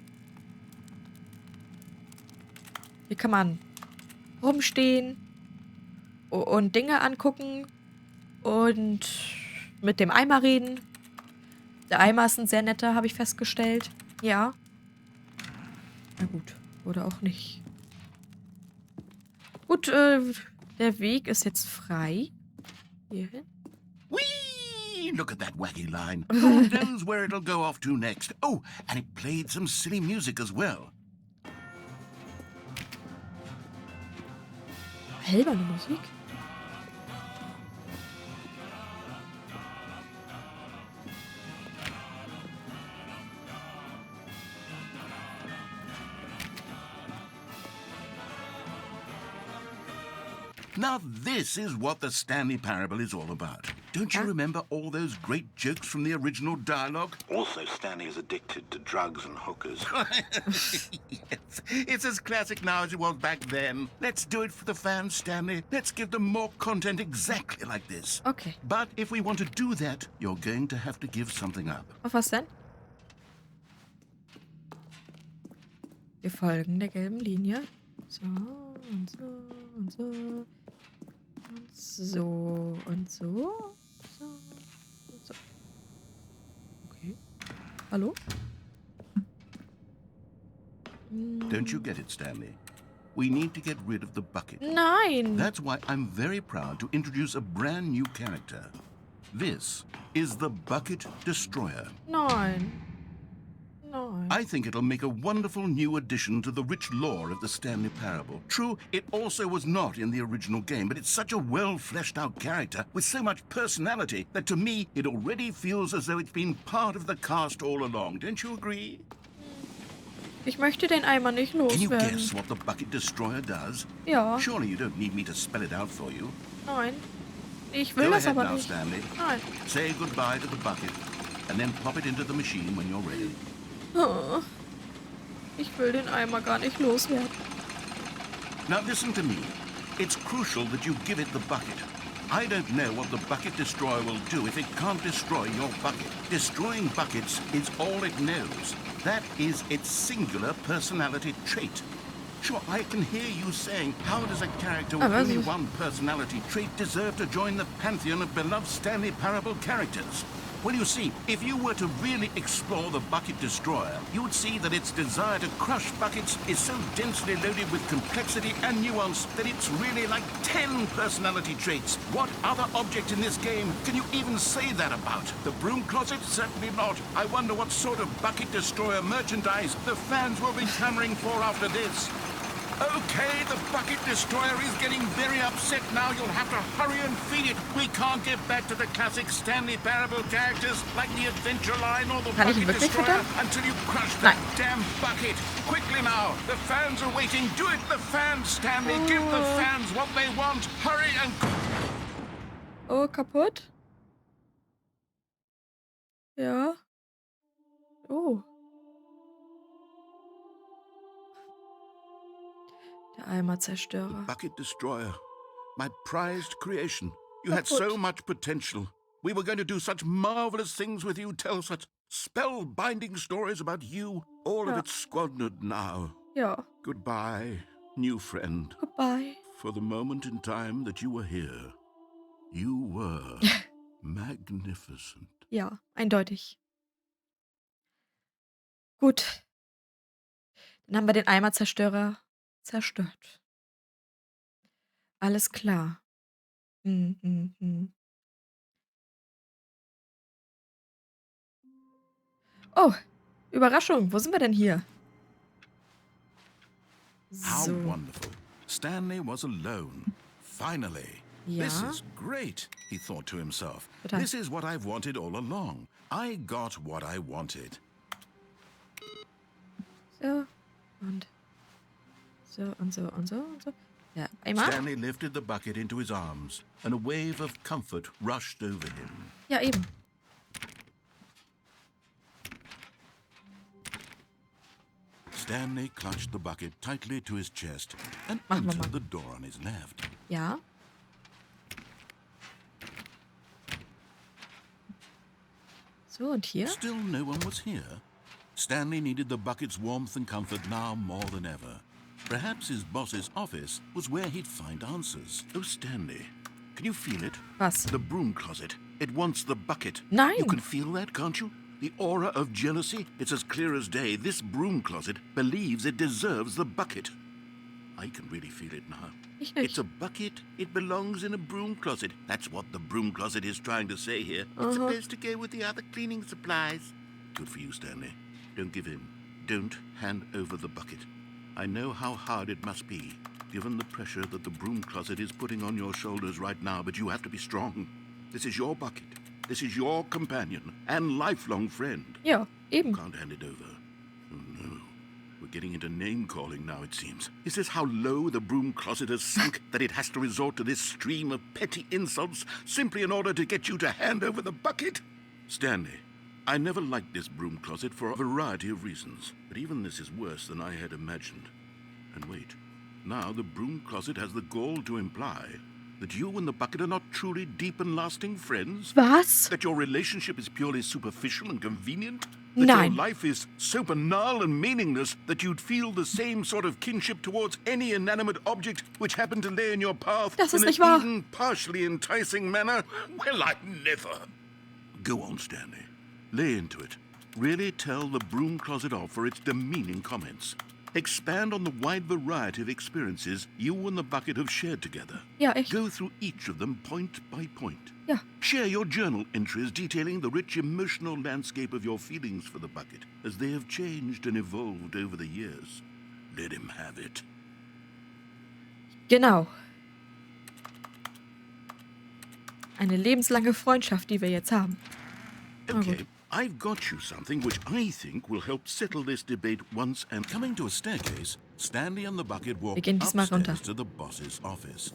Hier kann man rumstehen und Dinge angucken und mit dem Eimer reden. Der Eimer ist ein sehr netter, habe ich festgestellt. Ja. Na gut. Oder auch nicht. Gut, der Weg ist jetzt frei. Hierhin. Whee! Look at that wacky line. Who knows where it'll go off to next? Oh, and it played some silly music as well. Alberne Musik? Now this is what the Stanley Parable is all about. Don't you remember all those great jokes from the original dialogue? Also, Stanley is addicted to drugs and hookers. Yes, it's as classic now as it was back then. Let's do it for the fans, Stanley. Let's give them more content exactly like this. Okay. But if we want to do that, you're going to have to give something up. Auf was denn? Wir folgen der gelben Linie. So und so und so. Und so und so. So und so. Okay. Hallo? Don't you get it, Stanley? We need to get rid of the bucket. Nein. That's why I'm very proud to introduce a brand new character. This is the Bucket Destroyer. Nein. Nein. I think it'll make a wonderful new addition to the rich lore of the Stanley Parable. True, it also was not in the original game, but it's such a well-fleshed-out character with so much personality that to me, it already feels as though it's been part of the cast all along. Don't you agree? Ich möchte den Eimer nicht Can you loswerden. guess what the Bucket Destroyer does? Ja. Surely you don't need me to spell it out for you. Nein. Ich will Go das ahead aber now, nicht. Stanley. Nein. Say goodbye to the bucket, and then pop it into the machine when you're ready. Oh. Ich will den Eimer gar nicht loswerden. Now listen to me. It's crucial that you give it the bucket. I don't know what the Bucket Destroyer will do if it can't destroy your bucket. Destroying buckets is all it knows. That is its singular personality trait. Sure, I can hear you saying, how does a character with only one personality trait deserve to join the pantheon of beloved Stanley Parable characters? Well, you see, if you were to really explore the Bucket Destroyer, you would see that its desire to crush buckets is so densely loaded with complexity and nuance that it's really like 10 personality traits. What other object in this game can you even say that about? The broom closet? Certainly not. I wonder what sort of Bucket Destroyer merchandise the fans will be clamoring for after this. Okay, the Bucket Destroyer is getting very upset now. You'll have to hurry and feed it. We can't get back to the classic Stanley Parable characters like the Adventure Line or the Kann ich ihn Bucket wirklich Destroyer füttern? until you crush that Nein. damn bucket. Quickly now. The fans are waiting. Do it, the fans, Stanley. Give the fans what they want. Hurry and... Oh, kaputt? Ja. Oh. Der Eimerzerstörer. Bucket Destroyer. My prized creation. You had so much potential. We were going to do such marvelous things with you, tell such spellbinding stories about you. All of it squandered now. Ja. Goodbye, new friend. Goodbye. For the moment in time that you were here, you were magnificent. Ja, eindeutig. Gut. Dann haben wir den Eimerzerstörer zerstört. Alles klar. Oh, Überraschung. Wo sind wir denn hier? How So. wonderful. Stanley was alone. Finally. This Ja. is great, he thought to himself. Total. This is what I've wanted all along. I got what I wanted. So. Und so und so und so und so. Ja, Eimer. Stanley lifted the bucket into his arms, and a wave of comfort rushed over him. Ja, eben. Stanley clutched the bucket tightly to his chest and Machen wir entered mal. the door on his left. Ja. So, und hier? Still no one was here. Stanley needed the bucket's warmth and comfort now more than ever. Perhaps his boss's office was where he'd find answers. Oh, Stanley, can you feel it? Was? The broom closet. It wants the bucket. Nein. You can feel that, can't you? The aura of jealousy? It's as clear as day. This broom closet believes it deserves the bucket. I can really feel it now. Ich nicht. It's a bucket. It belongs in a broom closet. That's what the broom closet is trying to say here. It's supposed to go with the other cleaning supplies. Good for you, Stanley. Don't give in. Don't hand over the bucket. I know how hard it must be, given the pressure that the broom closet is putting on your shoulders right now, but you have to be strong. This is your bucket. This is your companion and lifelong friend. Ja, eben. You can't hand it over. Oh, no. We're getting into name-calling now, it seems. Is this how low the broom closet has sunk that it has to resort to this stream of petty insults simply in order to get you to hand over the bucket? Stanley, I never liked this broom closet for a variety of reasons, but even this is worse than I had imagined. And wait, now the broom closet has the gall to imply that you and the bucket are not truly deep and lasting friends? Was? That your relationship is purely superficial and convenient? That Nein. your life is so banal and meaningless that you'd feel the same sort of kinship towards any inanimate object which happened to lay in your path Das ist in nicht an wahr. even partially enticing manner? Well, I never. Go on, Stanley. Lay into it. really tell the broom closet off for its demeaning comments. Expand on the wide variety of experiences you and the bucket have shared together. Ja, echt. Go through each of them point by point. Ja. Share your journal entries detailing the rich emotional landscape of your feelings for the bucket as they have changed and evolved over the years. Let him have it. Genau. Eine lebenslange Freundschaft, die wir jetzt haben. Okay, I've got you something which I think will help settle this debate once and... Coming to a staircase, Stanley and the bucket Wir walked gehen diesmal runter. upstairs to the boss's office.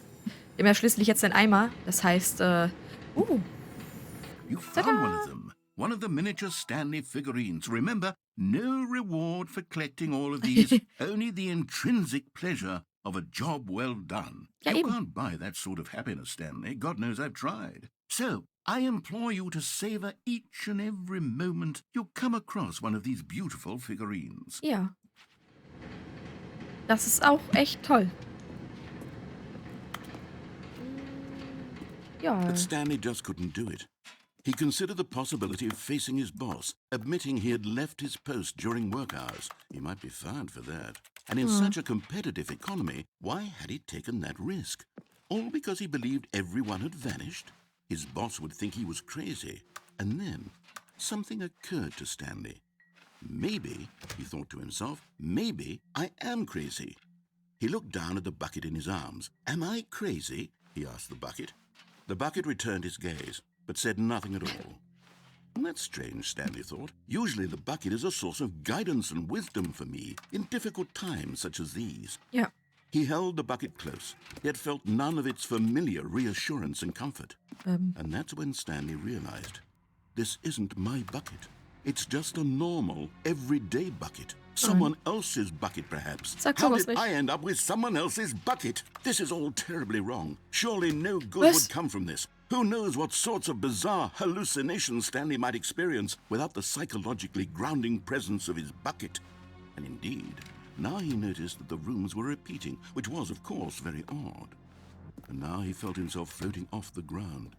Wir haben ja schließlich jetzt den Eimer. Das heißt, You found one of them. One of the miniature Stanley figurines. Remember, no reward for collecting all of these, only the intrinsic pleasure of a job well done. Ja, You eben. can't buy that sort of happiness, Stanley. God knows I've tried. So, I implore you to savor each and every moment you come across one of these beautiful figurines. ja. Das ist auch echt toll. Ja. But Stanley just couldn't do it. He considered the possibility of facing his boss, admitting he had left his post during work hours. He might be fired for that. And in such a competitive economy, why had he taken that risk? All because he believed everyone had vanished? His boss would think he was crazy. And then something occurred to Stanley. Maybe, he thought to himself, maybe I am crazy. He looked down at the bucket in his arms. Am I crazy? He asked the bucket. The bucket returned his gaze, but said nothing at all. That's strange, Stanley thought. Usually the bucket is a source of guidance and wisdom for me in difficult times such as these. Ja. He held the bucket close, yet felt none of its familiar reassurance and comfort. And that's when Stanley realized, this isn't my bucket. It's just a normal, everyday bucket. Someone else's bucket, perhaps. Sag How sowas did nicht. I end up with someone else's bucket? This is all terribly wrong. Surely no good Was? would come from this. Who knows what sorts of bizarre hallucinations Stanley might experience without the psychologically grounding presence of his bucket. And indeed, now he noticed that the rooms were repeating, which was, of course, very odd. And now he felt himself floating off the ground.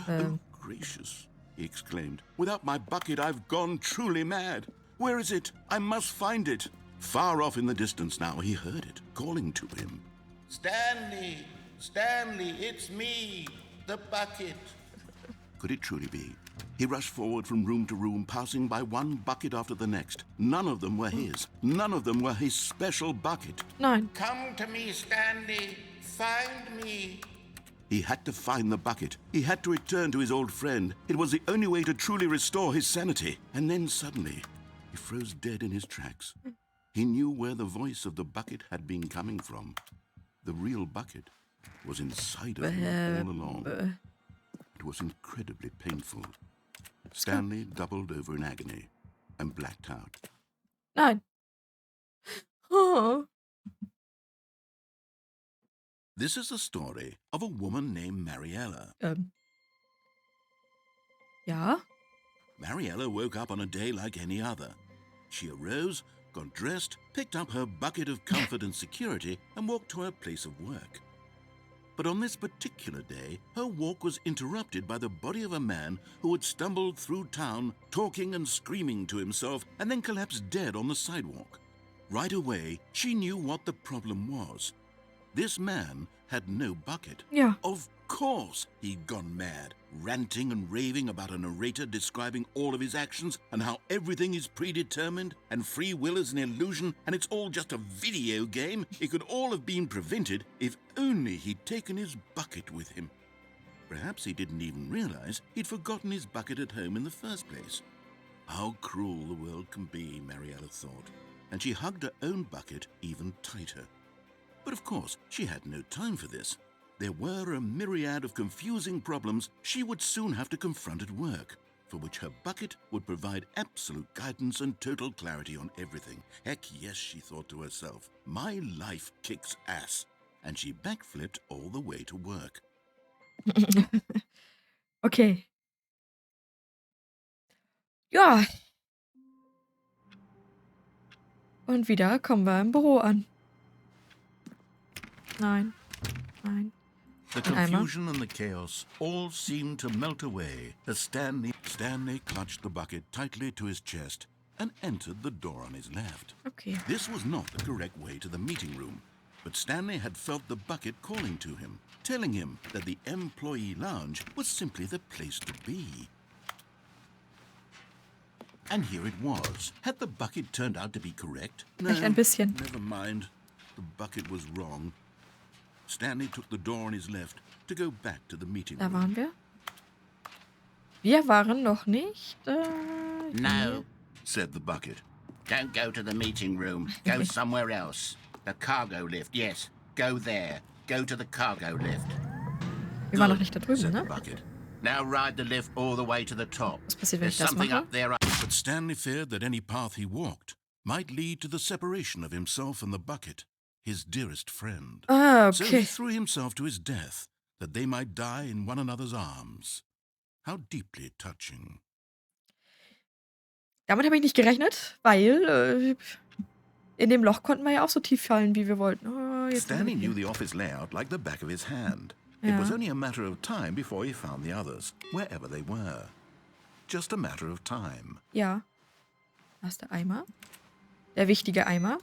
Oh, gracious, he exclaimed. Without my bucket, I've gone truly mad. Where is it? I must find it. Far off in the distance now, he heard it, calling to him. Stanley! Stanley, it's me, the bucket. Could it truly be? He rushed forward from room to room, passing by one bucket after the next. None of them were his. None of them were his special bucket. Nein. Come to me, Stanley. Find me. He had to find the bucket. He had to return to his old friend. It was the only way to truly restore his sanity. And then suddenly, he froze dead in his tracks. He knew where the voice of the bucket had been coming from. The real bucket was inside of him all along. It was incredibly painful. Stanley doubled over in agony and blacked out. Nein. Oh. This is the story of a woman named Mariella. Ja. Mariella woke up on a day like any other. She arose, got dressed, picked up her bucket of comfort and security, and walked to her place of work. But on this particular day, her walk was interrupted by the body of a man who had stumbled through town, talking and screaming to himself, and then collapsed dead on the sidewalk. Right away, she knew what the problem was. This man had no bucket. Ja. Of course he'd gone mad, ranting and raving about a narrator describing all of his actions and how everything is predetermined and free will is an illusion and it's all just a video game. It could all have been prevented if only he'd taken his bucket with him. Perhaps he didn't even realize he'd forgotten his bucket at home in the first place. How cruel the world can be, Mariella thought, and she hugged her own bucket even tighter. But of course, she had no time for this. There were a myriad of confusing problems she would soon have to confront at work, for which her bucket would provide absolute guidance and total clarity on everything. Heck yes, she thought to herself, my life kicks ass. And she backflipped all the way to work. Okay. Ja. Und wieder kommen wir im Büro an. Nein. Nein. The confusion and the chaos all seemed to melt away as Stanley clutched the bucket tightly to his chest and entered the door on his left. Okay. This was not the correct way to the meeting room, but Stanley had felt the bucket calling to him, telling him that the employee lounge was simply the place to be. And here it was. Had the bucket turned out to be correct? No, Echt ein bisschen. never mind. The bucket was wrong. Stanley took the door on his left to go back to the meeting Da room. waren wir. Wir waren noch nicht. No, said the bucket. Don't go to the meeting room. Go somewhere else. The cargo lift, yes. Go there. Go to the cargo lift. Wir waren noch nicht da drüben, Said the ne? bucket. Now ride the lift all the way to the top. Was passiert, wenn There's ich das something mache? up there. But Stanley feared that any path he walked might lead to the separation of himself and the bucket, his dearest friend. Ah, So he okay. threw himself to his death, that they might die in one another's arms. How deeply touching. Damit habe ich nicht gerechnet, weil in dem Loch konnten wir ja auch so tief fallen, wie wir wollten. Oh, jetzt sind wir Stanley knew hier. the office layout like the back of his hand. It Ja. was only a matter of time before he found the others, wherever they were. Just a matter of time. Ja. Da ist der Eimer. Der wichtige Eimer.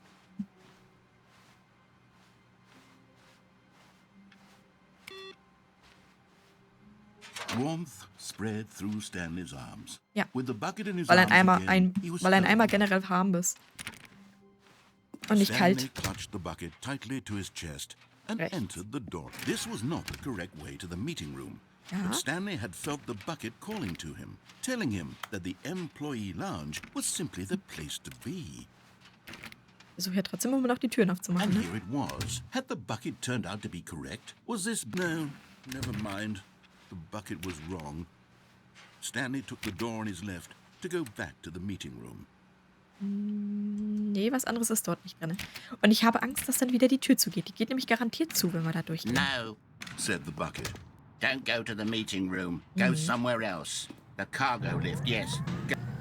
Warmth spread through Stanley's arms. Ja. With the bucket in his Weil ein arms Eimer, again, he was weil ein home. Eimer generell warm ist. Und nicht Stanley kalt. clutched the bucket tightly to his chest and Recht. entered the door. This was not the correct way to the meeting room. Ja. But Stanley had felt the bucket calling to him, telling him that the employee lounge was simply the place to be. Ich versuche ja trotzdem immer noch die Türen aufzumachen, And ne? here it was. Had the bucket turned out to be correct? Was this... No, never mind. The bucket was wrong. Stanley took the door on his left to go back to the meeting room. Nee, was anderes ist dort nicht drin. Und ich habe Angst, dass dann wieder die Tür zugeht. Die geht nämlich garantiert zu, wenn wir da durchgehen. No, Said the bucket. don't go to the meeting room. Go somewhere else. The cargo lift, yes.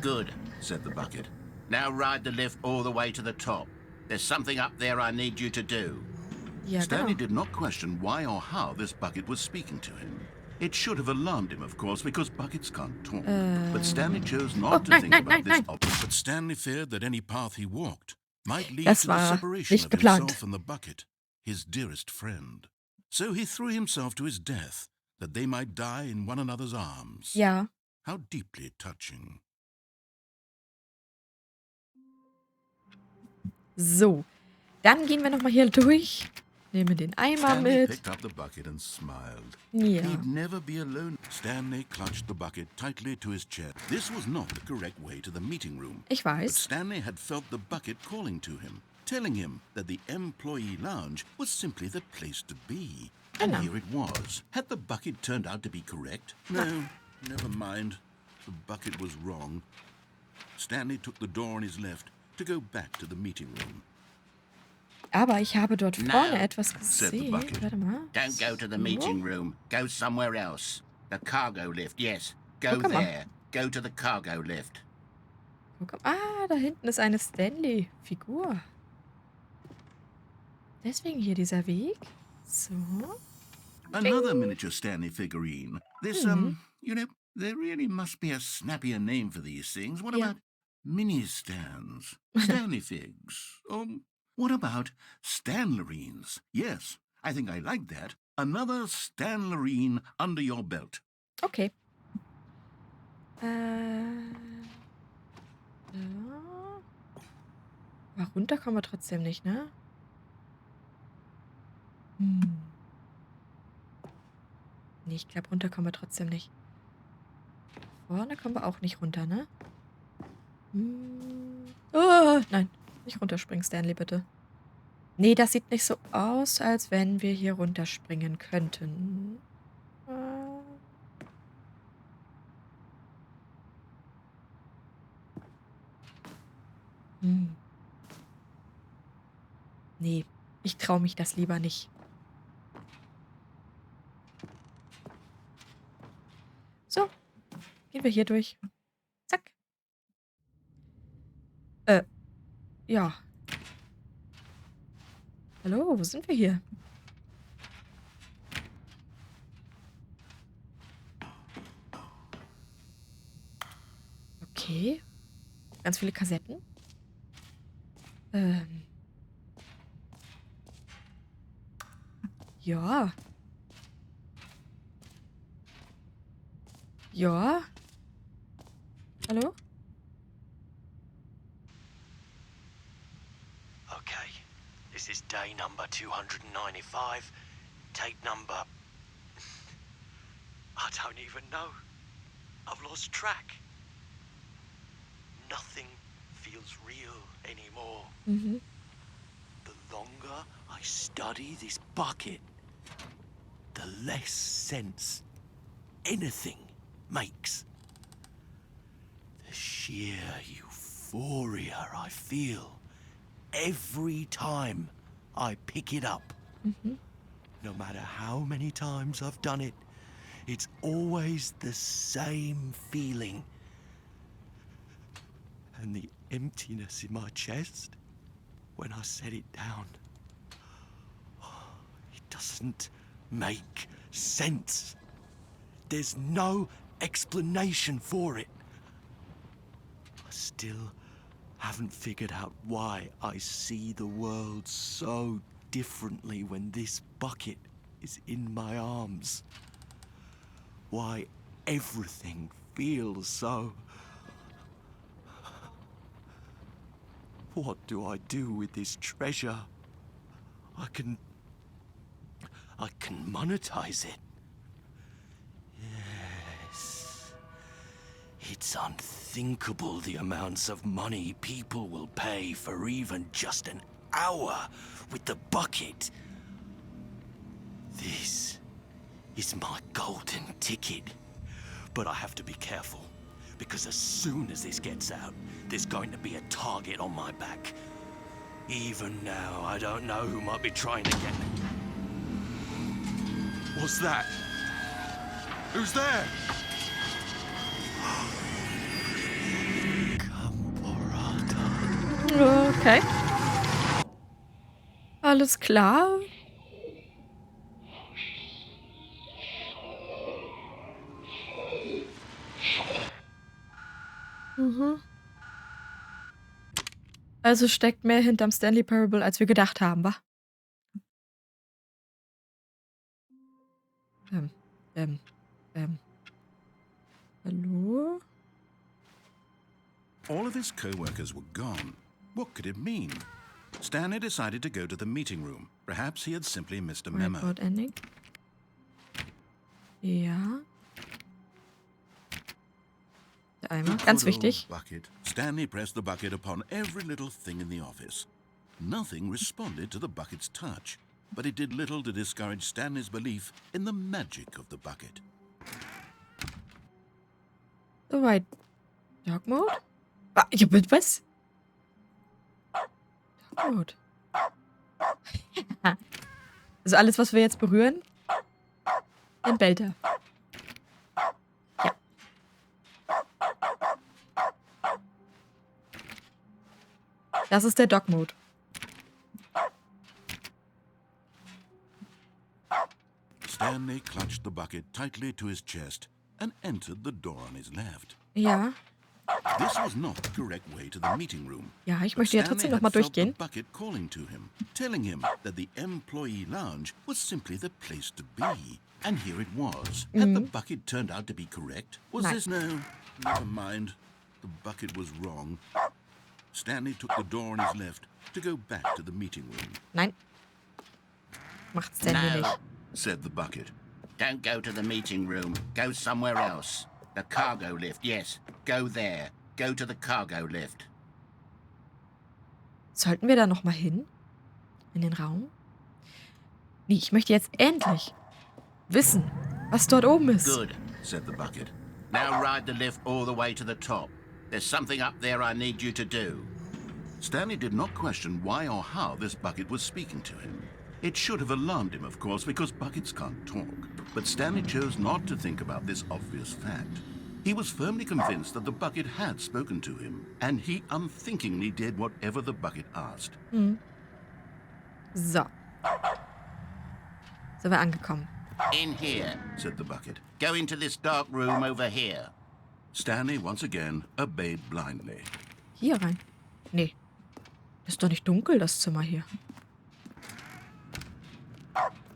Good, Said the bucket. now ride the lift all the way to the top. There's something up there I need you to do. Ja, Stanley genau. did not question why or how this bucket was speaking to him. It should have alarmed him, of course, because buckets can't talk. But Stanley chose not to nein, think nein, about nein, this. But Stanley feared that any path he walked might lead Das to the war separation nicht of geplant. himself and the bucket, his dearest friend. So he threw himself to his death, that they might die in one another's arms. Ja. How deeply touching. So. Dann gehen wir nochmal hier durch. Nehmen den Eimer Stanley mit. picked up the bucket and smiled. Ja. He'd never be alone. Stanley clutched the bucket tightly to his chest. This was not the correct way to the meeting room. Ich But weiß. Stanley had felt the bucket calling to him, telling him that the employee lounge was simply the place to be. And Genau. here it was. Had the bucket turned out to be correct? No, never mind. The bucket was wrong. Stanley took the door on his left to go back to the meeting room. Aber ich habe dort No, vorne etwas said the gesehen. bucket. Warte mal. Don't go to the So. meeting room. Go somewhere else. The cargo lift, yes. Go Guck mal. there. Go to the cargo lift. Guck, da hinten ist eine Stanley-Figur. Deswegen hier dieser Weg. So. Another miniature Stanley figurine. This, you know, there really must be a snappier name for these things. What Yeah. about mini stands? Stanley figs? Or what about Stanlerines? Yes, I think I like that. Another Stanlerine under your belt. Okay. So. Aber runter kommen wir trotzdem nicht, ne? Nee, ich glaube, runter kommen wir trotzdem nicht. Vorne kommen wir auch nicht runter, ne? Oh, nein, nicht runterspringen, Stanley, bitte. Nee, das sieht nicht so aus, als wenn wir hier runterspringen könnten. Nee, ich traue mich das lieber nicht. So, gehen wir hier durch. Zack. Ja. Hallo, wo sind wir hier? Okay. Ganz viele Kassetten. Ja. Ja. Hallo? Okay, this is day number 295. Tape number... I don't even know. I've lost track. Nothing feels real anymore. Mhm. The longer I study this bucket, the less sense anything makes. The sheer euphoria I feel every time I pick it up. Mhm. No matter how many times I've done it, it's always the same feeling. And the emptiness in my chest when I set it down. It doesn't make sense. There's no explanation for it. I still haven't figured out why I see the world so differently when this bucket is in my arms. Why everything feels so... What do I do with this treasure? I can monetize it. Yes. It's unthinkable the amounts of money people will pay for even just an hour with the bucket. This is my golden ticket. But I have to be careful, because as soon as this gets out, there's going to be a target on my back. Even now, I don't know who might be trying to get me. What's that? Who's there? Okay. Alles klar. Mhm. Also steckt mehr hinterm Stanley Parable, als wir gedacht haben, wa? Ähm, ähm, Hallo? All of his co-workers were gone. What could it mean? Stanley decided to go to the meeting room. Perhaps he had simply missed a memo. Whiteboard Ending. Ja. Der Eimer. Ganz Good old wichtig. bucket. Stanley pressed the bucket upon every little thing in the office. Nothing responded to the bucket's touch, but it did little to discourage Stanley's belief in the magic of the bucket. Soweit. Dark Mode? Ah, ja, was? Dark Mode. Also alles, was wir jetzt berühren, dann bellt er. Ja. Das ist der Dog Mode. Stanley clutched the bucket tightly to his chest and entered the door on his left. Ja. This was not the correct way to the meeting room. Ja, ich But möchte ja Stanley trotzdem had nochmal felt the durchgehen. bucket calling to him, telling him that the employee lounge was simply the place to be. And here it was. Had the bucket turned out to be correct? Was Nein. this no? Never mind. The bucket was wrong. Stanley took the door on his left to go back to the meeting room. Nein. Macht Stanley No, nicht. Said the bucket. don't go to the meeting room. Go somewhere else. The cargo lift, yes. Go there. Go to the cargo lift. Sollten wir da nochmal hin? In den Raum? Nee, ich möchte jetzt endlich wissen, was dort oben ist. Good, said the bucket. Now ride the lift all the way to the top. There's something up there I need you to do. Stanley did not question why or how this bucket was speaking to him. It should have alarmed him, of course, because buckets can't talk. But Stanley chose not to think about this obvious fact. He was firmly convinced that the bucket had spoken to him, and he unthinkingly did whatever the bucket asked. So. Sind wir angekommen. In here, Said the bucket. go into this dark room over here. Stanley once again obeyed blindly. Hier rein. Nee. Ist doch nicht dunkel, das Zimmer hier.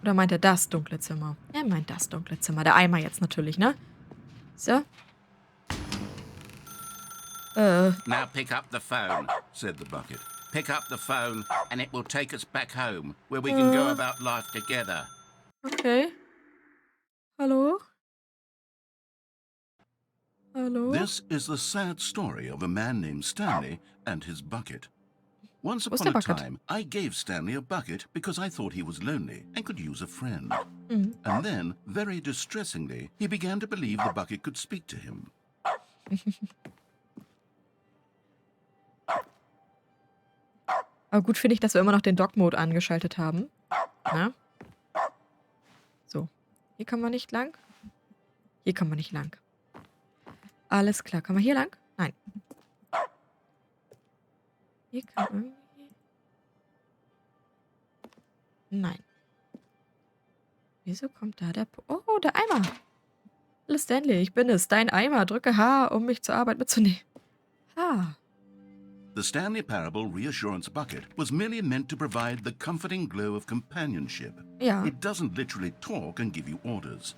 Oder meint er das dunkle Zimmer? Er meint das dunkle Zimmer. Der Eimer jetzt natürlich, ne? So. Now pick up the phone, said the bucket. Pick up the phone and it will take us back home, where we can go about life together. Okay. Hallo? Hallo? This is the sad story of a man named Stanley and his bucket. Once Wo ist upon der a Bucket? time, I gave Stanley a bucket because I thought he was lonely and could use a friend. Mhm. And then, very distressingly, he began to believe the bucket could speak to him. Aber gut finde ich, dass wir immer noch den Dog-Mode angeschaltet haben. Na? So. Hier kommen wir nicht lang. Hier kommen wir nicht lang. Alles klar. Kann man hier lang? Nein. Hier kann man irgendwie... Nein. Wieso kommt da der... Oh, der Eimer. Hallo Stanley, ich bin es. Dein Eimer. Drücke H, um mich zur Arbeit mitzunehmen. H. The Stanley Parable Reassurance Bucket was merely meant to provide the comforting glow of companionship. Ja. It doesn't literally talk and give you orders.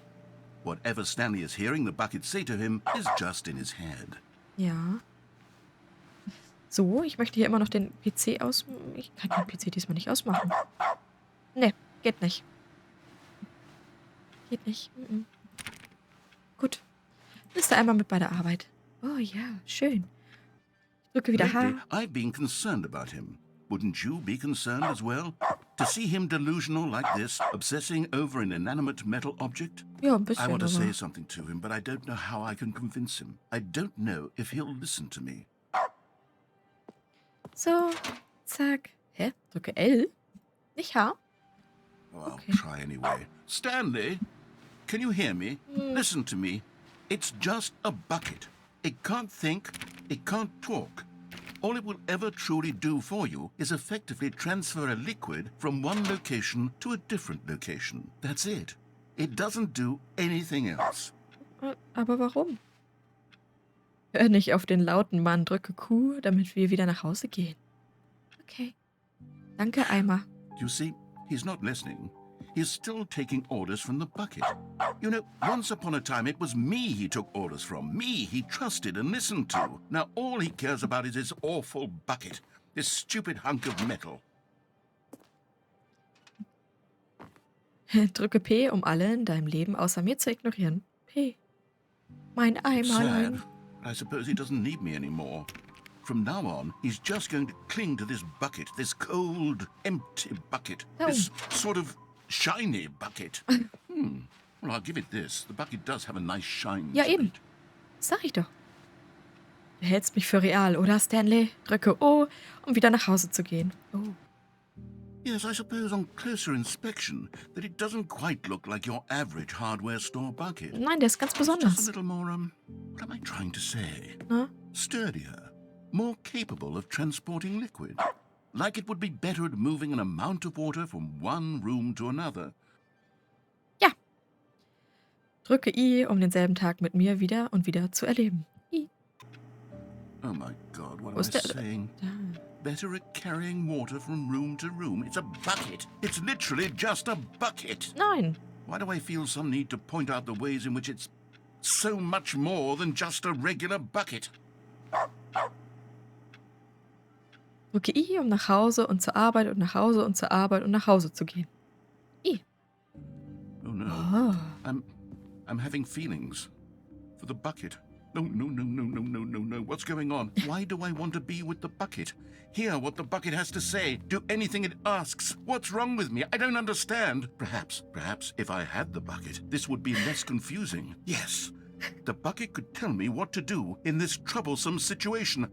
Whatever Stanley is hearing the bucket say to him is just in his head. Ja. So, ich möchte hier immer noch den PC aus... Ich kann den PC diesmal nicht ausmachen. Ne, geht nicht. Geht nicht. Mhm. Gut. Bist du einmal mit bei der Arbeit? Oh ja, schön. Ich drücke wieder Lately, H. I've been concerned about him. Wouldn't you be concerned as well? To see him delusional like this, obsessing over an inanimate metal object? Ja, ein I bisschen, want to say aber... something to him, but I don't know how I can convince him. I don't know if he'll listen to me. So, zack. Hä? Drücke L? Nicht H? Well, Okay. I'll try anyway. Stanley, can you hear me? Listen to me. It's just a bucket. It can't think, it can't talk. All it will ever truly do for you is effectively transfer a liquid from one location to a different location. That's it. It doesn't do anything else. Aber warum? Hör nicht auf den lauten Mann, drücke Q, damit wir wieder nach Hause gehen. Okay. Danke, Eimer. You see, he's not listening. He's still taking orders from the bucket. You know, once upon a time it was me he took orders from. Me he trusted and listened to. Now all he cares about is his awful bucket. This stupid hunk of metal. Drücke P, um alle in deinem Leben außer mir zu ignorieren. P. Mein Sad. Eimerlein. I suppose he doesn't need me anymore. From now on, he's just going to cling to this bucket, this cold, empty bucket. Oh. This sort of shiny bucket. Well, I'll give it this. The bucket does have a nice shine Ja, to eben. it. Sag ich doch. Du hältst mich für real, oder, Stanley? Drücke O, um wieder nach Hause zu gehen. Oh. Yes, I suppose on closer inspection that it doesn't quite look like your average hardware store bucket. Nein, der ist ganz It's just a besonders. little more, what am I trying to say? Na? Sturdier, more capable of transporting liquid. Like it would be better at moving an amount of water from one room to another. Ja. Drücke I, um denselben Tag mit mir wieder und wieder zu erleben. I. Oh my God, what Wo am I ist der? saying? Da. Better at carrying water from room to room. It's a bucket. It's literally just a bucket. Nein. Why do I feel some need to point out the ways in which it's so much more than just a regular bucket? Drücke I, um nach Hause und zur Arbeit und nach Hause und zur Arbeit und nach Hause zu gehen. I. Oh no. Oh. I'm having feelings for the bucket. No, no, no, no, no, no, no, no. What's going on? Why do I want to be with the bucket? Hear what the bucket has to say. Do anything it asks. What's wrong with me? I don't understand. Perhaps if I had the bucket, this would be less confusing. Yes. The bucket could tell me what to do in this troublesome situation.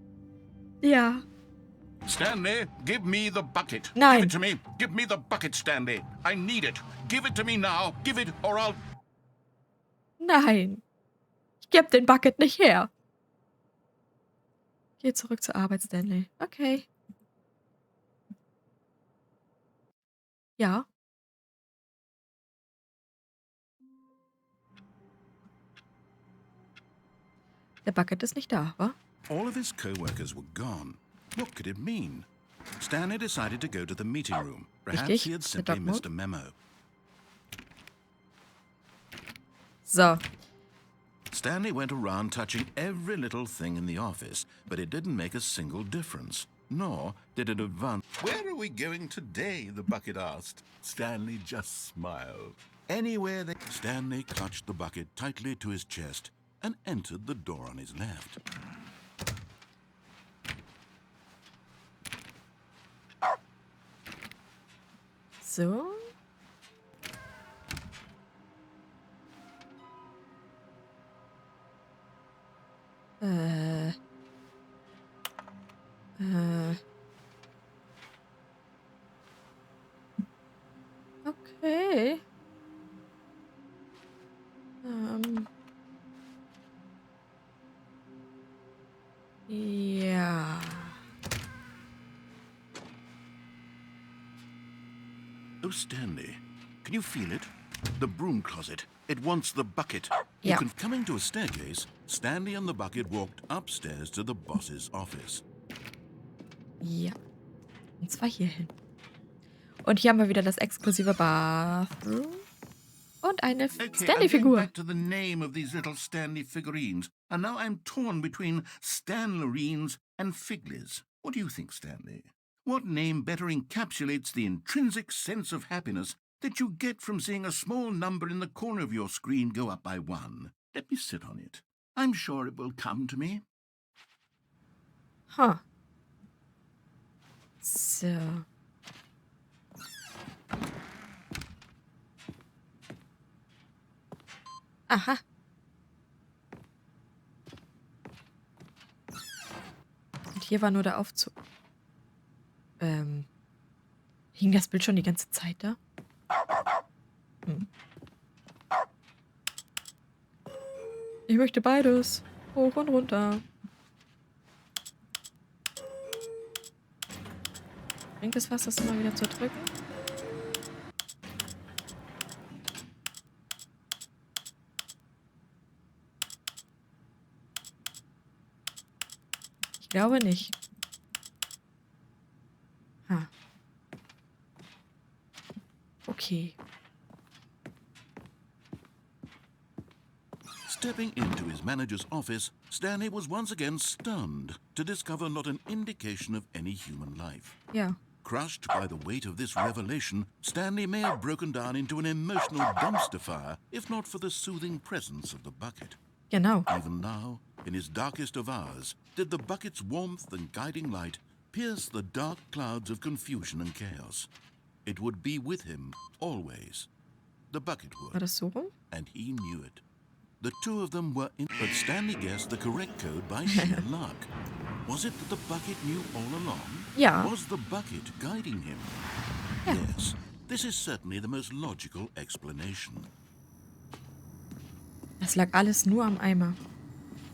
Ja. Stanley, give me the bucket. Nein. Give it to me. Give me the bucket, Stanley. I need it. Give it to me now. Give it or I'll... Nein. Ich geb den Bucket nicht her. Geh zurück zur Arbeit, Stanley. Okay. Ja. Der Bucket ist nicht da, wa? All of his co-workers were gone. What could it mean? Stanley decided to go to the meeting room. Perhaps Richtig, he had der simply Dog missed Mode. a memo. So. Stanley went around touching every little thing in the office, but it didn't make a single difference. Nor did it advance. Where are we going today? The bucket asked. Stanley just smiled. Anywhere they... Stanley clutched the bucket tightly to his chest and entered the door on his left. So. Okay. Ja. Oh, Stanley, can you feel it? The broom closet. It wants the bucket. Yeah. Coming to a staircase, Stanley and the bucket walked upstairs to the boss's office. Ja. Und zwar hier hin. Und hier haben wir wieder das exklusive Bathroom. Und eine Okay, I'm going Stanley-Figur. back to the name of these little Stanley figurines, and now I'm torn between Stanlerines and Figlies. What do you think, Stanley? What name better encapsulates the intrinsic sense of happiness that you get from seeing a small number in the corner of your screen go up by 1? Let me sit on it. I'm sure it will come to me. Huh. So. Aha. Und hier war nur der Aufzug. Hing das Bild schon die ganze Zeit da? Ich möchte beides. Hoch und runter. Bringt es was, das immer wieder zu drücken? Ich glaube nicht. Ha. Okay. Stepping into his manager's office, Stanley was once again stunned to discover not an indication of any human life. Ja. Crushed by the weight of this revelation, Stanley may have broken down into an emotional dumpster fire if not for the soothing presence of the bucket. Genau. Even now, in his darkest of hours, did the bucket's warmth and guiding light pierce the dark clouds of confusion and chaos. It would be with him, always. The bucket War would, das so rum? and he knew it. The two of them were in, but Stanley guessed the correct code by sheer luck. Was it that the bucket knew all along? Ja. Was the bucket guiding him? Ja. Yes, this is certainly the most logical explanation. Das lag alles nur am Eimer.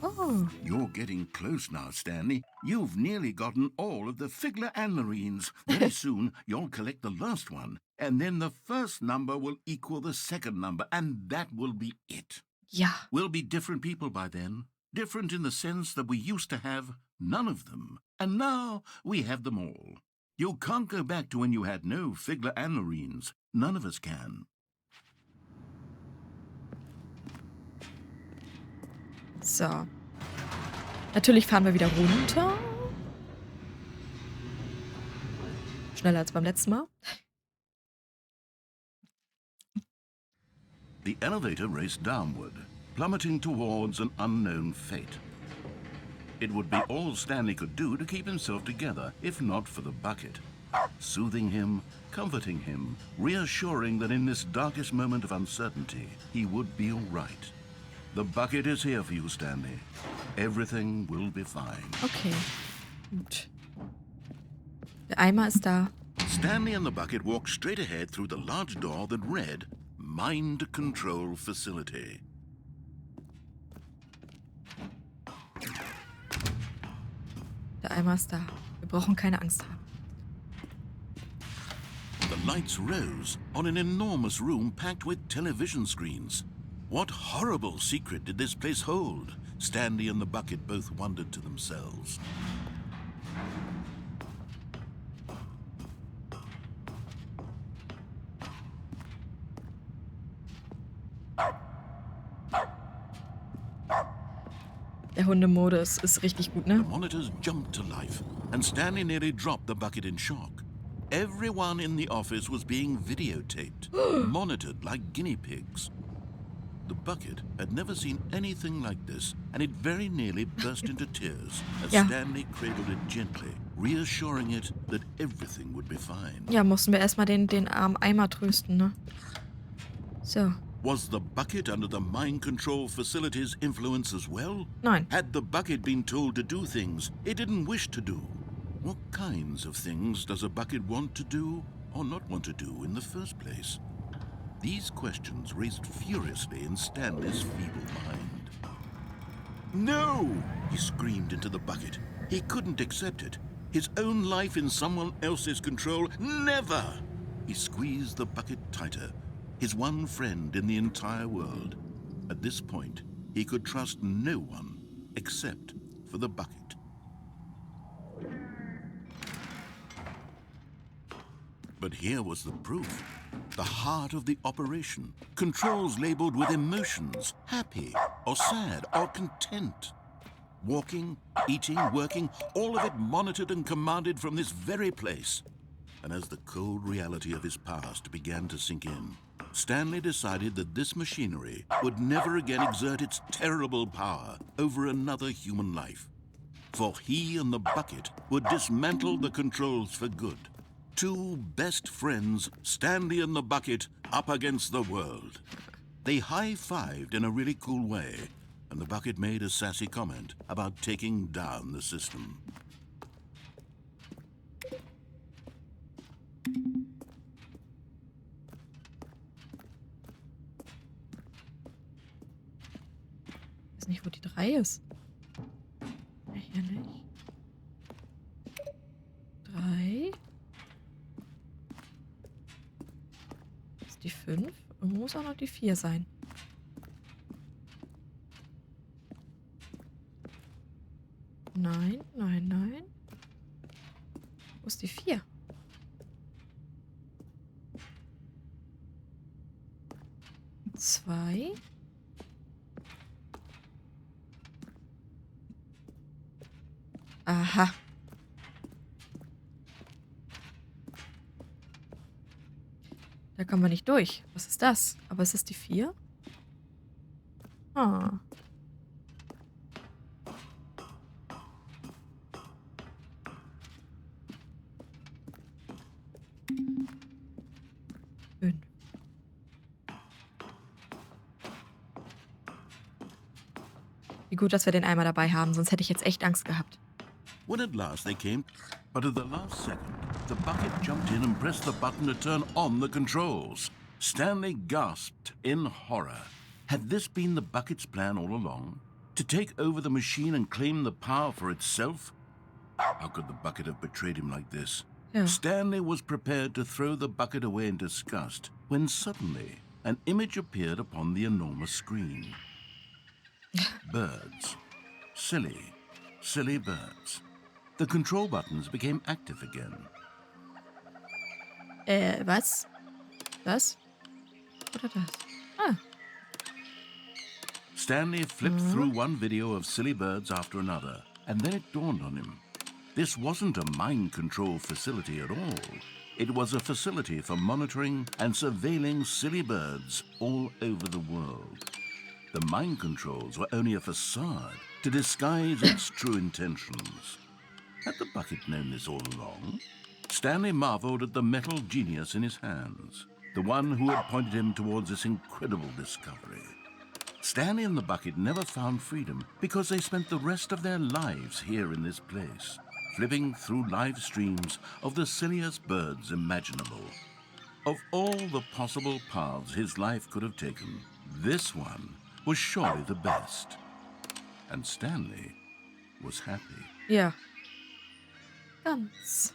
Oh. You're getting close now, Stanley. You've nearly gotten all of the Figler Anlerines. Very soon, you'll collect the last one, and then the first number will equal the second number, and that will be it. Ja. We'll be different people by then. Different in the sense that we used to have none of them, and now we have them all. You can't go back to when you had no Figler Anlerines. None of us can. So. Natürlich fahren wir wieder runter. Schneller als beim letzten Mal. The elevator raced downward, plummeting towards an unknown fate. It would be all Stanley could do to keep himself together, if not for the bucket. Soothing him, comforting him, reassuring that in this darkest moment of uncertainty, he would be all right. The bucket is here for you, Stanley. Everything will be fine. Okay. Gut. Der Eimer ist da. Stanley and the bucket walked straight ahead through the large door that read, Mind Control Facility. Der Eimer ist da. Wir brauchen keine Angst haben. The lights rose on an enormous room packed with television screens. What horrible secret did this place hold? Stanley and the bucket both wondered to themselves. Der Hundemodus ist richtig gut, The ne? monitors jumped to life, and Stanley nearly dropped the bucket in shock. Everyone in the office was being videotaped, monitored like guinea pigs. The bucket had never seen anything like this, and it very nearly burst into tears as Ja. Stanley cradled it gently, reassuring it that everything would be fine. Ja, mussten wir erstmal den armen Eimer trösten, ne? So. Was the bucket under the mind control facility's influence as well? Nein. Had the bucket been told to do things it didn't wish to do? What kinds of things does a bucket want to do or not want to do in the first place? These questions raced furiously in Stanley's feeble mind. No! He screamed into the bucket. He couldn't accept it. His own life in someone else's control, never! He squeezed the bucket tighter. His one friend in the entire world. At this point, he could trust no one except for the bucket. But here was the proof. The heart of the operation. Controls labeled with emotions, happy or sad or content. Walking, eating, working, all of it monitored and commanded from this very place. And as the cold reality of his past began to sink in, Stanley decided that this machinery would never again exert its terrible power over another human life. For he and the bucket would dismantle the controls for good. Two best friends, Stanley and the bucket, up against the world. They high-fived in a really cool way, and the bucket made a sassy comment about taking down the system. Ich weiß nicht, wo die 3 ist. Hier nicht. 3. Das ist die 5. Und muss auch noch die 4 sein. Nein, nein, nein. Wo ist die 4? Zwei. Aha. Da kommen wir nicht durch. Was ist das? Aber ist es die 4? Ah. Fünf. Wie gut, dass wir den Eimer dabei haben, sonst hätte ich jetzt echt Angst gehabt. When at last they came, but at the last second, the bucket jumped in and pressed the button to turn on the controls. Stanley gasped in horror. Had this been the bucket's plan all along? To take over the machine and claim the power for itself? How could the bucket have betrayed him like this? Ja. Stanley was prepared to throw the bucket away in disgust when suddenly an image appeared upon the enormous screen. Birds. Silly, silly birds. The control buttons became active again. Was? Das? Oder das? Ah. Stanley flipped through one video of silly birds after another, and then it dawned on him. This wasn't a mind control facility at all. It was a facility for monitoring and surveilling silly birds all over the world. The mind controls were only a facade to disguise its true intentions. Had the bucket known this all along? Stanley marveled at the metal genius in his hands, the one who had pointed him towards this incredible discovery. Stanley and the bucket never found freedom because they spent the rest of their lives here in this place, flipping through live streams of the silliest birds imaginable. Of all the possible paths his life could have taken, this one was surely the best. And Stanley was happy. Ja. Ganz.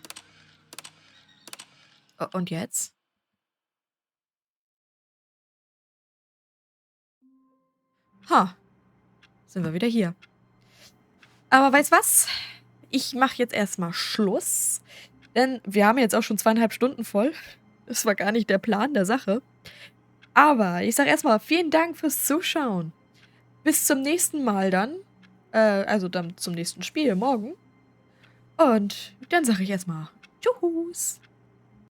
Oh, und jetzt? Ha. sind wir wieder hier. Aber weißt was? Ich mache jetzt erstmal Schluss. Denn wir haben jetzt auch schon 2,5 Stunden voll. Das war gar nicht der Plan der Sache. Aber ich sage erstmal vielen Dank fürs Zuschauen. Bis zum nächsten Mal dann. Also dann zum nächsten Spiel morgen. Und dann sage ich erstmal Tschüss.